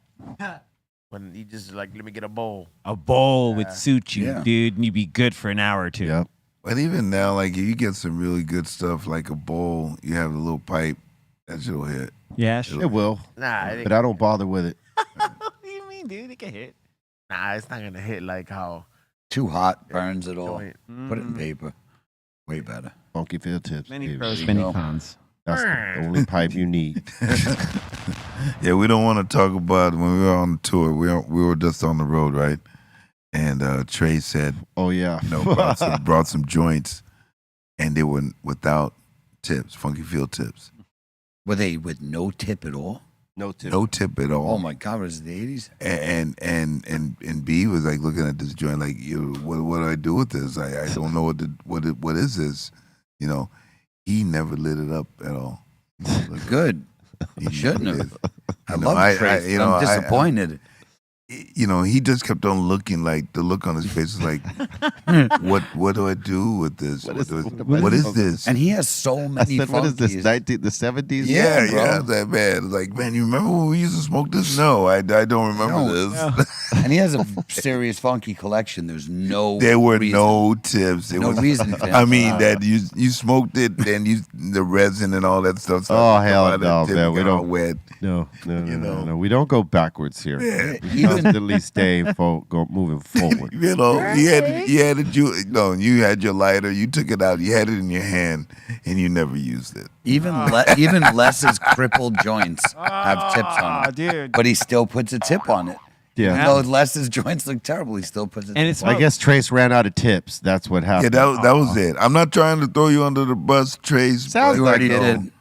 Speaker 8: when you just like, let me get a bowl.
Speaker 4: A bowl would
Speaker 8: Yeah.
Speaker 4: suit you,
Speaker 2: Yeah.
Speaker 4: dude, and you'd be good for an hour or two.
Speaker 3: Yep.
Speaker 2: But even now, like if you get some really good stuff, like a bowl, you have a little pipe, that shit'll hit.
Speaker 4: Yeah, sure.
Speaker 3: It will,
Speaker 8: Nah,
Speaker 3: but I don't bother with it.
Speaker 4: What do you mean, dude? It can hit.
Speaker 8: it's not gonna hit like how.
Speaker 7: Too hot, burns it all.
Speaker 8: Joint.
Speaker 7: Put it in paper. Way better.
Speaker 3: Funky field tips.
Speaker 4: Many
Speaker 3: baby.
Speaker 4: pros,
Speaker 7: you
Speaker 4: many
Speaker 7: go.
Speaker 4: cons.
Speaker 3: That's the only pipe you need.
Speaker 2: Yeah, we don't want to talk about when we were on tour. We were just on the road, right? And Trey said,
Speaker 3: Oh yeah.
Speaker 2: brought some joints, and they were without tips, funky field tips,
Speaker 7: Were they with no tip at all?
Speaker 3: No tip.
Speaker 2: no tip at all.
Speaker 7: Oh my God, was it the 80s?
Speaker 2: And B was like looking at this joint like, what do I do with this? I don't know what is this? You know, he never lit it up at all.
Speaker 7: Good.
Speaker 2: He
Speaker 7: shouldn't
Speaker 2: never
Speaker 7: have.
Speaker 2: did.
Speaker 7: I
Speaker 2: You know,
Speaker 7: love Trace.
Speaker 2: you know,
Speaker 7: I'm disappointed.
Speaker 2: You know, he just kept on looking, like the look on his face was like, what do I do with this? What is this?
Speaker 7: And he has so
Speaker 3: I
Speaker 7: many
Speaker 3: said, what is this?
Speaker 7: funkies.
Speaker 3: The 70s?
Speaker 2: Yeah,
Speaker 7: bro.
Speaker 2: yeah, that man. Like, man, you remember when we used to smoke this? No, I don't remember
Speaker 7: No.
Speaker 2: this.
Speaker 7: And he has a serious funky collection. There's no
Speaker 2: There were
Speaker 7: reason.
Speaker 2: no tips. It
Speaker 7: No
Speaker 2: was,
Speaker 7: reason for him
Speaker 2: I
Speaker 7: to
Speaker 2: mean,
Speaker 7: allow
Speaker 2: that you smoked it, then the resin and all that stuff.
Speaker 3: Oh, hell
Speaker 2: all that
Speaker 3: no,
Speaker 2: tip
Speaker 3: man. We
Speaker 2: got all
Speaker 3: don't-
Speaker 2: wet.
Speaker 3: No,
Speaker 2: You know.
Speaker 3: no. We don't go backwards here.
Speaker 2: Yeah.
Speaker 3: We constantly stay moving forward.
Speaker 2: You know, you had it. You had your lighter. You took it out. You had it in your hand, and you never used it.
Speaker 7: Even Les's crippled joints have tips on them.
Speaker 4: dude.
Speaker 7: But he still puts a tip on it.
Speaker 3: Yeah.
Speaker 7: Even though Les's joints look terrible, he still puts a tip
Speaker 4: And it's
Speaker 7: on
Speaker 3: I guess Trace ran out of tips. That's what
Speaker 2: Yeah,
Speaker 3: happened.
Speaker 2: that was it. I'm not trying to throw you under the bus, Trace.
Speaker 3: Sounds
Speaker 7: You
Speaker 2: but,
Speaker 7: already
Speaker 2: you know,
Speaker 7: did.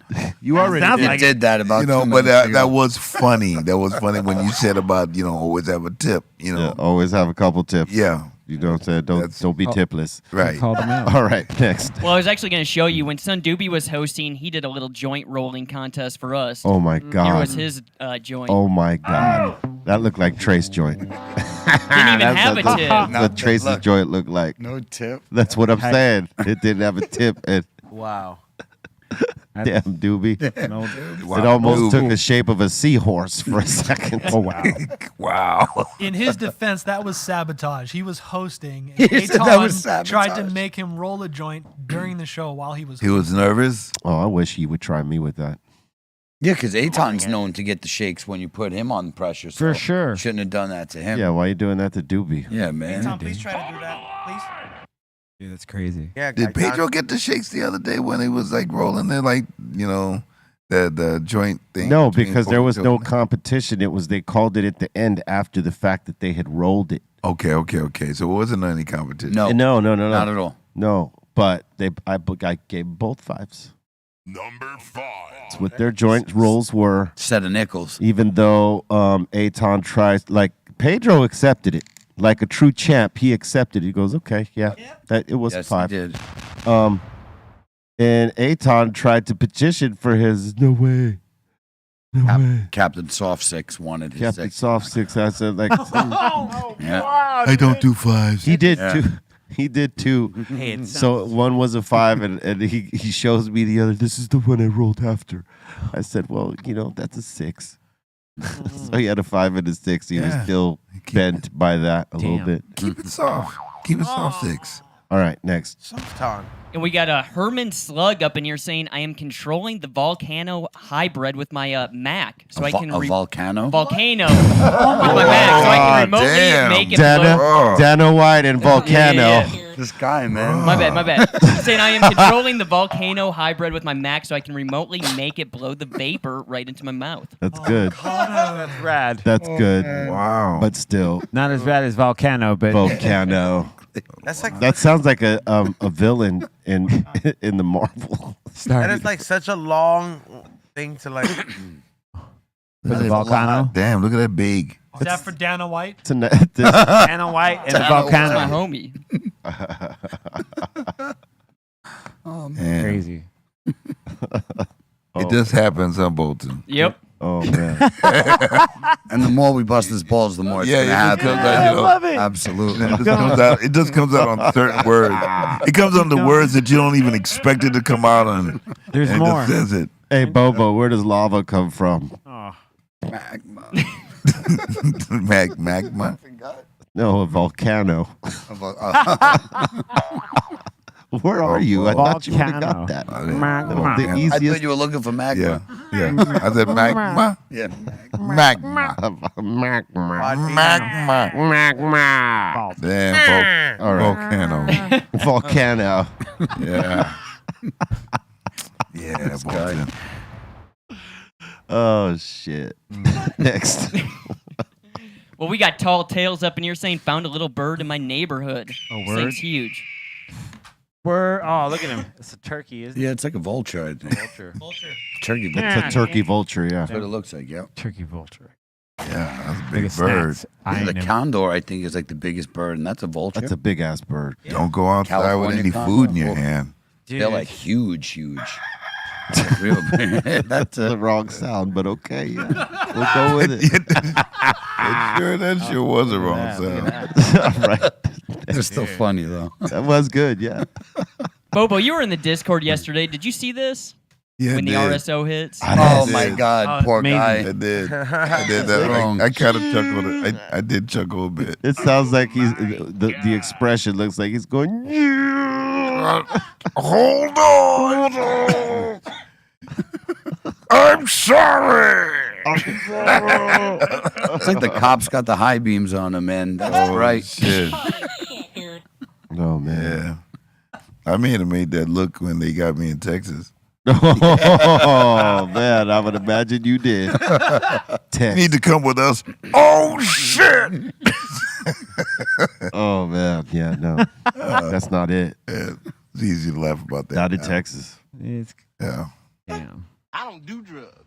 Speaker 3: You already
Speaker 4: Sounds
Speaker 3: did.
Speaker 7: I
Speaker 4: like
Speaker 7: did that about
Speaker 2: You know,
Speaker 7: 2
Speaker 2: but
Speaker 7: minutes ago.
Speaker 2: that was funny. That was funny when you said about always have a tip.
Speaker 3: Yeah,
Speaker 2: Yeah.
Speaker 3: always have a couple tips.
Speaker 2: Yeah.
Speaker 3: You know what I'm saying?
Speaker 2: That's-
Speaker 3: Don't be tipless.
Speaker 2: Right.
Speaker 4: Called him out.
Speaker 3: All right, next.
Speaker 6: Well, I was actually going to show you when Son Doobie was hosting. He did a little joint rolling contest for us.
Speaker 3: Oh my
Speaker 6: Here
Speaker 3: God.
Speaker 6: was his joint.
Speaker 3: Oh my God. That looked like Trace joint.
Speaker 6: Didn't even have a tip.
Speaker 3: What Trace's
Speaker 7: Look.
Speaker 3: joint looked like.
Speaker 7: No tip.
Speaker 3: That's what I'm saying. It didn't have a tip. And
Speaker 8: Wow.
Speaker 3: damn, Doobie.
Speaker 4: No,
Speaker 3: It almost took the shape of a seahorse for a second.
Speaker 4: oh wow.
Speaker 2: Wow.
Speaker 10: In his defense, that was sabotage. He was hosting.
Speaker 7: He
Speaker 10: And
Speaker 7: said that was
Speaker 10: Aton tried to
Speaker 7: sabotage.
Speaker 10: make him roll a joint during the show while he was.
Speaker 2: He was nervous.
Speaker 3: Oh, I wish he would try me with that.
Speaker 7: Yeah, because Aton's known to get the shakes when you put him on pressure. So
Speaker 4: For sure.
Speaker 7: Shouldn't have done that to him.
Speaker 3: Yeah, why are you doing that to Doobie?
Speaker 7: Yeah, man.
Speaker 10: Tom, please try to do that, please.
Speaker 4: Dude, that's crazy.
Speaker 8: Yeah,
Speaker 2: Did Pedro get the shakes the other day when he was like rolling there, like the joint thing?
Speaker 3: No,
Speaker 2: between
Speaker 3: because there was no
Speaker 2: Pedro-
Speaker 3: competition. It was they called it at the end after the fact that they had rolled it.
Speaker 2: Okay. So it wasn't any competition.
Speaker 7: No,
Speaker 3: No,
Speaker 7: not at all.
Speaker 3: No, but I gave both fives.
Speaker 1: Number 5.
Speaker 3: That's what their joint rolls were.
Speaker 7: Set of nickels.
Speaker 3: Even though Aton tries, like Pedro accepted it, like a true champ. He accepted it. He goes, okay, yeah, that it was
Speaker 7: Yes,
Speaker 3: five.
Speaker 7: he did.
Speaker 3: And Aton tried to petition for his. No way. No way.
Speaker 7: Captain Soft Six wanted his
Speaker 3: Captain
Speaker 7: six.
Speaker 3: Soft Six. I said like
Speaker 7: Yeah.
Speaker 2: I don't do fives.
Speaker 3: he did
Speaker 7: Yeah.
Speaker 3: two. He did two.
Speaker 4: Hey, it
Speaker 3: So one was a five, and he shows me the other. This is the one I rolled after. I said, well, that's a six. So he had a 5 and a 6. He was
Speaker 2: Yeah.
Speaker 3: still bent by that a little
Speaker 4: Damn.
Speaker 3: bit.
Speaker 2: Keep it soft. Keep it soft 6.
Speaker 3: All right, next.
Speaker 8: Sometime.
Speaker 6: And we got a Herman Slug up in here saying, I am controlling the Volcano hybrid with my Mac. So I can
Speaker 7: a volcano.
Speaker 6: Volcano with my Mac. So I can remotely
Speaker 2: damn.
Speaker 6: make it
Speaker 3: Dana,
Speaker 6: blow.
Speaker 3: Dana White and Volcano.
Speaker 6: Yeah.
Speaker 7: This guy, man.
Speaker 6: My bad. Saying I am controlling the Volcano hybrid with my Mac so I can remotely make it blow the vapor right into my mouth.
Speaker 3: That's good.
Speaker 4: That's rad.
Speaker 3: That's good.
Speaker 2: Wow.
Speaker 3: But still,
Speaker 4: Not as bad as Volcano, but
Speaker 3: Volcano.
Speaker 8: That's like
Speaker 3: That sounds like a villain in the Marvel.
Speaker 8: that is like such a long thing to like.
Speaker 4: for the Volcano.
Speaker 2: Damn, look at that big.
Speaker 10: Is that for Dana White?
Speaker 4: Dana White and the
Speaker 6: That's my
Speaker 4: Volcano.
Speaker 6: homie.
Speaker 2: Man,
Speaker 4: Crazy.
Speaker 2: it just happens, huh, Bolton?
Speaker 6: Yep.
Speaker 3: Oh man.
Speaker 7: And the more we bust his balls, the more it's
Speaker 2: Yeah,
Speaker 7: gonna
Speaker 2: it just
Speaker 7: happen.
Speaker 2: comes out,
Speaker 4: I love it.
Speaker 7: Absolutely.
Speaker 2: It just comes out on certain words. It comes on the words that you don't even expect it to come out on.
Speaker 4: There's
Speaker 2: and
Speaker 4: more.
Speaker 2: It just says it.
Speaker 3: Hey Bobo, where does lava come from?
Speaker 4: Oh.
Speaker 7: Magma.
Speaker 2: Magma.
Speaker 3: No, a volcano. Where are you? I thought you would have got that.
Speaker 4: Magma.
Speaker 3: The
Speaker 7: I
Speaker 3: easiest
Speaker 7: thought you were looking for magma.
Speaker 2: Yeah. I said magma.
Speaker 7: Yeah.
Speaker 2: Magma.
Speaker 3: Magma.
Speaker 2: Magma. Damn,
Speaker 3: All right.
Speaker 2: volcano.
Speaker 3: Volcano.
Speaker 2: Yeah. Yeah, Bolton.
Speaker 3: Oh shit. Next.
Speaker 6: Well, we got Tall Tales up in here saying, found a little bird in my neighborhood.
Speaker 4: A
Speaker 6: This
Speaker 4: word?
Speaker 6: thing's huge.
Speaker 4: Oh, look at him. It's a turkey, isn't
Speaker 7: Yeah, it's like a vulture, I think.
Speaker 4: Vulture.
Speaker 7: Turkey.
Speaker 3: It's
Speaker 7: That's
Speaker 3: a turkey vulture, yeah.
Speaker 7: what it looks like, yeah.
Speaker 4: Turkey vulture.
Speaker 2: Yeah, that's a big
Speaker 4: Biggest
Speaker 2: bird.
Speaker 4: snacks. I
Speaker 7: Yeah, the
Speaker 4: never-
Speaker 7: condor, I think, is like the biggest bird, and that's a vulture.
Speaker 3: That's a big ass bird.
Speaker 2: Don't go outside
Speaker 7: California
Speaker 2: with any
Speaker 7: condor.
Speaker 2: food in your
Speaker 7: Well,
Speaker 2: hand.
Speaker 4: Dude,
Speaker 7: They're like huge. Like real big. That's
Speaker 3: That's the wrong sound, but okay, yeah. We'll go with it.
Speaker 2: That sure was a wrong
Speaker 4: yeah, look
Speaker 2: sound.
Speaker 4: at that.
Speaker 3: Right.
Speaker 7: They're still funny though.
Speaker 3: That was good, yeah.
Speaker 6: Bobo, you were in the Discord yesterday. Did you see this?
Speaker 2: Yeah,
Speaker 6: When the
Speaker 2: I did.
Speaker 6: RSO hits?
Speaker 7: Oh
Speaker 2: did.
Speaker 7: my God,
Speaker 4: Oh,
Speaker 7: poor
Speaker 4: amazing.
Speaker 7: guy.
Speaker 2: I did. I did that.
Speaker 7: Wrong.
Speaker 2: I kind of chuckled. I did chuckle a bit.
Speaker 3: It sounds like he's the expression looks like he's going.
Speaker 2: Hold on. I'm sorry.
Speaker 7: It's like the cops got the high beams on him, man. That's right.
Speaker 2: Shit.
Speaker 3: Oh man.
Speaker 2: Yeah. I may have made that look when they got me in Texas.
Speaker 3: Oh man, I would imagine you did.
Speaker 2: You
Speaker 3: Text.
Speaker 2: need to come with us. Oh shit.
Speaker 3: Oh man, yeah, no, that's not it.
Speaker 2: Yeah, it's easy to laugh about that.
Speaker 3: Not in
Speaker 2: now.
Speaker 3: Texas.
Speaker 4: It's
Speaker 2: Yeah.
Speaker 4: damn.
Speaker 9: I don't do drugs.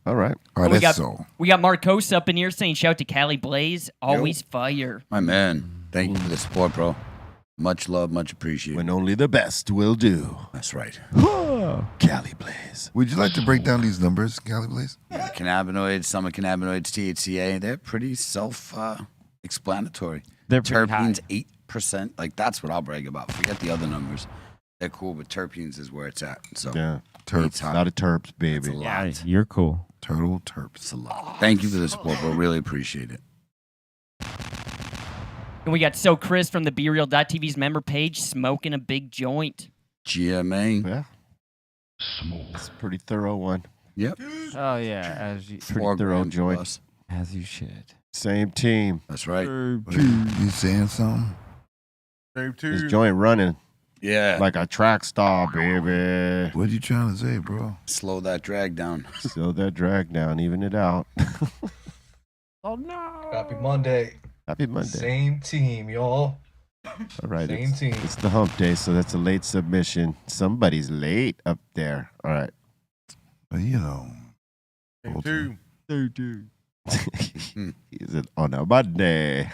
Speaker 3: All right.
Speaker 2: All right,
Speaker 6: We
Speaker 2: that's
Speaker 6: got-
Speaker 2: so.
Speaker 6: We got Marcos up in here saying, shout to Cali Blaze. Always fire.
Speaker 7: My man, thank you for the support, bro. Much love, much appreciated.
Speaker 3: When only the best will do.
Speaker 7: That's right.
Speaker 3: Cali Blaze.
Speaker 2: Would you like to break down these numbers, Cali Blaze?
Speaker 7: Yeah, cannabinoids, some cannabinoids, THCA, they're pretty self-explanatory.
Speaker 4: They're pretty high.
Speaker 7: Terpenes, 8%. Like, that's what I'll brag about. Forget the other numbers. They're cool, but terpenes is where it's at. So,
Speaker 3: Yeah.
Speaker 7: Terps.
Speaker 3: A lot of terps, baby.
Speaker 7: That's a lot.
Speaker 4: Yeah, you're cool.
Speaker 2: Turtle terps.
Speaker 7: It's a lot. Thank you for the support, bro. Really appreciate it.
Speaker 6: And we got So Chris from the BeReal.tv's member page smoking a big joint.
Speaker 7: GMA.
Speaker 3: Yeah. It's a pretty thorough one.
Speaker 7: Yep.
Speaker 4: Oh yeah,
Speaker 3: Pretty
Speaker 7: 4
Speaker 3: thorough
Speaker 7: grams
Speaker 3: joint.
Speaker 7: plus.
Speaker 4: as you should.
Speaker 3: Same team.
Speaker 7: That's right.
Speaker 2: You saying something?
Speaker 3: This joint running
Speaker 7: Yeah.
Speaker 3: like a track star, baby.
Speaker 2: What you trying to say, bro?
Speaker 7: Slow that drag down.
Speaker 3: Slow that drag down, even it out.
Speaker 4: Oh no!
Speaker 11: Happy Monday.
Speaker 3: Happy Monday.
Speaker 11: Same team, y'all.
Speaker 3: All right.
Speaker 11: Same
Speaker 3: It's,
Speaker 11: team.
Speaker 3: it's the hump day, so that's a late submission. Somebody's late up there. All right.
Speaker 2: Well, you know.
Speaker 3: Is it on a Monday?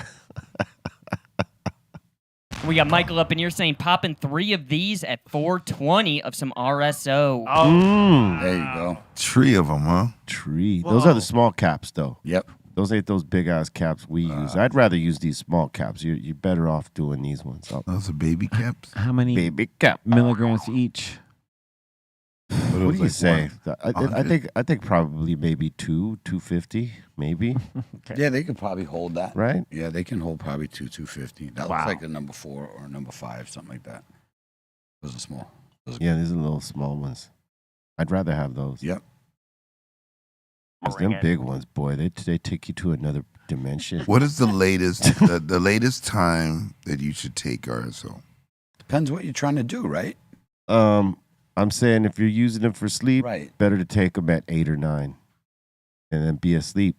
Speaker 6: We got Michael up in here saying, popping 3 of these at 420 of some RSO.
Speaker 7: There you go.
Speaker 2: 3 of them, huh?
Speaker 3: Tree. Those are the small caps, though.
Speaker 7: Yep.
Speaker 3: Those ain't those big ass caps we use. I'd rather use these small caps. You're better off doing these ones.
Speaker 2: Those are baby caps.
Speaker 4: How many
Speaker 3: Baby cap.
Speaker 4: milligrams each?
Speaker 3: What do you say? I think probably maybe 250, maybe.
Speaker 7: Yeah, they could probably hold that.
Speaker 3: Right?
Speaker 7: Yeah, they can hold probably 250. That
Speaker 4: Wow.
Speaker 7: looks like a number 4 or a number 5, something like that. Those are small. Those are
Speaker 3: Yeah, these are little small ones. I'd rather have those.
Speaker 7: Yep.
Speaker 3: 'Cause them big ones, boy, they take you to another dimension.
Speaker 2: What is the latest the latest time that you should take RSO?
Speaker 7: Depends what you're trying to do, right?
Speaker 3: I'm saying if you're using them for sleep,
Speaker 7: Right.
Speaker 3: better to take them at 8 or 9, and then be asleep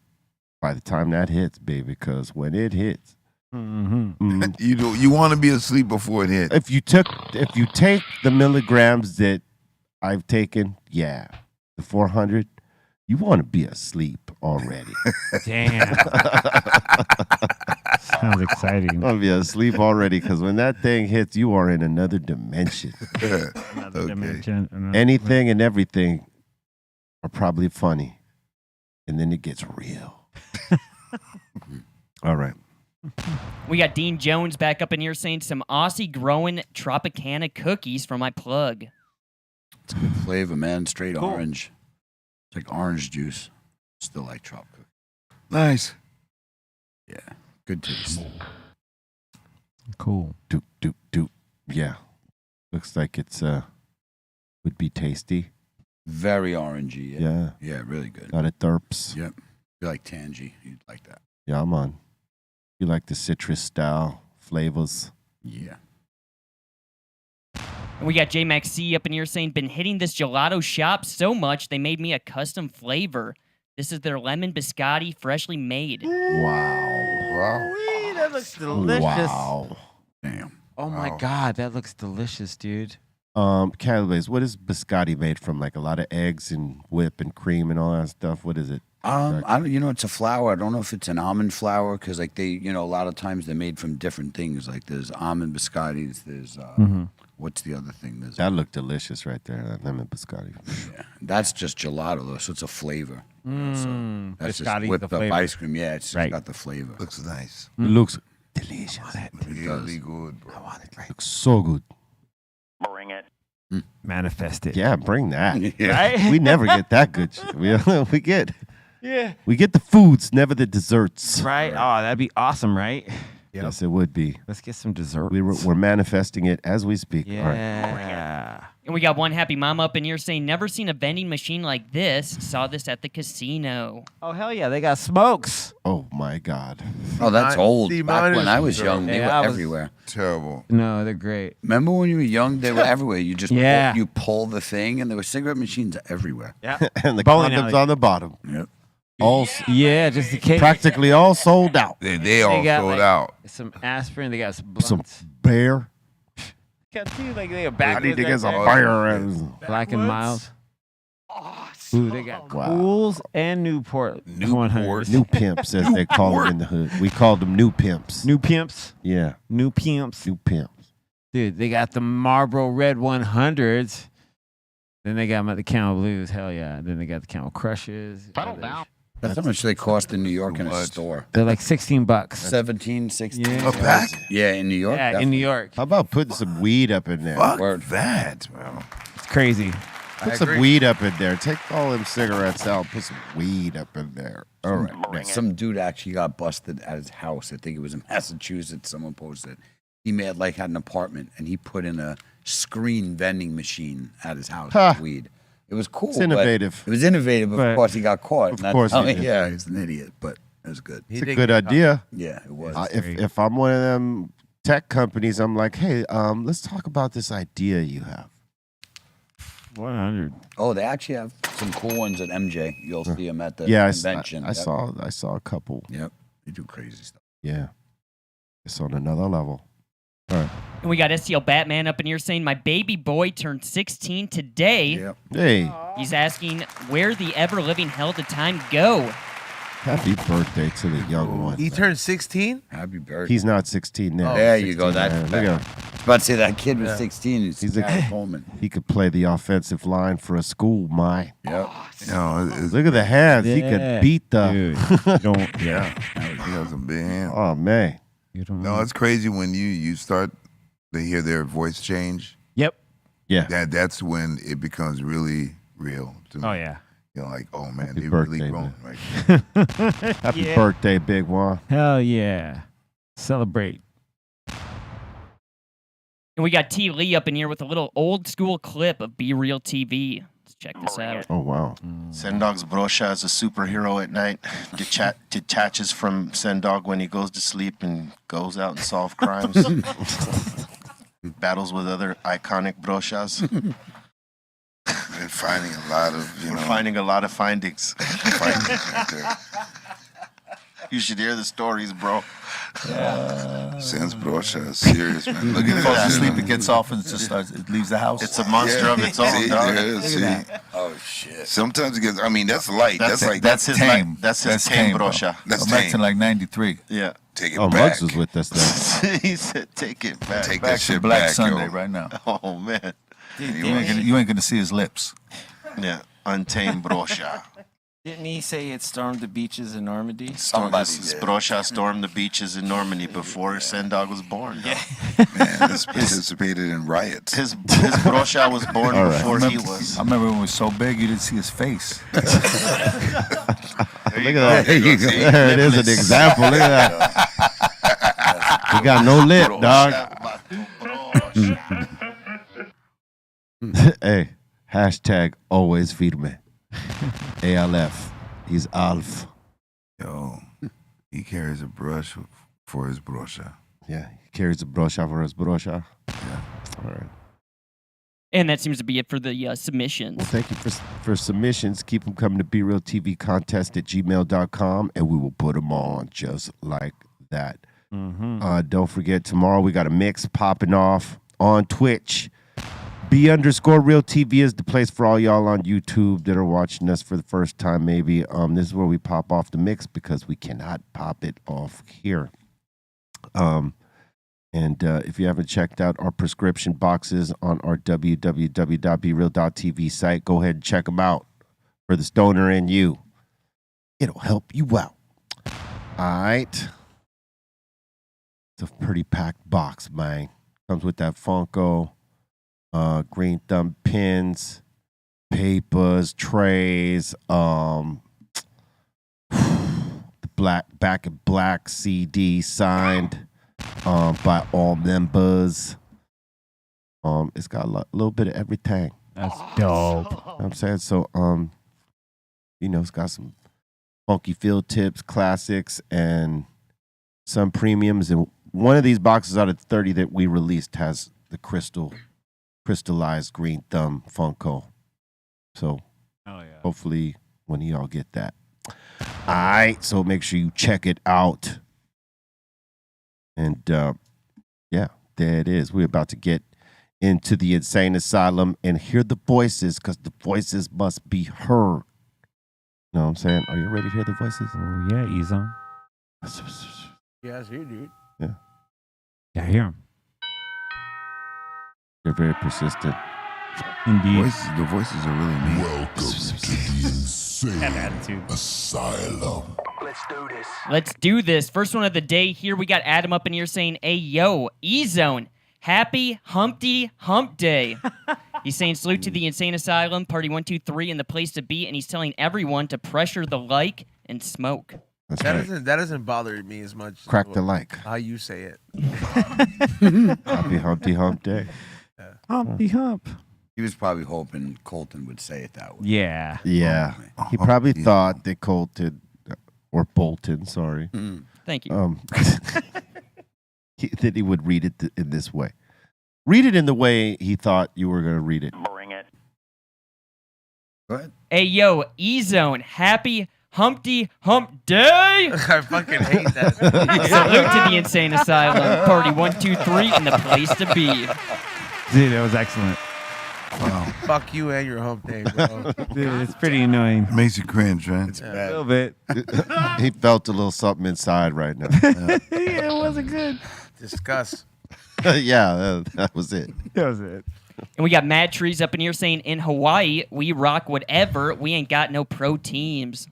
Speaker 3: by the time that hits, baby. Because when it hits,
Speaker 2: You want to be asleep before it hits.
Speaker 3: if you take the milligrams that I've taken, yeah, the 400, you want to be asleep already.
Speaker 4: Damn. Sounds exciting.
Speaker 3: You want to be asleep already because when that thing hits, you are in another dimension.
Speaker 4: Another
Speaker 2: Okay.
Speaker 4: dimension.
Speaker 3: Anything and everything are probably funny, and then it gets real. All right.
Speaker 6: We got Dean Jones back up in here saying some Aussie growing Tropicana cookies for my plug.
Speaker 7: It's a good flavor, man. Straight orange. It's like orange juice. Still like trop cookie.
Speaker 2: Nice.
Speaker 7: Yeah. Good taste.
Speaker 4: Cool.
Speaker 3: Doop, doop, doop. Yeah. Looks like it's would be tasty.
Speaker 7: Very orangey.
Speaker 3: Yeah.
Speaker 7: Yeah, really good.
Speaker 3: A lot of derps.
Speaker 7: Yep. You like tangy. You'd like that.
Speaker 3: Yeah, I'm on. You like the citrus style flavors.
Speaker 7: Yeah.
Speaker 6: And we got J Max C up in here saying, been hitting this gelato shop so much they made me a custom flavor. This is their lemon biscotti, freshly made.
Speaker 2: Wow.
Speaker 4: That looks delicious.
Speaker 3: Wow.
Speaker 7: Damn.
Speaker 4: Oh my
Speaker 2: Wow.
Speaker 4: god, that looks delicious, dude.
Speaker 3: Calabash, what is biscotti made from? Like a lot of eggs and whip and cream and all that stuff? What is it?
Speaker 7: I don't. You know, it's a flour. I don't know if it's an almond flour because, like, they, you know, a lot of times they're made from different things. Like, there's almond biscottis. There's what's the other thing? There's
Speaker 3: That looked delicious right there. That lemon biscotti.
Speaker 7: yeah, that's just gelato though, so it's a flavor. So that's just
Speaker 4: Biscotti's
Speaker 7: whipped
Speaker 4: the
Speaker 7: up
Speaker 4: flavor.
Speaker 7: ice cream. Yeah, it's just
Speaker 4: Right.
Speaker 7: got the flavor.
Speaker 2: Looks nice.
Speaker 3: It looks delicious.
Speaker 2: Really good, bro.
Speaker 3: Looks so good.
Speaker 5: Bring it.
Speaker 4: Manifest it.
Speaker 3: Yeah, bring that.
Speaker 4: Right?
Speaker 3: We never get that good shit. We get
Speaker 4: Yeah.
Speaker 3: we get the foods, never the desserts.
Speaker 4: Right? Oh, that'd be awesome, right?
Speaker 3: Yes, it would be.
Speaker 4: Let's get some dessert.
Speaker 3: We're manifesting it as we speak. All right.
Speaker 4: Yeah.
Speaker 6: And we got one happy mama up in here saying, never seen a vending machine like this. Saw this at the casino.
Speaker 4: Oh hell yeah, they got smokes.
Speaker 3: Oh my God.
Speaker 7: Oh, that's old.
Speaker 8: D-
Speaker 7: Back when I was
Speaker 8: bro.
Speaker 7: young, they
Speaker 4: Yeah,
Speaker 7: were
Speaker 4: I was-
Speaker 7: everywhere.
Speaker 2: Terrible.
Speaker 4: No, they're great.
Speaker 7: Remember when you were young? They were everywhere. You just
Speaker 4: Yeah.
Speaker 7: you pull the thing, and there were cigarette machines everywhere.
Speaker 4: Yeah.
Speaker 3: And the
Speaker 4: Bowling
Speaker 3: condoms
Speaker 4: alley.
Speaker 3: on the bottom.
Speaker 7: Yep.
Speaker 3: All
Speaker 4: Yeah, just in case.
Speaker 3: practically all sold out.
Speaker 2: They all
Speaker 4: got,
Speaker 2: sold
Speaker 4: like,
Speaker 2: out.
Speaker 4: Some aspirin. They got some
Speaker 3: Some
Speaker 4: blunts.
Speaker 3: bear.
Speaker 4: Got two, like they got
Speaker 3: I
Speaker 4: backwards
Speaker 3: need to
Speaker 4: right
Speaker 3: get some
Speaker 4: there.
Speaker 3: bear.
Speaker 4: Black and mild.
Speaker 9: Oh,
Speaker 4: Ooh, they got Cools and Newport.
Speaker 2: Newport.
Speaker 4: 100s.
Speaker 3: New pimps, as they call them in the hood. We called them new pimps.
Speaker 4: New pimps.
Speaker 3: Yeah,
Speaker 4: New pimps.
Speaker 3: new pimps.
Speaker 4: Dude, they got the Marlboro Red 100s. Then they got the Camel Blues. Hell yeah. Then they got the Camel Crushes.
Speaker 5: Settle down.
Speaker 7: That's how much they cost in New York in a
Speaker 2: much.
Speaker 7: store.
Speaker 4: They're like $16.
Speaker 7: 17, 16.
Speaker 4: Yeah.
Speaker 2: A pack?
Speaker 7: Yeah, in New York.
Speaker 4: Yeah, in
Speaker 7: definitely.
Speaker 4: New York.
Speaker 3: How about putting some weed up in there?
Speaker 2: Fuck
Speaker 7: Word.
Speaker 2: that, bro.
Speaker 4: It's crazy.
Speaker 3: Put some weed up in there. Take all them cigarettes out. Put some weed up in there. All right. next.
Speaker 7: Some dude actually got busted at his house. I think it was in Massachusetts. Someone posted. He had an apartment, and he put in a screen vending machine at his house
Speaker 3: Ha.
Speaker 7: with weed. It was cool.
Speaker 3: It's
Speaker 7: but
Speaker 3: innovative.
Speaker 7: It was innovative, but
Speaker 4: But-
Speaker 7: of course he got caught.
Speaker 3: Of course he did.
Speaker 7: Yeah, he's an idiot, but it was good.
Speaker 3: It's a good idea.
Speaker 7: Yeah, it was.
Speaker 3: If I'm one of them tech companies, I'm like, hey, let's talk about this idea you have.
Speaker 4: 100.
Speaker 7: Oh, they actually have some cool ones at MJ. You'll see them at the
Speaker 3: Yeah,
Speaker 7: convention.
Speaker 3: I
Speaker 7: Yep.
Speaker 3: saw a couple.
Speaker 7: Yep, they do crazy stuff.
Speaker 3: Yeah, it's on another level. All right.
Speaker 6: And we got STL Batman up in here saying, my baby boy turned 16 today.
Speaker 7: Yep.
Speaker 3: Hey,
Speaker 6: He's asking, where the ever-living hell did time go?
Speaker 3: happy birthday to the young one.
Speaker 8: He turned 16.
Speaker 7: Happy birthday.
Speaker 3: He's not 16 now.
Speaker 7: There you go.
Speaker 3: 16,
Speaker 7: That's
Speaker 3: man. Look
Speaker 7: better.
Speaker 3: at
Speaker 7: I
Speaker 3: him.
Speaker 7: was about to say that kid was 16. He's
Speaker 3: a-
Speaker 7: Gary Coleman.
Speaker 3: He could play the offensive line for a school, my.
Speaker 7: Yep.
Speaker 2: You know,
Speaker 3: Look at the hands. He could
Speaker 4: Yeah.
Speaker 3: beat the.
Speaker 4: Dude, you don't, yeah.
Speaker 2: he got some big hands.
Speaker 3: Oh, man.
Speaker 4: You don't
Speaker 2: No, it's crazy when you start to hear their voice change.
Speaker 4: Yep.
Speaker 3: Yeah.
Speaker 2: That's when it becomes really real to me.
Speaker 4: Oh, yeah.
Speaker 2: You're like, oh man,
Speaker 3: Happy
Speaker 2: they really
Speaker 3: birthday,
Speaker 2: grown.
Speaker 3: man.
Speaker 2: Right?
Speaker 3: Happy
Speaker 4: Yeah.
Speaker 3: birthday, Big Juan.
Speaker 4: Hell yeah. Celebrate.
Speaker 6: And we got T. Lee up in here with a little old school clip of Be Real TV. Let's check this out.
Speaker 3: Oh, wow.
Speaker 12: Sendog's Brosha is a superhero at night. Detaches from Sendog when he goes to sleep and goes out and solves crimes. Battles with other iconic Broshas.
Speaker 2: Been finding a lot of,
Speaker 12: We're finding a lot of findings.
Speaker 2: findings right there.
Speaker 12: You should hear the stories, bro.
Speaker 2: Sans Brosha is serious, man. Look at
Speaker 13: Falls
Speaker 2: that.
Speaker 13: asleep, it gets off, and it just starts. It leaves the house.
Speaker 12: It's a monster of its own,
Speaker 2: See,
Speaker 12: dog.
Speaker 2: yeah, see.
Speaker 7: Oh, shit.
Speaker 2: Sometimes it gets, I mean, that's light. That's like,
Speaker 12: that's his
Speaker 13: tame.
Speaker 12: That's his tame
Speaker 13: bro.
Speaker 12: Brosha.
Speaker 2: That's
Speaker 13: I'm back to
Speaker 2: tame.
Speaker 13: like 93.
Speaker 12: Yeah.
Speaker 2: Take it
Speaker 3: Oh,
Speaker 2: back.
Speaker 3: Muggs was with us then.
Speaker 12: He said, take it back.
Speaker 2: Take
Speaker 13: Back
Speaker 2: that
Speaker 13: to
Speaker 2: shit
Speaker 13: Black
Speaker 2: back,
Speaker 13: Sunday
Speaker 2: yo.
Speaker 13: right now.
Speaker 12: Oh, man.
Speaker 13: You ain't gonna see his lips.
Speaker 12: Yeah. Untamed Brosha.
Speaker 5: Didn't he say it stormed the beaches in Normandy?
Speaker 7: Somebody
Speaker 12: This
Speaker 7: did.
Speaker 12: Brosha stormed the beaches in Normandy before Sendog was born. Yeah.
Speaker 2: Man, this participated in riots.
Speaker 12: His Brosha was born
Speaker 3: All right.
Speaker 12: before he was.
Speaker 13: I remember when it was so big you didn't see his face.
Speaker 3: Look at that.
Speaker 2: There you go. See?
Speaker 3: There it is, an example. Look at that. He got no lip, dog. Hey, hashtag always feed me. ALF. He's Alf.
Speaker 2: Yo, he carries a brush for his brosha.
Speaker 3: Yeah, he carries a brosha for his brosha.
Speaker 2: Yeah.
Speaker 3: All right.
Speaker 6: And that seems to be it for the submissions.
Speaker 3: Well, thank you for submissions. Keep them coming to BeRealTVContest@gmail.com, and we will put them on just like that. Don't forget, tomorrow we got a mix popping off on Twitch. B_RealTV is the place for all y'all on YouTube that are watching us for the first time, maybe. This is where we pop off the mix because we cannot pop it off here. And if you haven't checked out our prescription boxes on our www.breal.tv site, go ahead and check them out for the stoner and you. It'll help you out. All right. It's a pretty packed box, man. Comes with that Funko, Greenthum pins, papers, trays, the Back in Black CD signed by all members. It's got a little bit of everything.
Speaker 4: That's dope.
Speaker 3: You know what I'm saying? So, it's got some funky field tips, classics, and some premiums. And one of these boxes out of 30 that we released has the crystallized Greenthum Funko. So, hopefully one of y'all get that. All right, so make sure you check it out. And, yeah, there it is. We're about to get into the insane asylum and hear the voices, because the voices must be heard. You know what I'm saying? Are you ready to hear the voices?
Speaker 4: Oh, yeah, Ezone.
Speaker 8: Yes, you dude.
Speaker 3: Yeah.
Speaker 4: Yeah, I hear him.
Speaker 3: They're very persistent.
Speaker 4: Indeed.
Speaker 2: The voices are really mean.
Speaker 1: Welcome to the insane
Speaker 4: Have attitude.
Speaker 1: asylum.
Speaker 6: Let's do this. First one of the day here. We got Adam up in here saying, "Hey, yo, E-Zone. Happy Humpty Hump Day." He's saying salute to the Insane Asylum, party 123, and the place to be, and he's telling everyone to pressure the like and smoke.
Speaker 3: That's
Speaker 8: That
Speaker 3: right.
Speaker 8: doesn't bother me as much.
Speaker 3: Crack
Speaker 8: as
Speaker 3: the like.
Speaker 8: How you say it.
Speaker 3: Happy Humpty Hump Day.
Speaker 4: Humpty Hump.
Speaker 7: He was probably hoping Colton would say it that way.
Speaker 4: Yeah.
Speaker 3: Yeah. He probably thought that Colton, or Bolton, sorry.
Speaker 6: Thank you.
Speaker 3: That he would read it in this way. Read it in the way he thought you were going to read it.
Speaker 9: Bring it.
Speaker 7: Go ahead.
Speaker 6: Hey, yo, E-Zone. Happy Humpty Hump Day.
Speaker 8: I fucking hate that.
Speaker 6: Salute to the Insane Asylum, party 123, and the place to be.
Speaker 4: Dude, that was excellent.
Speaker 2: Wow.
Speaker 8: Fuck you and your hump day, bro.
Speaker 4: Dude, it's pretty annoying.
Speaker 2: Makes you cringe, right?
Speaker 7: It's
Speaker 4: A
Speaker 7: bad.
Speaker 4: little bit.
Speaker 3: He felt a little something inside right now.
Speaker 4: Yeah, it wasn't good.
Speaker 8: Disgust.
Speaker 3: Yeah, that was it.
Speaker 4: That was it.
Speaker 6: And we got Mad Trees up in here saying, in Hawaii, we rock whatever. We ain't got no pro teams.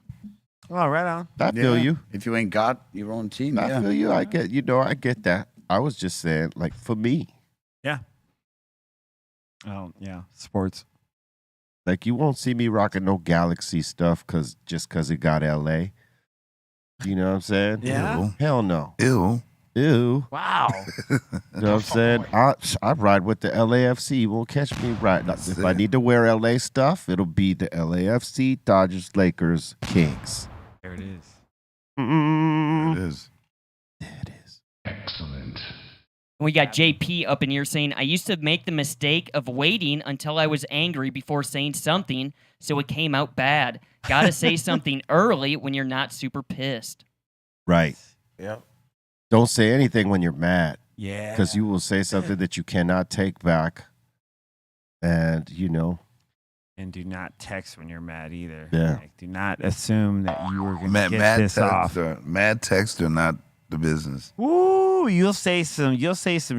Speaker 4: Oh, right on.
Speaker 3: I feel
Speaker 7: Yeah.
Speaker 3: you.
Speaker 7: If you ain't got your own team,
Speaker 3: I
Speaker 7: yeah.
Speaker 3: feel you. I get that. I was just saying, like, for me,
Speaker 4: Yeah. Oh, yeah. Sports.
Speaker 3: like, you won't see me rocking no Galaxy stuff just because it got LA. You know what I'm saying?
Speaker 4: Yeah.
Speaker 3: Hell no.
Speaker 2: Ew.
Speaker 3: Ew.
Speaker 4: Wow.
Speaker 3: You know what I'm saying? I ride with the LAFC. You won't catch me right. If I need to wear LA stuff, it'll be the LAFC, Dodgers, Lakers, Kings.
Speaker 4: There it is.
Speaker 3: Mm.
Speaker 2: It is.
Speaker 3: There it is.
Speaker 9: Excellent.
Speaker 6: And we got JP up in here saying, I used to make the mistake of waiting until I was angry before saying something, so it came out bad. Gotta say something early when you're not super pissed.
Speaker 3: Right.
Speaker 8: Yep.
Speaker 3: Don't say anything when you're mad,
Speaker 4: Yeah.
Speaker 3: because you will say something that you cannot take back. And, you know,
Speaker 4: And do not text when you're mad either.
Speaker 3: Yeah.
Speaker 4: Like, do not assume that you were going to
Speaker 2: Mad,
Speaker 4: get
Speaker 2: mad
Speaker 4: this off.
Speaker 2: texts are not the business.
Speaker 4: Ooh, you'll say some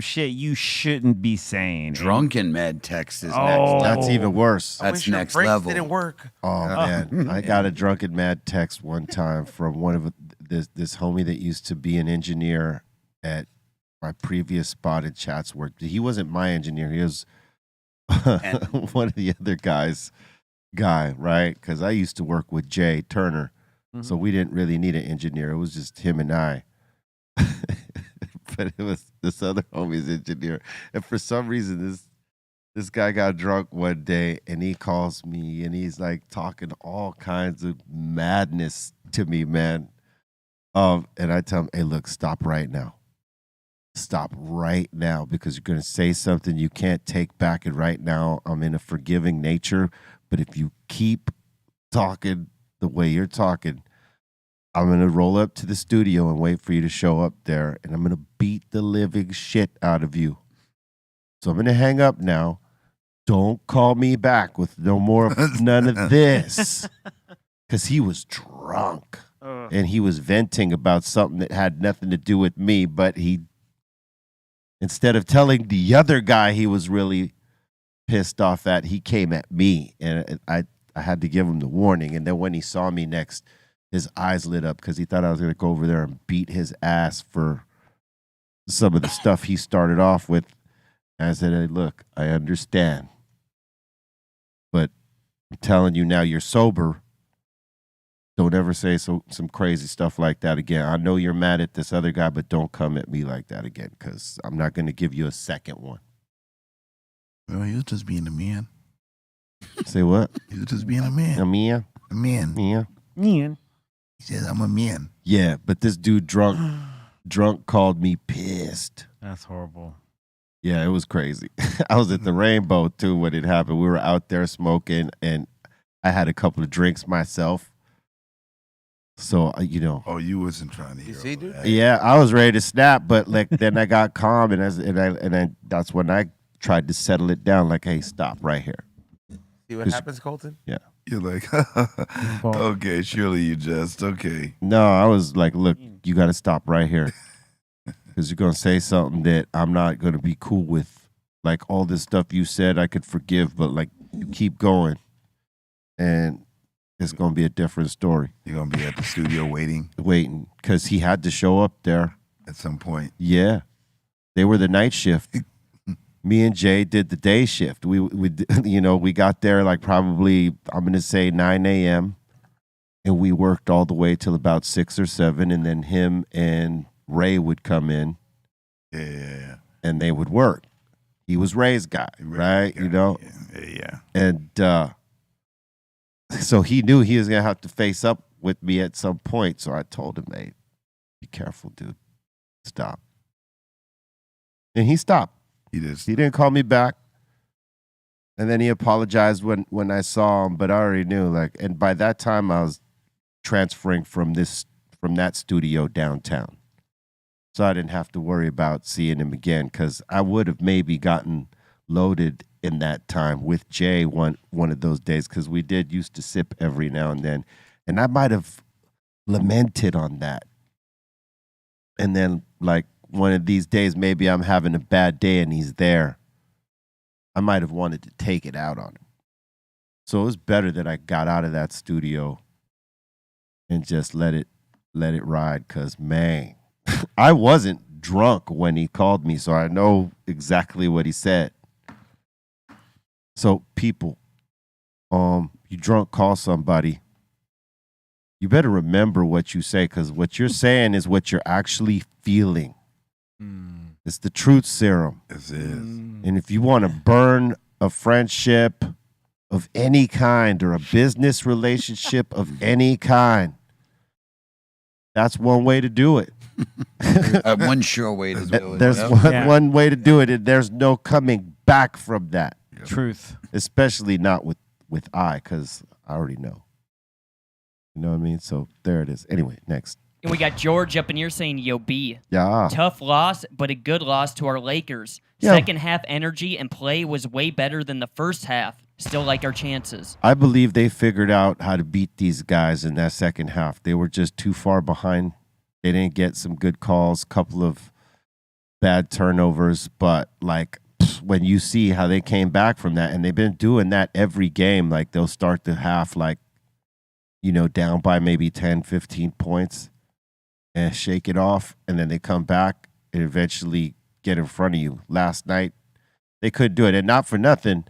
Speaker 4: shit you shouldn't be saying.
Speaker 7: Drunken mad text is
Speaker 4: Oh.
Speaker 7: next level.
Speaker 3: that's even worse.
Speaker 8: I
Speaker 7: That's
Speaker 8: wish your
Speaker 7: next
Speaker 8: brakes
Speaker 7: level.
Speaker 8: didn't work.
Speaker 3: Oh man, I got a drunken mad text one time from one of this homie that used to be an engineer at my previous spot in Chatsworth. He wasn't my engineer. He was one of the other guy, right? Because I used to work with Jay Turner, so we didn't really need an engineer. It was just him and I. But it was this other homie's engineer, and for some reason this guy got drunk one day and he calls me and he's like talking all kinds of madness to me, man. And I tell him, hey, look, stop right now. Stop right now, because you're going to say something you can't take back. And right now I'm in a forgiving nature. But if you keep talking the way you're talking, I'm going to roll up to the studio and wait for you to show up there. And I'm going to beat the living shit out of you. So I'm going to hang up now. Don't call me back with none of this. Because he was drunk. And he was venting about something that had nothing to do with me. But instead of telling the other guy he was really pissed off at, he came at me. And I had to give him the warning. And then when he saw me next, his eyes lit up because he thought I was going to go over there and beat his ass for some of the stuff he started off with. And I said, hey, look, I understand. But I'm telling you now, you're sober. Don't ever say some crazy stuff like that again. I know you're mad at this other guy, but don't come at me like that again, because I'm not going to give you a second one.
Speaker 2: Well, you're just being a man.
Speaker 3: Say what?
Speaker 2: You're just being a man.
Speaker 3: A man?
Speaker 2: A man.
Speaker 3: Yeah.
Speaker 4: Ian.
Speaker 2: He says, I'm a man.
Speaker 3: Yeah, but this dude drunk called me pissed.
Speaker 4: That's horrible.
Speaker 3: Yeah, it was crazy. I was at the Rainbow, too, when it happened. We were out there smoking, and I had a couple of drinks myself. So, you know.
Speaker 2: Oh, you wasn't trying to hear.
Speaker 8: You see, dude?
Speaker 3: Yeah, I was ready to snap, but like then I got calm, and I that's when I tried to settle it down, like, hey, stop right here.
Speaker 8: See what happens, Colton?
Speaker 3: Yeah.
Speaker 2: You're like, okay, surely you just, okay.
Speaker 3: No, I was like, look, you got to stop right here. Because you're going to say something that I'm not going to be cool with. Like, all this stuff you said I could forgive, but, like, you keep going. And it's going to be a different story.
Speaker 2: You're going to be at the studio waiting?
Speaker 3: Waiting. Because he had to show up there.
Speaker 2: At some point.
Speaker 3: Yeah. They were the night shift. Me and Jay did the day shift. We we got there like probably, I'm going to say 9 a.m. And we worked all the way till about 6 or 7. And then him and Ray would come in.
Speaker 2: Yeah.
Speaker 3: And they would work. He was Ray's guy, right?
Speaker 2: Yeah.
Speaker 3: And so he knew he was going to have to face up with me at some point. So I told him, hey, be careful, dude. Stop. And he stopped. He didn't call me back. And then he apologized when I saw him, but I already knew, like, and by that time I was transferring from that studio downtown. So I didn't have to worry about seeing him again, because I would have maybe gotten loaded in that time with Jay one of those days, because we did used to sip every now and then. And I might have lamented on that. And then, like, one of these days, maybe I'm having a bad day and he's there. I might have wanted to take it out on him. So it was better that I got out of that studio and just let it ride, because, man, I wasn't drunk when he called me, so I know exactly what he said. So, people, you drunk call somebody, you better remember what you say, because what you're saying is what you're actually feeling. It's the truth serum.
Speaker 2: It is.
Speaker 3: And if you want to burn a friendship of any kind or a business relationship of any kind, that's one way to do it.
Speaker 7: One sure way to do it.
Speaker 3: There's one way to do it, and there's no coming back from that.
Speaker 4: Truth.
Speaker 3: Especially not with I, because I already know. You know what I mean? So there it is. Anyway, next.
Speaker 6: And we got George up in here saying, yo, B.
Speaker 3: Yeah.
Speaker 6: Tough loss, but a good loss to our Lakers.
Speaker 3: Yeah.
Speaker 6: Second half energy and play was way better than the first half. Still like our chances.
Speaker 3: I believe they figured out how to beat these guys in that second half. They were just too far behind. They didn't get some good calls, couple of bad turnovers. But, like, when you see how they came back from that, and they've been doing that every game, like, they'll start the half, like, down by maybe 10, 15 points. And shake it off, and then they come back and eventually get in front of you. Last night, they couldn't do it. And not for nothing,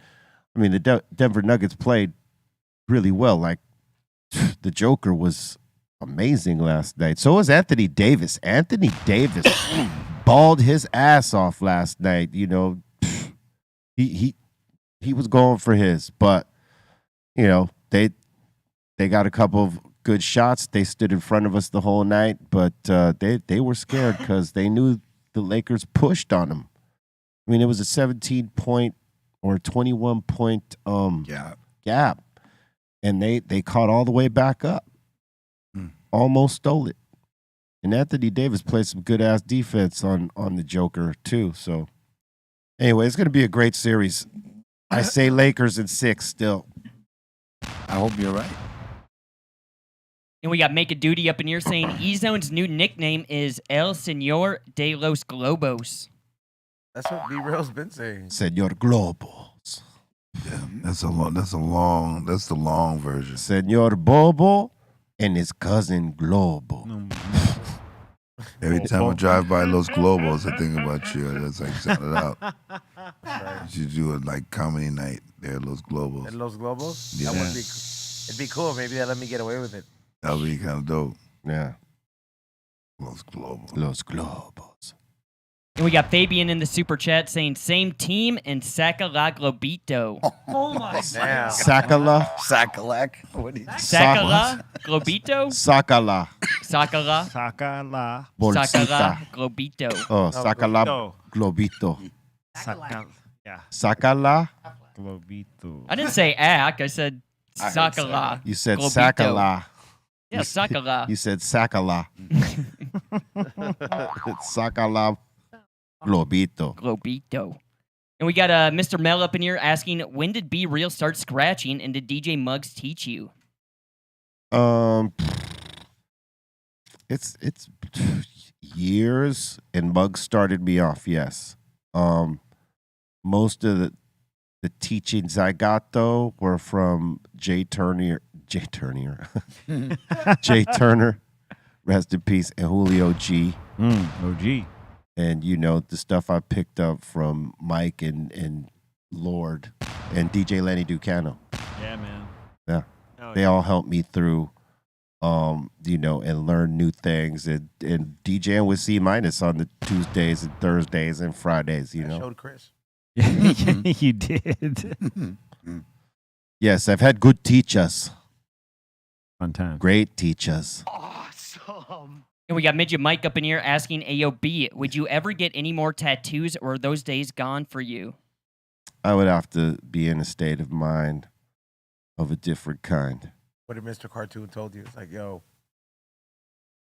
Speaker 3: I mean, the Denver Nuggets played really well. Like, the Joker was amazing last night. So was Anthony Davis. Anthony Davis balled his ass off last night. He was going for his. But, they got a couple of good shots. They stood in front of us the whole night, but they were scared because they knew the Lakers pushed on them. I mean, it was a 17-point or 21-point gap, and they caught all the way back up. Almost stole it. And Anthony Davis played some good-ass defense on the Joker, too. So, anyway, it's going to be a great series. I say Lakers in 6 still.
Speaker 7: I hope you're right.
Speaker 6: And we got Make a Duty up in here saying E-Zone's new nickname is El Señor de los Globos.
Speaker 8: That's what B-Real's been saying.
Speaker 3: Señor Globos.
Speaker 2: Yeah, that's the long version.
Speaker 3: Señor Bobo and his cousin Globo.
Speaker 2: Every time I drive by Los Globos, I think about you. That's like shout it out. You should do it like comedy night there at Los Globos.
Speaker 8: At Los Globos?
Speaker 2: Yeah.
Speaker 8: It'd be cool. Maybe they'll let me get away with it.
Speaker 2: That would be kind of dope.
Speaker 3: Yeah.
Speaker 2: Los Globos.
Speaker 3: Los Globos.
Speaker 6: And we got Fabian in the super chat saying same team and Saca la Globito.
Speaker 10: Oh my
Speaker 8: Damn.
Speaker 3: Sakala.
Speaker 7: Sakalak. What do you
Speaker 6: Saca la Globito?
Speaker 3: Sakala.
Speaker 6: Saca la.
Speaker 4: Saca la.
Speaker 6: Saca la
Speaker 3: Bolsita.
Speaker 6: Globito.
Speaker 3: Oh, Sakala Globito.
Speaker 4: Saca. Yeah.
Speaker 3: Sakala.
Speaker 4: Globito.
Speaker 6: I didn't say ack. I said Saca la.
Speaker 3: You said
Speaker 6: Globito.
Speaker 3: Sakala.
Speaker 6: Yeah, Saca la.
Speaker 3: You said Sakala. Sakala Globito.
Speaker 6: Globito. And we got Mr. Mel up in here asking, when did Be Real start scratching, and did DJ Muggs teach you?
Speaker 3: It's years, and Muggs started me off. Yes. Most of the teachings I got though were from Jay Turner, rest in peace, and Julio G.
Speaker 4: OG.
Speaker 3: And you know the stuff I picked up from Mike and Lord and DJ Lenny Ducano.
Speaker 4: Yeah, man.
Speaker 3: Yeah,
Speaker 4: Oh,
Speaker 3: they all helped me through, you know, and learn new things and DJing with C- on the Tuesdays and Thursdays and Fridays. You
Speaker 8: I
Speaker 3: know,
Speaker 8: showed Chris.
Speaker 4: You did.
Speaker 3: yes, I've had good teachers,
Speaker 4: Fun time.
Speaker 3: great teachers.
Speaker 9: Awesome.
Speaker 6: And we got Midget Mike up in here asking, AOB, would you ever get any more tattoos, or are those days gone for you?
Speaker 3: I would have to be in a state of mind of a different kind.
Speaker 8: What did Mr. Cartoon told you? It's like, yo,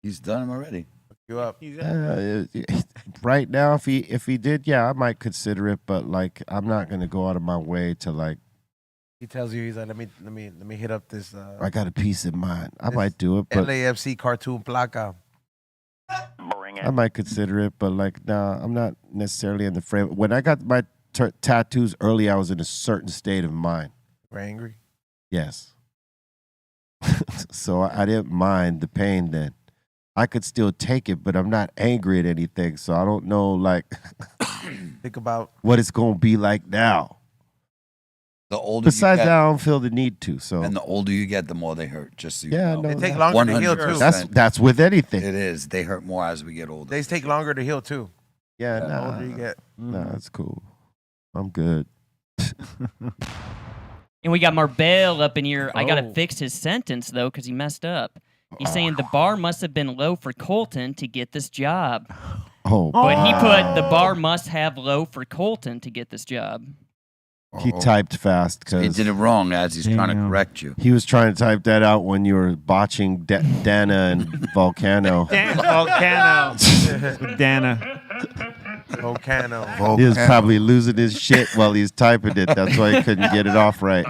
Speaker 7: He's done them already.
Speaker 8: hook you up.
Speaker 3: Right now, if he did, yeah, I might consider it. But like, I'm not gonna go out of my way to like.
Speaker 8: He tells you, he's like, let me hit up this.
Speaker 3: I got a peace of mind. I
Speaker 8: This
Speaker 3: might do it, but
Speaker 8: LAFC cartoon placa.
Speaker 3: I might consider it. But like, nah, I'm not necessarily in the frame. When I got my tattoos early, I was in a certain state of mind.
Speaker 8: We're angry.
Speaker 3: Yes. So I didn't mind the pain then. I could still take it, but I'm not angry at anything. So I don't know, like,
Speaker 8: Think about
Speaker 3: what it's going to be like now.
Speaker 7: The older
Speaker 3: Besides
Speaker 7: you
Speaker 3: that,
Speaker 7: get,
Speaker 3: I don't feel the need to. So
Speaker 7: and the older you get, the more they hurt. Just so you
Speaker 3: yeah,
Speaker 7: know.
Speaker 3: no,
Speaker 8: they take
Speaker 3: that-
Speaker 8: longer to heal too.
Speaker 7: 100%.
Speaker 3: that's with anything.
Speaker 7: It is. They hurt more as we get older.
Speaker 8: They take longer to heal too.
Speaker 3: Yeah,
Speaker 8: The
Speaker 3: nah,
Speaker 8: older you get.
Speaker 3: nah, that's cool. I'm good.
Speaker 6: And we got Marbell up in here. I got to
Speaker 4: Oh.
Speaker 6: fix his sentence, though, because he messed up. He's saying the bar must have been low for Colton to get this job.
Speaker 3: Oh,
Speaker 6: But he put the bar must have low for Colton to get this job.
Speaker 3: he typed fast
Speaker 7: He
Speaker 3: because
Speaker 7: did it wrong as he's trying to
Speaker 4: Damn.
Speaker 7: correct you.
Speaker 3: he was trying to type that out when you were botching Dana and Volcano.
Speaker 4: Volcano. Dana.
Speaker 8: Volcano.
Speaker 3: He was probably losing his shit while he's typing it. That's why he couldn't get it off right.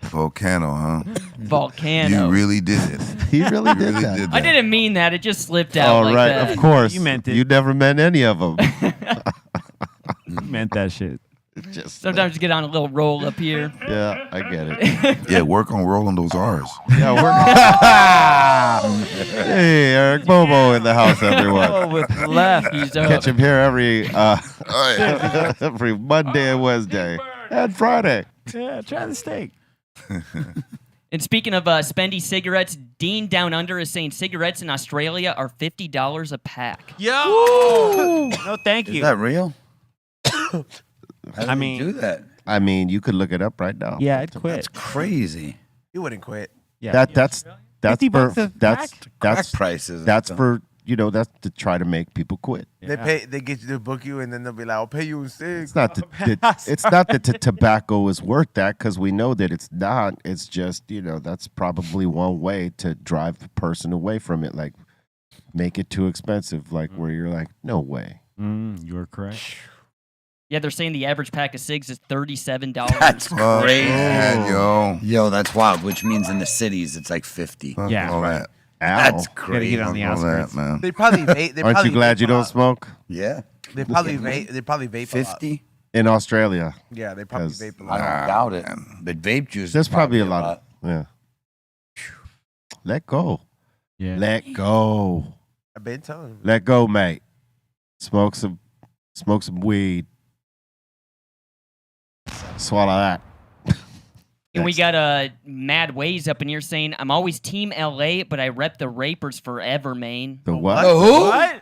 Speaker 2: Volcano, huh?
Speaker 6: Volcano.
Speaker 2: You really did it.
Speaker 3: He really did
Speaker 2: really
Speaker 3: that.
Speaker 2: did that.
Speaker 6: I didn't mean that. It just slipped out
Speaker 3: All
Speaker 6: like
Speaker 3: right,
Speaker 6: that.
Speaker 3: of course.
Speaker 4: You meant it.
Speaker 3: You never meant any of them.
Speaker 4: You meant that shit.
Speaker 3: Just
Speaker 6: Sometimes you get on a little roll up here.
Speaker 3: yeah, I get it.
Speaker 2: Yeah, work on rolling those R's.
Speaker 3: Yeah, hey, Eric Bobo in the house, everyone.
Speaker 4: Oh, with left.
Speaker 6: He's
Speaker 3: Catch him here every
Speaker 2: All right.
Speaker 3: every Monday and Wednesday and Friday.
Speaker 4: Yeah, try the steak.
Speaker 6: And speaking of spendy cigarettes, Dean Down Under is saying cigarettes in Australia are $50 a pack.
Speaker 4: Yo. No, thank
Speaker 7: Is
Speaker 4: you.
Speaker 7: that real? How do
Speaker 4: I
Speaker 7: they
Speaker 4: mean-
Speaker 7: do that?
Speaker 3: I mean, you could look it up right now.
Speaker 4: Yeah, I'd quit.
Speaker 7: That's crazy.
Speaker 8: You wouldn't quit.
Speaker 4: Yeah.
Speaker 3: That's
Speaker 4: 50
Speaker 3: for
Speaker 4: bucks a
Speaker 3: that's
Speaker 7: Crack prices.
Speaker 3: that's for that's to try to make people quit.
Speaker 8: They pay. They get you to book you, and then they'll be like, "I'll pay you in six."
Speaker 3: It's not it's not that the tobacco is worth that because we know that it's not. It's just that's probably one way to drive the person away from it, like make it too expensive, like where you're like, no way.
Speaker 4: You're correct.
Speaker 6: Yeah, they're saying the average pack of cigs is $37.
Speaker 7: That's
Speaker 2: Fuck
Speaker 7: crazy.
Speaker 2: that, yo.
Speaker 7: Yo, that's wild. Which means in the cities it's like 50.
Speaker 2: Fuck
Speaker 4: Yeah.
Speaker 2: all that.
Speaker 7: That's
Speaker 3: Ow.
Speaker 4: Gotta
Speaker 7: crazy.
Speaker 4: get on the
Speaker 2: Fuck all
Speaker 4: outskirts.
Speaker 2: that, man.
Speaker 8: They probably vape. They
Speaker 3: Aren't
Speaker 8: probably
Speaker 3: you glad
Speaker 8: vape
Speaker 3: you
Speaker 8: a
Speaker 3: don't
Speaker 8: lot.
Speaker 3: smoke
Speaker 7: Yeah.
Speaker 8: They probably vape. They probably vape a lot.
Speaker 7: 50?
Speaker 3: in Australia?
Speaker 8: Yeah, they probably
Speaker 3: 'Cause
Speaker 8: vape a
Speaker 7: I
Speaker 8: lot.
Speaker 7: don't doubt it. But vape juice
Speaker 3: There's
Speaker 7: is
Speaker 3: probably a lot of yeah. Let go.
Speaker 4: Yeah.
Speaker 3: Let go.
Speaker 8: I've been telling you.
Speaker 3: Let go, mate. Smoke some weed. Swallow that.
Speaker 6: And we got Mad Ways up in here saying, I'm always Team LA, but I rep the Rapers forever, man.
Speaker 3: The what?
Speaker 7: who?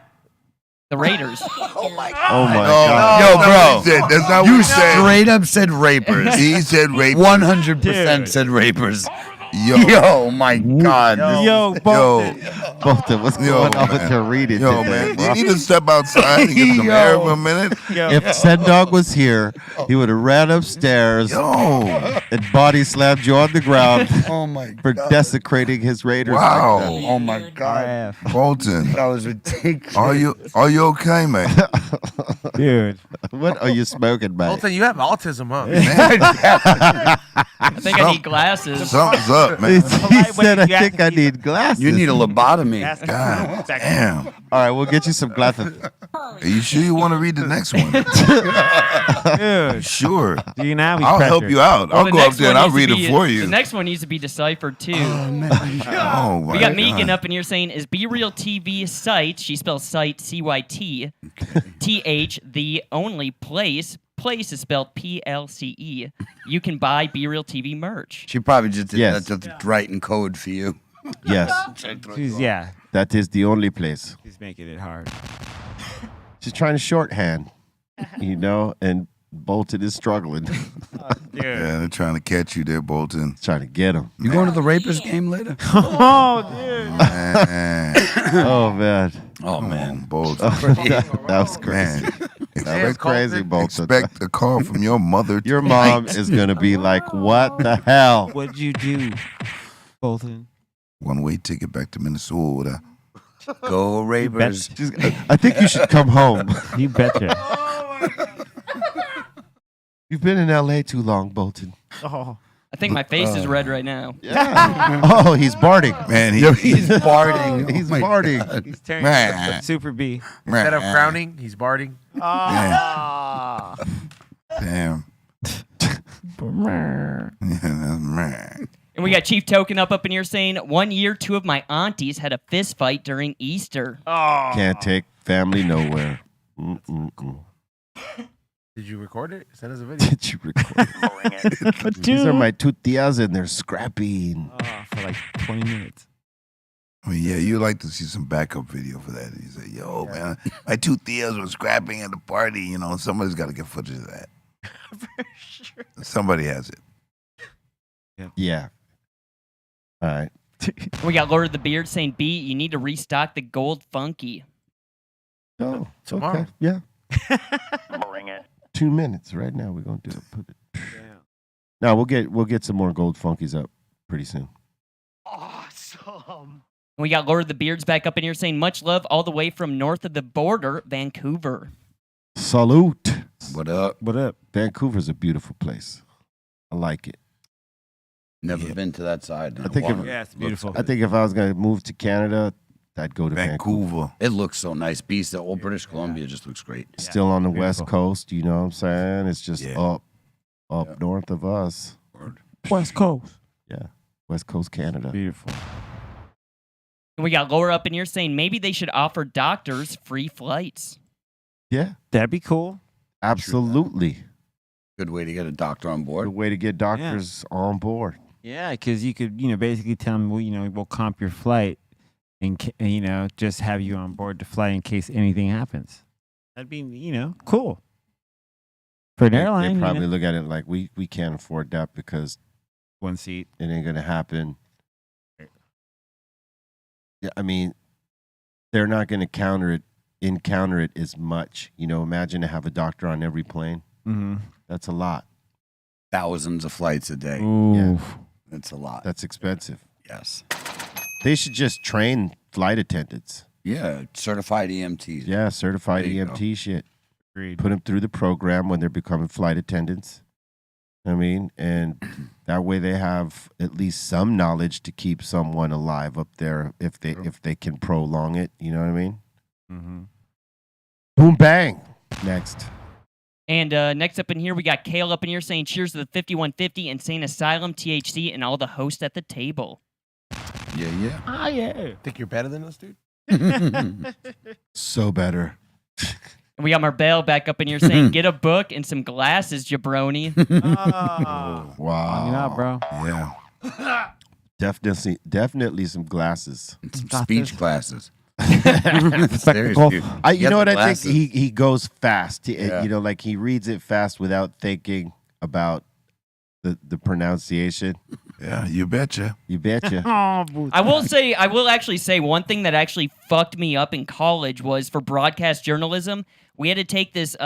Speaker 6: The Raiders.
Speaker 7: Oh my
Speaker 3: Oh my
Speaker 2: No,
Speaker 3: god.
Speaker 7: Yo,
Speaker 2: that's not
Speaker 7: bro.
Speaker 2: what he said. That's not what
Speaker 7: You
Speaker 2: he said.
Speaker 7: straight up said rapers.
Speaker 2: He said rape.
Speaker 7: 100%
Speaker 4: Dude.
Speaker 7: said rapers. Yo, my God.
Speaker 4: Yo, Bolton.
Speaker 3: Bolton, what's going on with your reading
Speaker 2: Yo,
Speaker 3: today,
Speaker 2: man,
Speaker 3: bro?
Speaker 2: you need to step outside and get some air for a minute.
Speaker 3: If Sendog was here, he would have ran upstairs and body slammed you on the ground
Speaker 7: Oh, my
Speaker 3: for
Speaker 7: God.
Speaker 3: desecrating his Raiders.
Speaker 2: Wow.
Speaker 3: Like that.
Speaker 7: Oh, my God.
Speaker 2: Bolton,
Speaker 7: That was ridiculous.
Speaker 2: are you okay, man?
Speaker 4: Dude.
Speaker 3: What are you smoking, man?
Speaker 8: Bolton, you have autism, huh?
Speaker 6: I think I need glasses.
Speaker 2: Something's up, man.
Speaker 3: He said, I think I need glasses.
Speaker 7: You need a lobotomy.
Speaker 2: God damn.
Speaker 3: All right, we'll get you some glasses.
Speaker 2: Are you sure you want to read the next one?
Speaker 4: Dude.
Speaker 2: Sure.
Speaker 4: Do you now?
Speaker 2: I'll help you out. I'll
Speaker 6: the
Speaker 2: go up
Speaker 6: next
Speaker 2: there and
Speaker 6: one
Speaker 2: I'll
Speaker 6: needs to
Speaker 2: read it
Speaker 6: be-
Speaker 2: for you.
Speaker 6: The next one needs to be deciphered too.
Speaker 2: Oh, my
Speaker 6: We got Megan
Speaker 2: God.
Speaker 6: up in here saying, is Be Real TV site, she spells site C-Y-T, T-H, the only place. Place is spelled P-L-C-E. You can buy Be Real TV merch.
Speaker 7: She probably just did
Speaker 3: Yes.
Speaker 7: that to write in code for you.
Speaker 3: Yes,
Speaker 4: Yeah.
Speaker 3: that is the only place.
Speaker 4: He's making it hard.
Speaker 3: She's trying to shorthand, and Bolton is struggling.
Speaker 2: Yeah, they're trying to catch you there, Bolton.
Speaker 3: Trying to get him.
Speaker 7: You going to the Rapist game later?
Speaker 4: Oh, dude.
Speaker 2: Man.
Speaker 3: Oh, man.
Speaker 7: Oh, man.
Speaker 2: Bolton.
Speaker 3: that was crazy.
Speaker 2: Man.
Speaker 3: That was crazy, Bolton.
Speaker 2: Expect a call from your mother.
Speaker 3: Your mom
Speaker 2: tonight.
Speaker 3: is going to be like, what the hell?
Speaker 4: What'd you do, Bolton?
Speaker 2: One-way ticket back to Minnesota.
Speaker 7: Go Rapers.
Speaker 3: I think you should come home.
Speaker 4: You betcha.
Speaker 3: You've been in L.A. too long, Bolton.
Speaker 4: Oh.
Speaker 6: I think my face is red right now.
Speaker 3: Yeah. Oh, he's barding.
Speaker 2: Man,
Speaker 7: He's barding.
Speaker 3: He's
Speaker 7: Oh, my
Speaker 3: barding.
Speaker 7: God.
Speaker 4: He's turning
Speaker 2: Man.
Speaker 4: Super B.
Speaker 8: Instead of crowning, he's barding.
Speaker 4: Ah.
Speaker 2: Damn. Yeah, man.
Speaker 6: And we got Chief Token up in here saying, 1 year, 2 of my aunties had a fist fight during Easter.
Speaker 3: Can't take family nowhere. Mm-mm-mm.
Speaker 8: Did you record it? Send us a video.
Speaker 3: Did you record it? These are my two tias and they're scrapping.
Speaker 4: For like 20 minutes.
Speaker 2: I mean, yeah, you like to see some backup video for that. You say, yo, man, my two tias were scrapping at the party. Somebody's got to get footage of that.
Speaker 4: For sure.
Speaker 2: Somebody has it.
Speaker 3: Yeah. All right.
Speaker 6: We got Lord of the Beard saying, B, you need to restock the Gold Funky.
Speaker 3: Oh,
Speaker 8: Tomorrow.
Speaker 3: okay. Yeah.
Speaker 9: Bring it.
Speaker 3: 2 minutes right now. We're gonna do it. Put it. No, we'll get some more gold funkies up pretty soon.
Speaker 10: Awesome.
Speaker 6: We got Lord of the Beards back up in here saying, much love all the way from north of the border, Vancouver.
Speaker 3: Salute.
Speaker 7: What up?
Speaker 4: What up?
Speaker 3: Vancouver's a beautiful place. I like it.
Speaker 7: Never been to that side.
Speaker 3: I think if,
Speaker 4: Yeah, it's beautiful.
Speaker 3: I think if I was gonna move to Canada, I'd go to Vancouver.
Speaker 2: Vancouver.
Speaker 7: It looks so nice. Beast, the old British Columbia just looks great.
Speaker 3: Still on the
Speaker 4: beautiful.
Speaker 3: West Coast, you know what I'm saying? It's just up north of us.
Speaker 4: West Coast.
Speaker 3: Yeah. West Coast Canada.
Speaker 4: Beautiful.
Speaker 6: And we got Laura up in here saying, maybe they should offer doctors free flights.
Speaker 3: Yeah.
Speaker 4: That'd be cool.
Speaker 3: Absolutely.
Speaker 7: Good way to get a doctor on
Speaker 3: Good
Speaker 7: board.
Speaker 3: way to get doctors on board.
Speaker 4: Yeah, because you could, basically tell them, we'll comp your flight and, just have you on board to fly in case anything happens. That'd be, cool. For an airline,
Speaker 3: They probably look at it like we can't afford that because
Speaker 4: one seat.
Speaker 3: it ain't gonna happen. Yeah, I mean, they're not gonna encounter it as much. Imagine to have a doctor on every plane.
Speaker 4: Mm-hmm.
Speaker 3: That's a lot.
Speaker 7: Thousands of flights a day.
Speaker 4: Ooh.
Speaker 7: That's a lot.
Speaker 3: That's expensive.
Speaker 7: Yes.
Speaker 3: They should just train flight attendants.
Speaker 7: Yeah, certified EMTs.
Speaker 3: Yeah, certified
Speaker 7: There you
Speaker 3: EMT shit.
Speaker 4: Agreed.
Speaker 3: Put them through the program when they're becoming flight attendants. And that way they have at least some knowledge to keep someone alive up there if they can prolong it. You know what I mean?
Speaker 4: Mm-hmm.
Speaker 3: Boom bang. Next.
Speaker 6: And next up in here, we got Kale up in here saying, cheers to the 5150, Insane Asylum, THC, and all the hosts at the table.
Speaker 7: Yeah, yeah.
Speaker 4: Ah, yeah.
Speaker 8: Think you're better than us, dude?
Speaker 3: So better.
Speaker 6: And we got Marbell back up in here saying, get a book and some glasses, jabroni.
Speaker 4: Oh.
Speaker 3: Wow.
Speaker 4: You know, bro.
Speaker 2: Yeah.
Speaker 3: Definitely some glasses.
Speaker 7: And some speech classes.
Speaker 4: Spectacle.
Speaker 7: Seriously.
Speaker 3: You
Speaker 7: Get
Speaker 3: know what
Speaker 7: the
Speaker 3: I
Speaker 7: glasses.
Speaker 3: think? He goes fast.
Speaker 7: Yeah.
Speaker 3: Like he reads it fast without thinking about the pronunciation.
Speaker 2: Yeah, you betcha.
Speaker 3: You betcha.
Speaker 6: I will actually say one thing that actually fucked me up in college was for broadcast journalism. We had to take this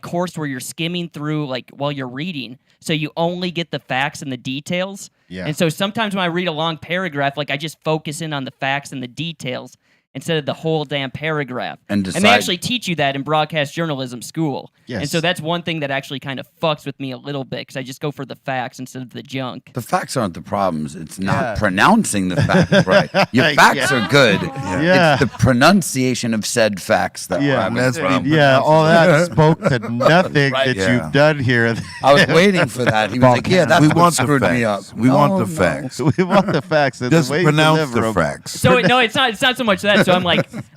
Speaker 6: course where you're skimming through while you're reading, so you only get the facts and the details.
Speaker 3: Yeah.
Speaker 6: And so sometimes when I read a long paragraph, I just focus in on the facts and the details instead of the whole damn paragraph.
Speaker 7: And
Speaker 6: they actually teach you that in broadcast journalism school.
Speaker 3: Yes.
Speaker 6: And so that's one thing that actually kind of fucks with me a little bit because I just go for the facts instead of the junk.
Speaker 7: The facts aren't the problems. It's not pronouncing the facts right. Your facts are good.
Speaker 3: Yeah.
Speaker 7: It's the pronunciation of said facts that we're having a problem.
Speaker 3: Yeah, all that spoke to nothing that
Speaker 2: Yeah.
Speaker 3: you've done here.
Speaker 7: I was waiting for that. He was like, yeah, that's
Speaker 2: we
Speaker 7: what
Speaker 2: want the
Speaker 7: screwed
Speaker 2: facts.
Speaker 7: me up.
Speaker 2: We want the facts.
Speaker 3: We want the facts. And
Speaker 2: Just
Speaker 3: the way you
Speaker 2: pronounce
Speaker 3: deliver
Speaker 2: the
Speaker 3: 'em.
Speaker 2: facts.
Speaker 6: So it's not so much that. So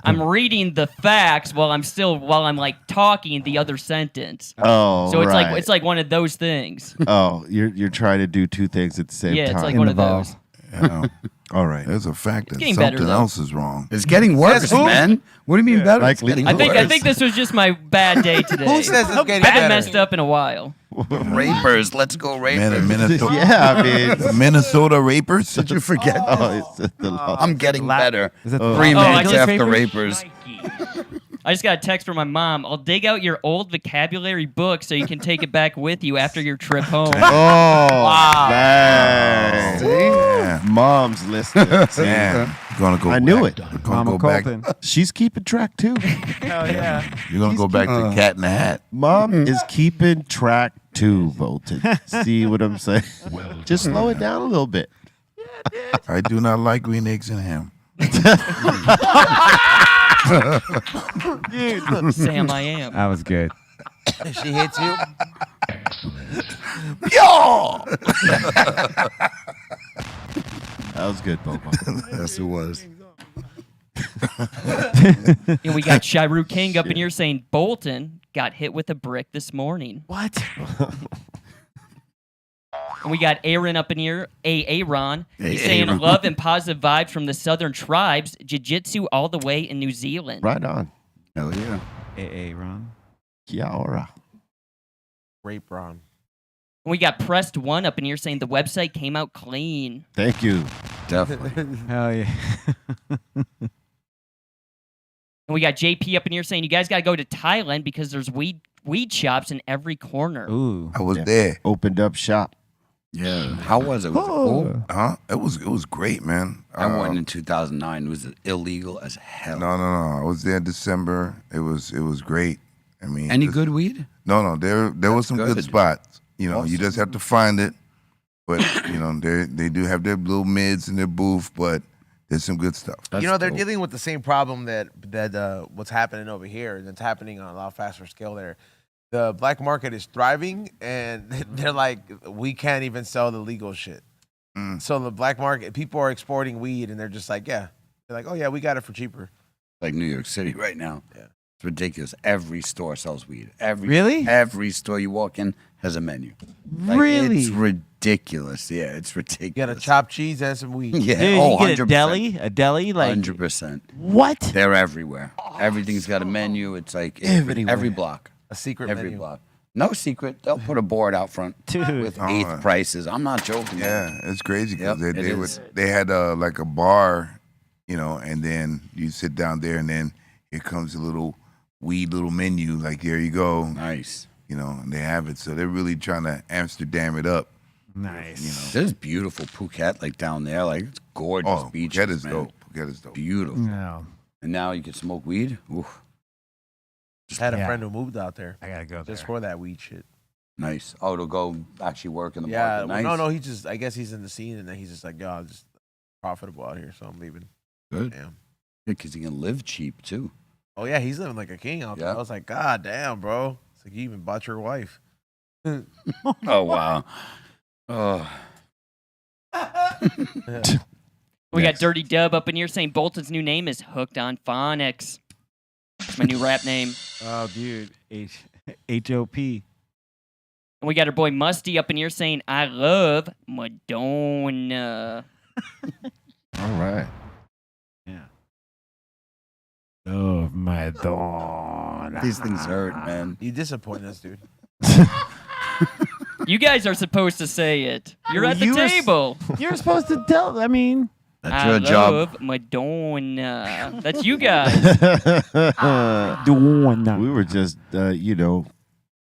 Speaker 6: I'm reading the facts while I'm talking the other sentence.
Speaker 3: Oh,
Speaker 6: So
Speaker 3: right.
Speaker 6: it's like one of those things.
Speaker 3: Oh, you're trying to do two things at the same
Speaker 6: Yeah,
Speaker 3: time.
Speaker 6: it's like one of those.
Speaker 2: Yeah.
Speaker 3: All right.
Speaker 2: There's a fact that
Speaker 6: getting better,
Speaker 2: something
Speaker 6: though.
Speaker 2: else is wrong.
Speaker 7: It's getting worse, man. What do you mean better?
Speaker 3: Like
Speaker 7: It's getting
Speaker 6: I
Speaker 7: worse.
Speaker 6: think this was just my bad day today.
Speaker 8: Who says it's getting
Speaker 6: I haven't
Speaker 8: better?
Speaker 6: messed up in a while.
Speaker 7: Rapers. Let's go
Speaker 2: Man,
Speaker 7: rapers.
Speaker 2: in Minnesota,
Speaker 3: Yeah, I mean,
Speaker 2: the Minnesota rapers.
Speaker 7: Did you forget?
Speaker 3: it's the law.
Speaker 7: I'm getting better.
Speaker 4: Is that
Speaker 7: 3
Speaker 6: Oh, I
Speaker 7: minutes
Speaker 6: just-
Speaker 7: after rapers.
Speaker 6: I just got a text from my mom. I'll dig out your old vocabulary book so you can take it back with you after your trip home.
Speaker 3: Oh, man.
Speaker 2: Yeah.
Speaker 3: Mom's listening.
Speaker 2: Man, you're gonna go.
Speaker 3: I knew
Speaker 2: back.
Speaker 3: it.
Speaker 2: You're gonna
Speaker 4: Mama
Speaker 2: go back.
Speaker 4: Colton.
Speaker 3: She's keeping track too.
Speaker 10: Hell yeah.
Speaker 2: You're gonna go back to Cat in the Hat.
Speaker 3: Mom is keeping track too, Bolton. See what I'm saying? Just slow it down a little bit.
Speaker 2: I do not like green eggs and ham.
Speaker 6: Sam, I am.
Speaker 4: That was good.
Speaker 8: She hits you.
Speaker 3: That was good, Bobo.
Speaker 7: Yes, it was.
Speaker 6: And we got Shiru King up in here saying Bolton got hit with a brick this morning.
Speaker 4: What?
Speaker 6: And we got Aaron up in here, Aaron. He's
Speaker 7: Hey,
Speaker 6: saying
Speaker 7: Aaron.
Speaker 6: love and positive vibes from the southern tribes, jiu-jitsu all the way in New Zealand.
Speaker 3: Right on.
Speaker 7: Hell yeah.
Speaker 4: AA, Ron.
Speaker 3: Kiara.
Speaker 8: Rape Ron.
Speaker 6: And we got Pressed One up in here saying the website came out clean.
Speaker 3: Thank you.
Speaker 7: Definitely.
Speaker 4: Hell yeah.
Speaker 6: And we got JP up in here saying you guys got to go to Thailand because there's weed shops in every corner.
Speaker 4: Ooh.
Speaker 2: I was there.
Speaker 3: Opened up shop.
Speaker 7: Yeah. How was it? Was it cool?
Speaker 2: Huh? It was great, man.
Speaker 7: I went in 2009. It was illegal as hell.
Speaker 2: No. I was there in December. It was great. I mean,
Speaker 7: Any good weed?
Speaker 2: No. There was some good
Speaker 7: good.
Speaker 2: spots. You know, you just have to find it. But you know, they do have their little mids in their booth, but there's some good stuff.
Speaker 7: That's
Speaker 8: You know, they're
Speaker 7: dope.
Speaker 8: dealing with the same problem that what's happening over here that's happening on a lot faster scale there. The black market is thriving, and they're like, we can't even sell the legal shit. So the black market, people are exporting weed, and they're just like, yeah. They're like, oh, yeah, we got it for cheaper.
Speaker 7: Like New York City right now.
Speaker 8: Yeah.
Speaker 7: It's ridiculous. Every store sells weed.
Speaker 4: Really?
Speaker 7: Every store you walk in has a menu. Like,
Speaker 4: Really?
Speaker 7: It's ridiculous. Yeah, it's ridiculous.
Speaker 8: You got a chopped cheese and some weed.
Speaker 7: Yeah.
Speaker 4: Dude,
Speaker 7: Oh,
Speaker 4: you get
Speaker 7: 100%.
Speaker 4: a deli, like
Speaker 7: 100%.
Speaker 4: what?
Speaker 7: They're everywhere. Everything's got a menu. It's like
Speaker 3: Everywhere.
Speaker 7: every block.
Speaker 8: A secret
Speaker 7: Every
Speaker 8: menu.
Speaker 7: block. No secret. They'll put a board out front
Speaker 4: Dude.
Speaker 7: with eighth prices. I'm not joking.
Speaker 2: Yeah, it's crazy because
Speaker 7: Yep, it is.
Speaker 2: they had like a bar, you know, and then you sit down there, and then here comes a little menu. Like, there you go.
Speaker 7: Nice.
Speaker 2: You know, and they have it. So they're really trying to Amsterdam it up.
Speaker 4: Nice.
Speaker 2: You know.
Speaker 7: There's beautiful Phuket like down there. Like it's gorgeous
Speaker 2: Oh,
Speaker 7: beaches.
Speaker 2: Phuket is
Speaker 7: man.
Speaker 2: dope. Phuket is dope.
Speaker 7: Beautiful.
Speaker 4: No.
Speaker 7: And now you can smoke weed. Oof.
Speaker 8: Just had a
Speaker 4: Yeah.
Speaker 8: friend who moved out there
Speaker 4: I gotta go there.
Speaker 8: just for that weed shit.
Speaker 7: Nice. Oh, to go actually work in the
Speaker 8: Yeah,
Speaker 7: market. Nice.
Speaker 8: no, he just, I guess he's in the scene, and then he's just like, yo, I'm just profitable out here, so I'm leaving.
Speaker 7: Good.
Speaker 8: Damn.
Speaker 7: Because he can live cheap too.
Speaker 8: Oh, yeah, he's living like a king out there.
Speaker 7: Yeah.
Speaker 8: I was like, God damn, bro. It's like you even bought your wife.
Speaker 7: Oh wow. Oh.
Speaker 6: We got Dirty Dub up in here saying Bolton's new name is Hooked on Phonics. It's my new rap name.
Speaker 4: Oh, dude. H-O-P.
Speaker 6: And we got our boy Musty up in here saying, I love Madonna.
Speaker 3: All right.
Speaker 4: Yeah. Love my dawn.
Speaker 7: These things hurt, man.
Speaker 8: You disappoint us, dude.
Speaker 6: You guys are supposed to say it. You're at the
Speaker 4: You were-
Speaker 6: table.
Speaker 4: You're supposed to tell. I mean,
Speaker 7: That's
Speaker 6: I
Speaker 7: your job.
Speaker 6: love Madonna. That's you guys.
Speaker 4: Madonna.
Speaker 3: We were just,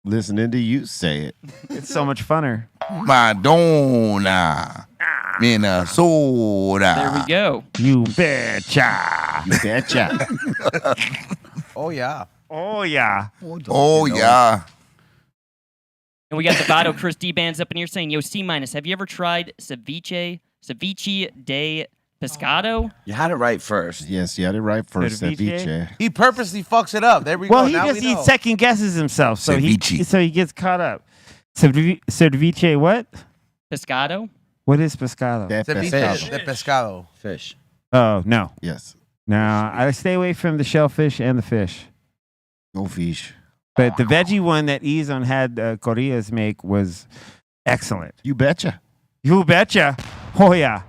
Speaker 3: listening to you say it.
Speaker 4: It's so much funner.
Speaker 2: Madonna. Minnesota.
Speaker 6: There we go.
Speaker 4: You betcha.
Speaker 3: You betcha.
Speaker 8: Oh yeah.
Speaker 4: Oh yeah.
Speaker 2: Oh, yeah.
Speaker 6: And we got the Vado Chris D bands up in here saying, "Yo, C minus. Have you ever tried ceviche de pescado?"
Speaker 7: You had it right first.
Speaker 3: Yes, you had it right first.
Speaker 4: Ceviche?
Speaker 3: Ceviche.
Speaker 8: He purposely fucks it up. There we
Speaker 4: Well,
Speaker 8: go.
Speaker 4: he
Speaker 8: Now
Speaker 4: just
Speaker 8: we know.
Speaker 4: second guesses himself, so
Speaker 2: Ceviche.
Speaker 4: he gets caught up. Ceviche, what?
Speaker 6: Pescado.
Speaker 4: What is pescado?
Speaker 3: De
Speaker 8: Ceviche
Speaker 3: pescado.
Speaker 8: de pescado.
Speaker 7: Fish.
Speaker 4: Oh no,
Speaker 3: Yes.
Speaker 4: no. I stay away from the shellfish and the fish.
Speaker 3: Go fish.
Speaker 4: But the veggie one that Izon had Correas make was excellent.
Speaker 3: You betcha.
Speaker 4: You betcha. Oh yeah.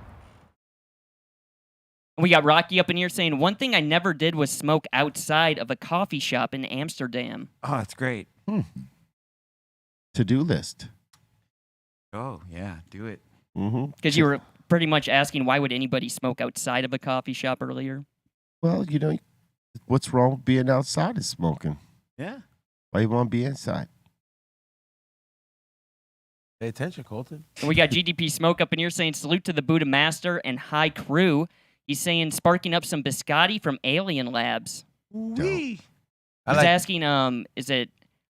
Speaker 6: And we got Rocky up in here saying, "One thing I never did was smoke outside of a coffee shop in Amsterdam."
Speaker 4: Oh, it's great.
Speaker 3: To-do list.
Speaker 4: Oh yeah, do it.
Speaker 3: Mm-hmm.
Speaker 6: Because you were pretty much asking why would anybody smoke outside of a coffee shop earlier.
Speaker 3: Well, what's wrong with being outside is smoking.
Speaker 4: Yeah.
Speaker 3: Why you want to be inside?
Speaker 8: Pay attention, Colton.
Speaker 6: And we got GDP Smoke up in here saying, "Salute to the Buddha Master and High Crew." He's saying, sparking up some biscotti from Alien Labs.
Speaker 4: Wee.
Speaker 6: He's asking, is it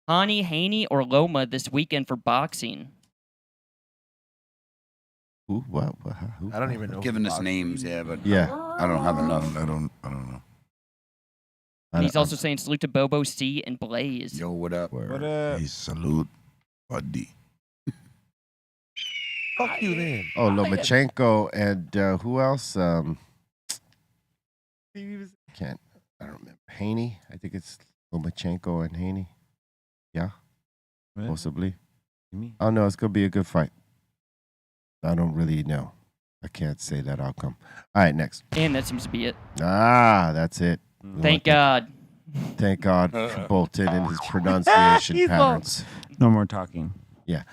Speaker 6: Hani, Haney, or Loma this weekend for boxing?
Speaker 3: Who? What? Who?
Speaker 8: I don't even know.
Speaker 7: Giving us names, yeah, but
Speaker 3: Yeah.
Speaker 7: I don't have enough.
Speaker 2: I don't know.
Speaker 6: And he's also saying, salute to Bobo, C, and Blaze.
Speaker 7: Yo, what up?
Speaker 4: What up?
Speaker 2: Hey, salute, buddy.
Speaker 8: Fuck you then.
Speaker 3: Oh, Lomachenko and who else? I don't remember. Haney. I think it's Lomachenko and Haney. Yeah,
Speaker 4: What?
Speaker 3: possibly.
Speaker 4: You mean?
Speaker 3: Oh no, it's gonna be a good fight. I don't really know. I can't say that outcome. All right, next.
Speaker 6: And that seems to be it.
Speaker 3: That's it.
Speaker 6: Thank God.
Speaker 3: Thank God for Bolton and his pronunciation
Speaker 4: He's
Speaker 3: patterns.
Speaker 4: No more talking.
Speaker 3: Yeah.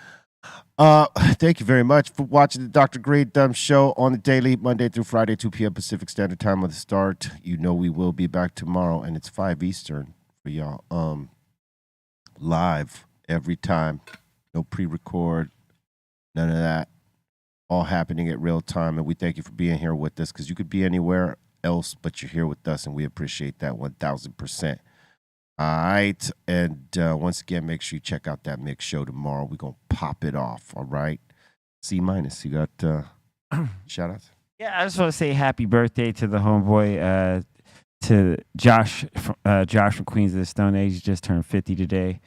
Speaker 3: Thank you very much for watching the Dr. Greenthum show on the daily, Monday through Friday, 2 p.m. Pacific Standard Time with the start. You know we will be back tomorrow, and it's 5 Eastern for y'all. Live every time. No pre-record. None of that. All happening at real time, and we thank you for being here with us, because you could be anywhere else, but you're here with us, and we appreciate that 1,000%. All right, and once again, make sure you check out that mix show tomorrow. We're going to pop it off, all right? C minus, you got shout-outs?
Speaker 4: Yeah, I just want to say happy birthday to the homeboy, to Josh from Queens of the Stone Age. He just turned 50 today,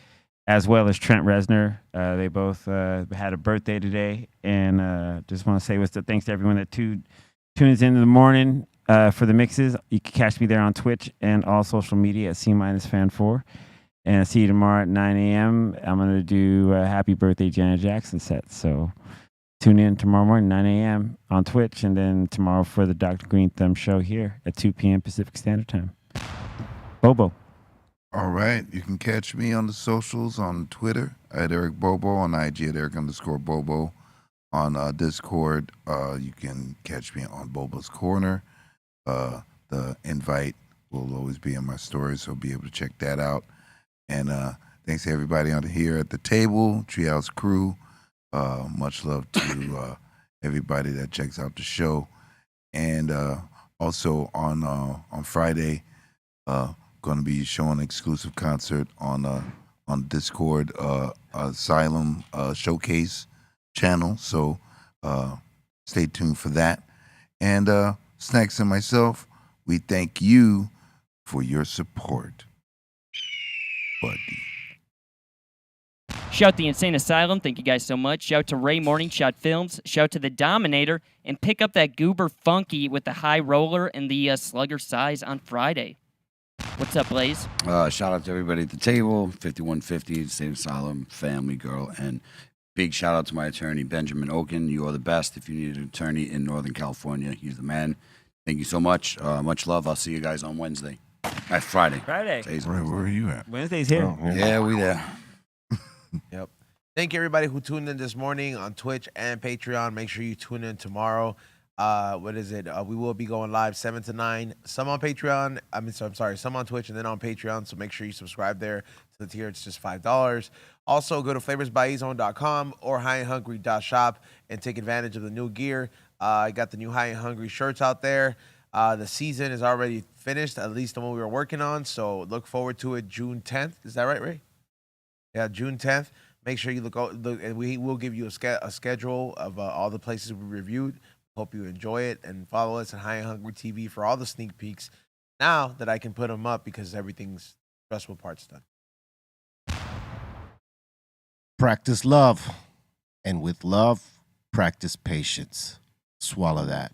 Speaker 4: as well as Trent Reznor. They both had a birthday today, and just want to say thanks to everyone that tunes in the morning for the mixes. You can catch me there on Twitch and all social media at C-Fan4. And I'll see you tomorrow at 9 a.m. I'm going to do a happy birthday Janet Jackson set. So tune in tomorrow morning, 9 a.m. on Twitch, and then tomorrow for the Dr. Greenthum show here at 2 p.m. Pacific Standard Time. Bobo.
Speaker 2: All right. You can catch me on the socials on Twitter at Eric Bobo, on IG at Eric_Bobo. On Discord, you can catch me on Bobo's Corner. The invite will always be in my story, so be able to check that out. And thanks to everybody on here at the table, Treehouse crew. Much love to everybody that checks out the show. And also on Friday, going to be showing an exclusive concert on Discord, Asylum Showcase channel. So stay tuned for that. And Snacks and myself, we thank you for your support, buddy.
Speaker 6: Shout the Insane Asylum. Thank you guys so much. Shout to Ray Morning Shot Films. Shout to the Dominator. And pick up that Goober Funky with the high roller and the slugger size on Friday. What's up, Blaze?
Speaker 7: Shout out to everybody at the table, 5150, Insane Asylum, Family Girl, and big shout out to my attorney, Benjamin Oken. You are the best. If you need an attorney in Northern California, he's the man. Thank you so much. Much love. I'll see you guys on Wednesday. Friday.
Speaker 4: Friday.
Speaker 7: Today's
Speaker 2: Where are you at?
Speaker 4: Wednesday's here.
Speaker 7: Yeah, we there.
Speaker 8: Yep. Thank you, everybody who tuned in this morning on Twitch and Patreon. Make sure you tune in tomorrow. What is it? We will be going live 7 to 9. Some on Patreon. Some on Twitch and then on Patreon. So make sure you subscribe there to the tier. It's just $5. Also, go to flavorsbyezone.com or highandhungry.shop and take advantage of the new gear. I got the new High and Hungry shirts out there. The season is already finished, at least the one we were working on. So look forward to it June 10th. Is that right, Ray? Yeah, June 10th. Make sure you look, and we will give you a schedule of all the places we reviewed. Hope you enjoy it and follow us at High and Hungry TV for all the sneak peeks. Now that I can put them up because everything's stressful part's done.
Speaker 3: Practice love, and with love, practice patience. Swallow that.